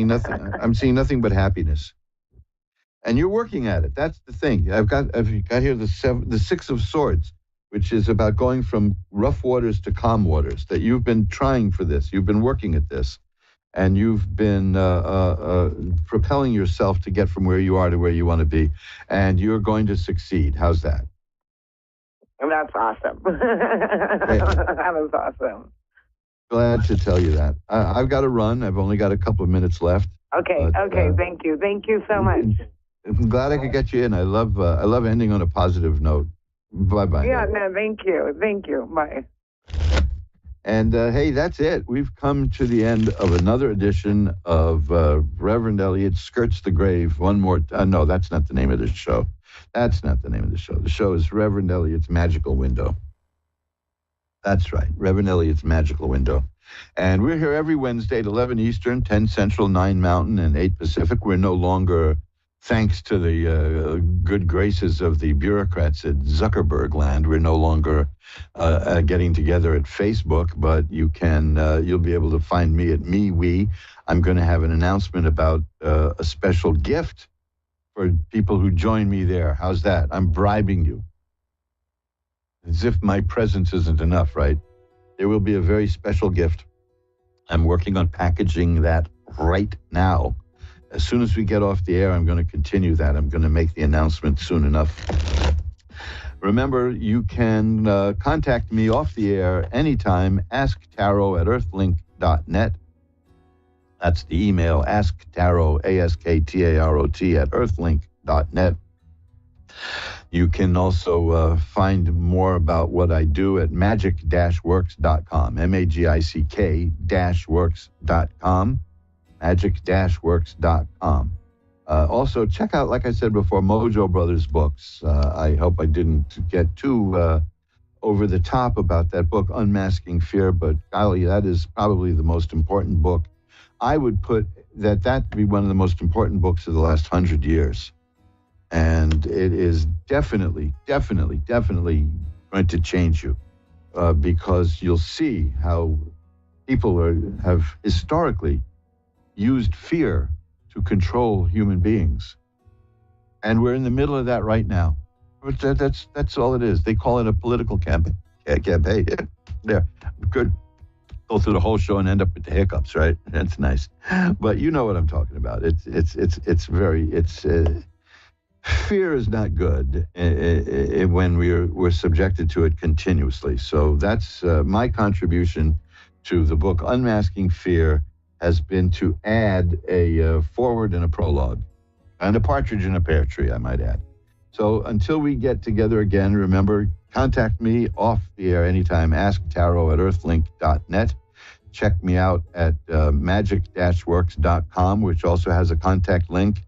nothing but happiness, and you're working at it. That's the thing. I've got here the Six of Swords, which is about going from rough waters to calm waters, that you've been trying for this. You've been working at this, and you've been propelling yourself to get from where you are to where you want to be, and you're going to succeed. How's that? That's awesome. That is awesome. Glad to tell you that. I've got to run. I've only got a couple of minutes left. Okay. Thank you. Thank you so much. I'm glad I could get you in. I love ending on a positive note. Bye-bye. Yeah, no, thank you. Thank you. Bye. And hey, that's it. We've come to the end of another edition of Reverend Elliot Skirts the Grave. One more. No, that's not the name of the show. That's not the name of the show. The show is Reverend Elliot's Magical Window. That's right, Reverend Elliot's Magical Window. And we're here every Wednesday at 11 Eastern, 10 Central, 9 Mountain, and 8 Pacific. We're no longer, thanks to the good graces of the bureaucrats at Zuckerberg land, we're no longer getting together at Facebook, but you'll be able to find me at MeWe. I'm going to have an announcement about a special gift for people who join me there. How's that? I'm bribing you. As if my presence isn't enough, right? There will be a very special gift. I'm working on packaging that right now. As soon as we get off the air, I'm going to continue that. I'm going to make the announcement soon enough. Remember, you can contact me off the air anytime. AskTarot@earthlink.net. That's the email, asktarot, ASKTAROT @earthlink.net. You can also find more about what I do at magic-works.com, MAGIC-works.com, magic-works.com. Also, check out, like I said before, Mojo Brothers books. I hope I didn't get too over the top about that book, Unmasking Fear, but golly, that is probably the most important book. I would put that to be one of the most important books of the last 100 years. And it is definitely going to change you because you'll see how people have historically used fear to control human beings. And we're in the middle of that right now. That's all it is. They call it a political campaign. Yeah, good. Go through the whole show and end up with the hiccups, right? That's nice. But you know what I'm talking about. Fear is not good when we're subjected to it continuously. So that's my contribution to the book Unmasking Fear has been to add a foreword and a prologue, and a partridge in a pear tree, I might add. So until we get together again, remember, contact me off the air anytime, asktarot@earthlink.net. Check me out at magic-works.com, which also has a contact link.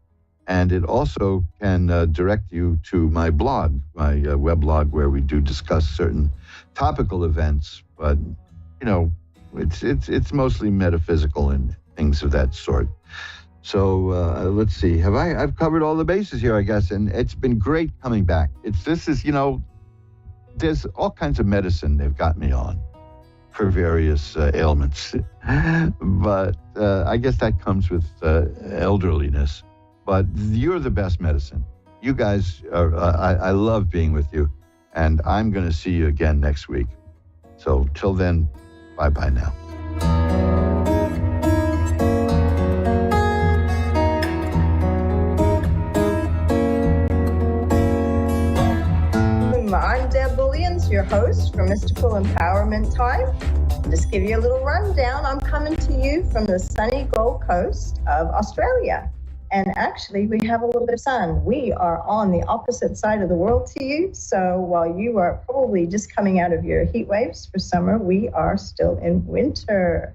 And it also can direct you to my blog, my weblog, where we do discuss certain topical events. But, it's mostly metaphysical and things of that sort. So let's see. I've covered all the bases here, I guess. And it's been great coming back. There's all kinds of medicine they've got me on for various ailments. But I guess that comes with elderliness. But you're the best medicine. You guys I love being with you. And I'm going to see you again next week. So till then, bye-bye now. I'm Deb Williams, your host for Mystical Empowerment Time. Just give you a little rundown. I'm coming to you from the sunny Gold Coast of Australia. And actually, we have a little bit of sun. We are on the opposite side of the world to you. So while you are probably just coming out of your heat waves for summer, we are still in winter.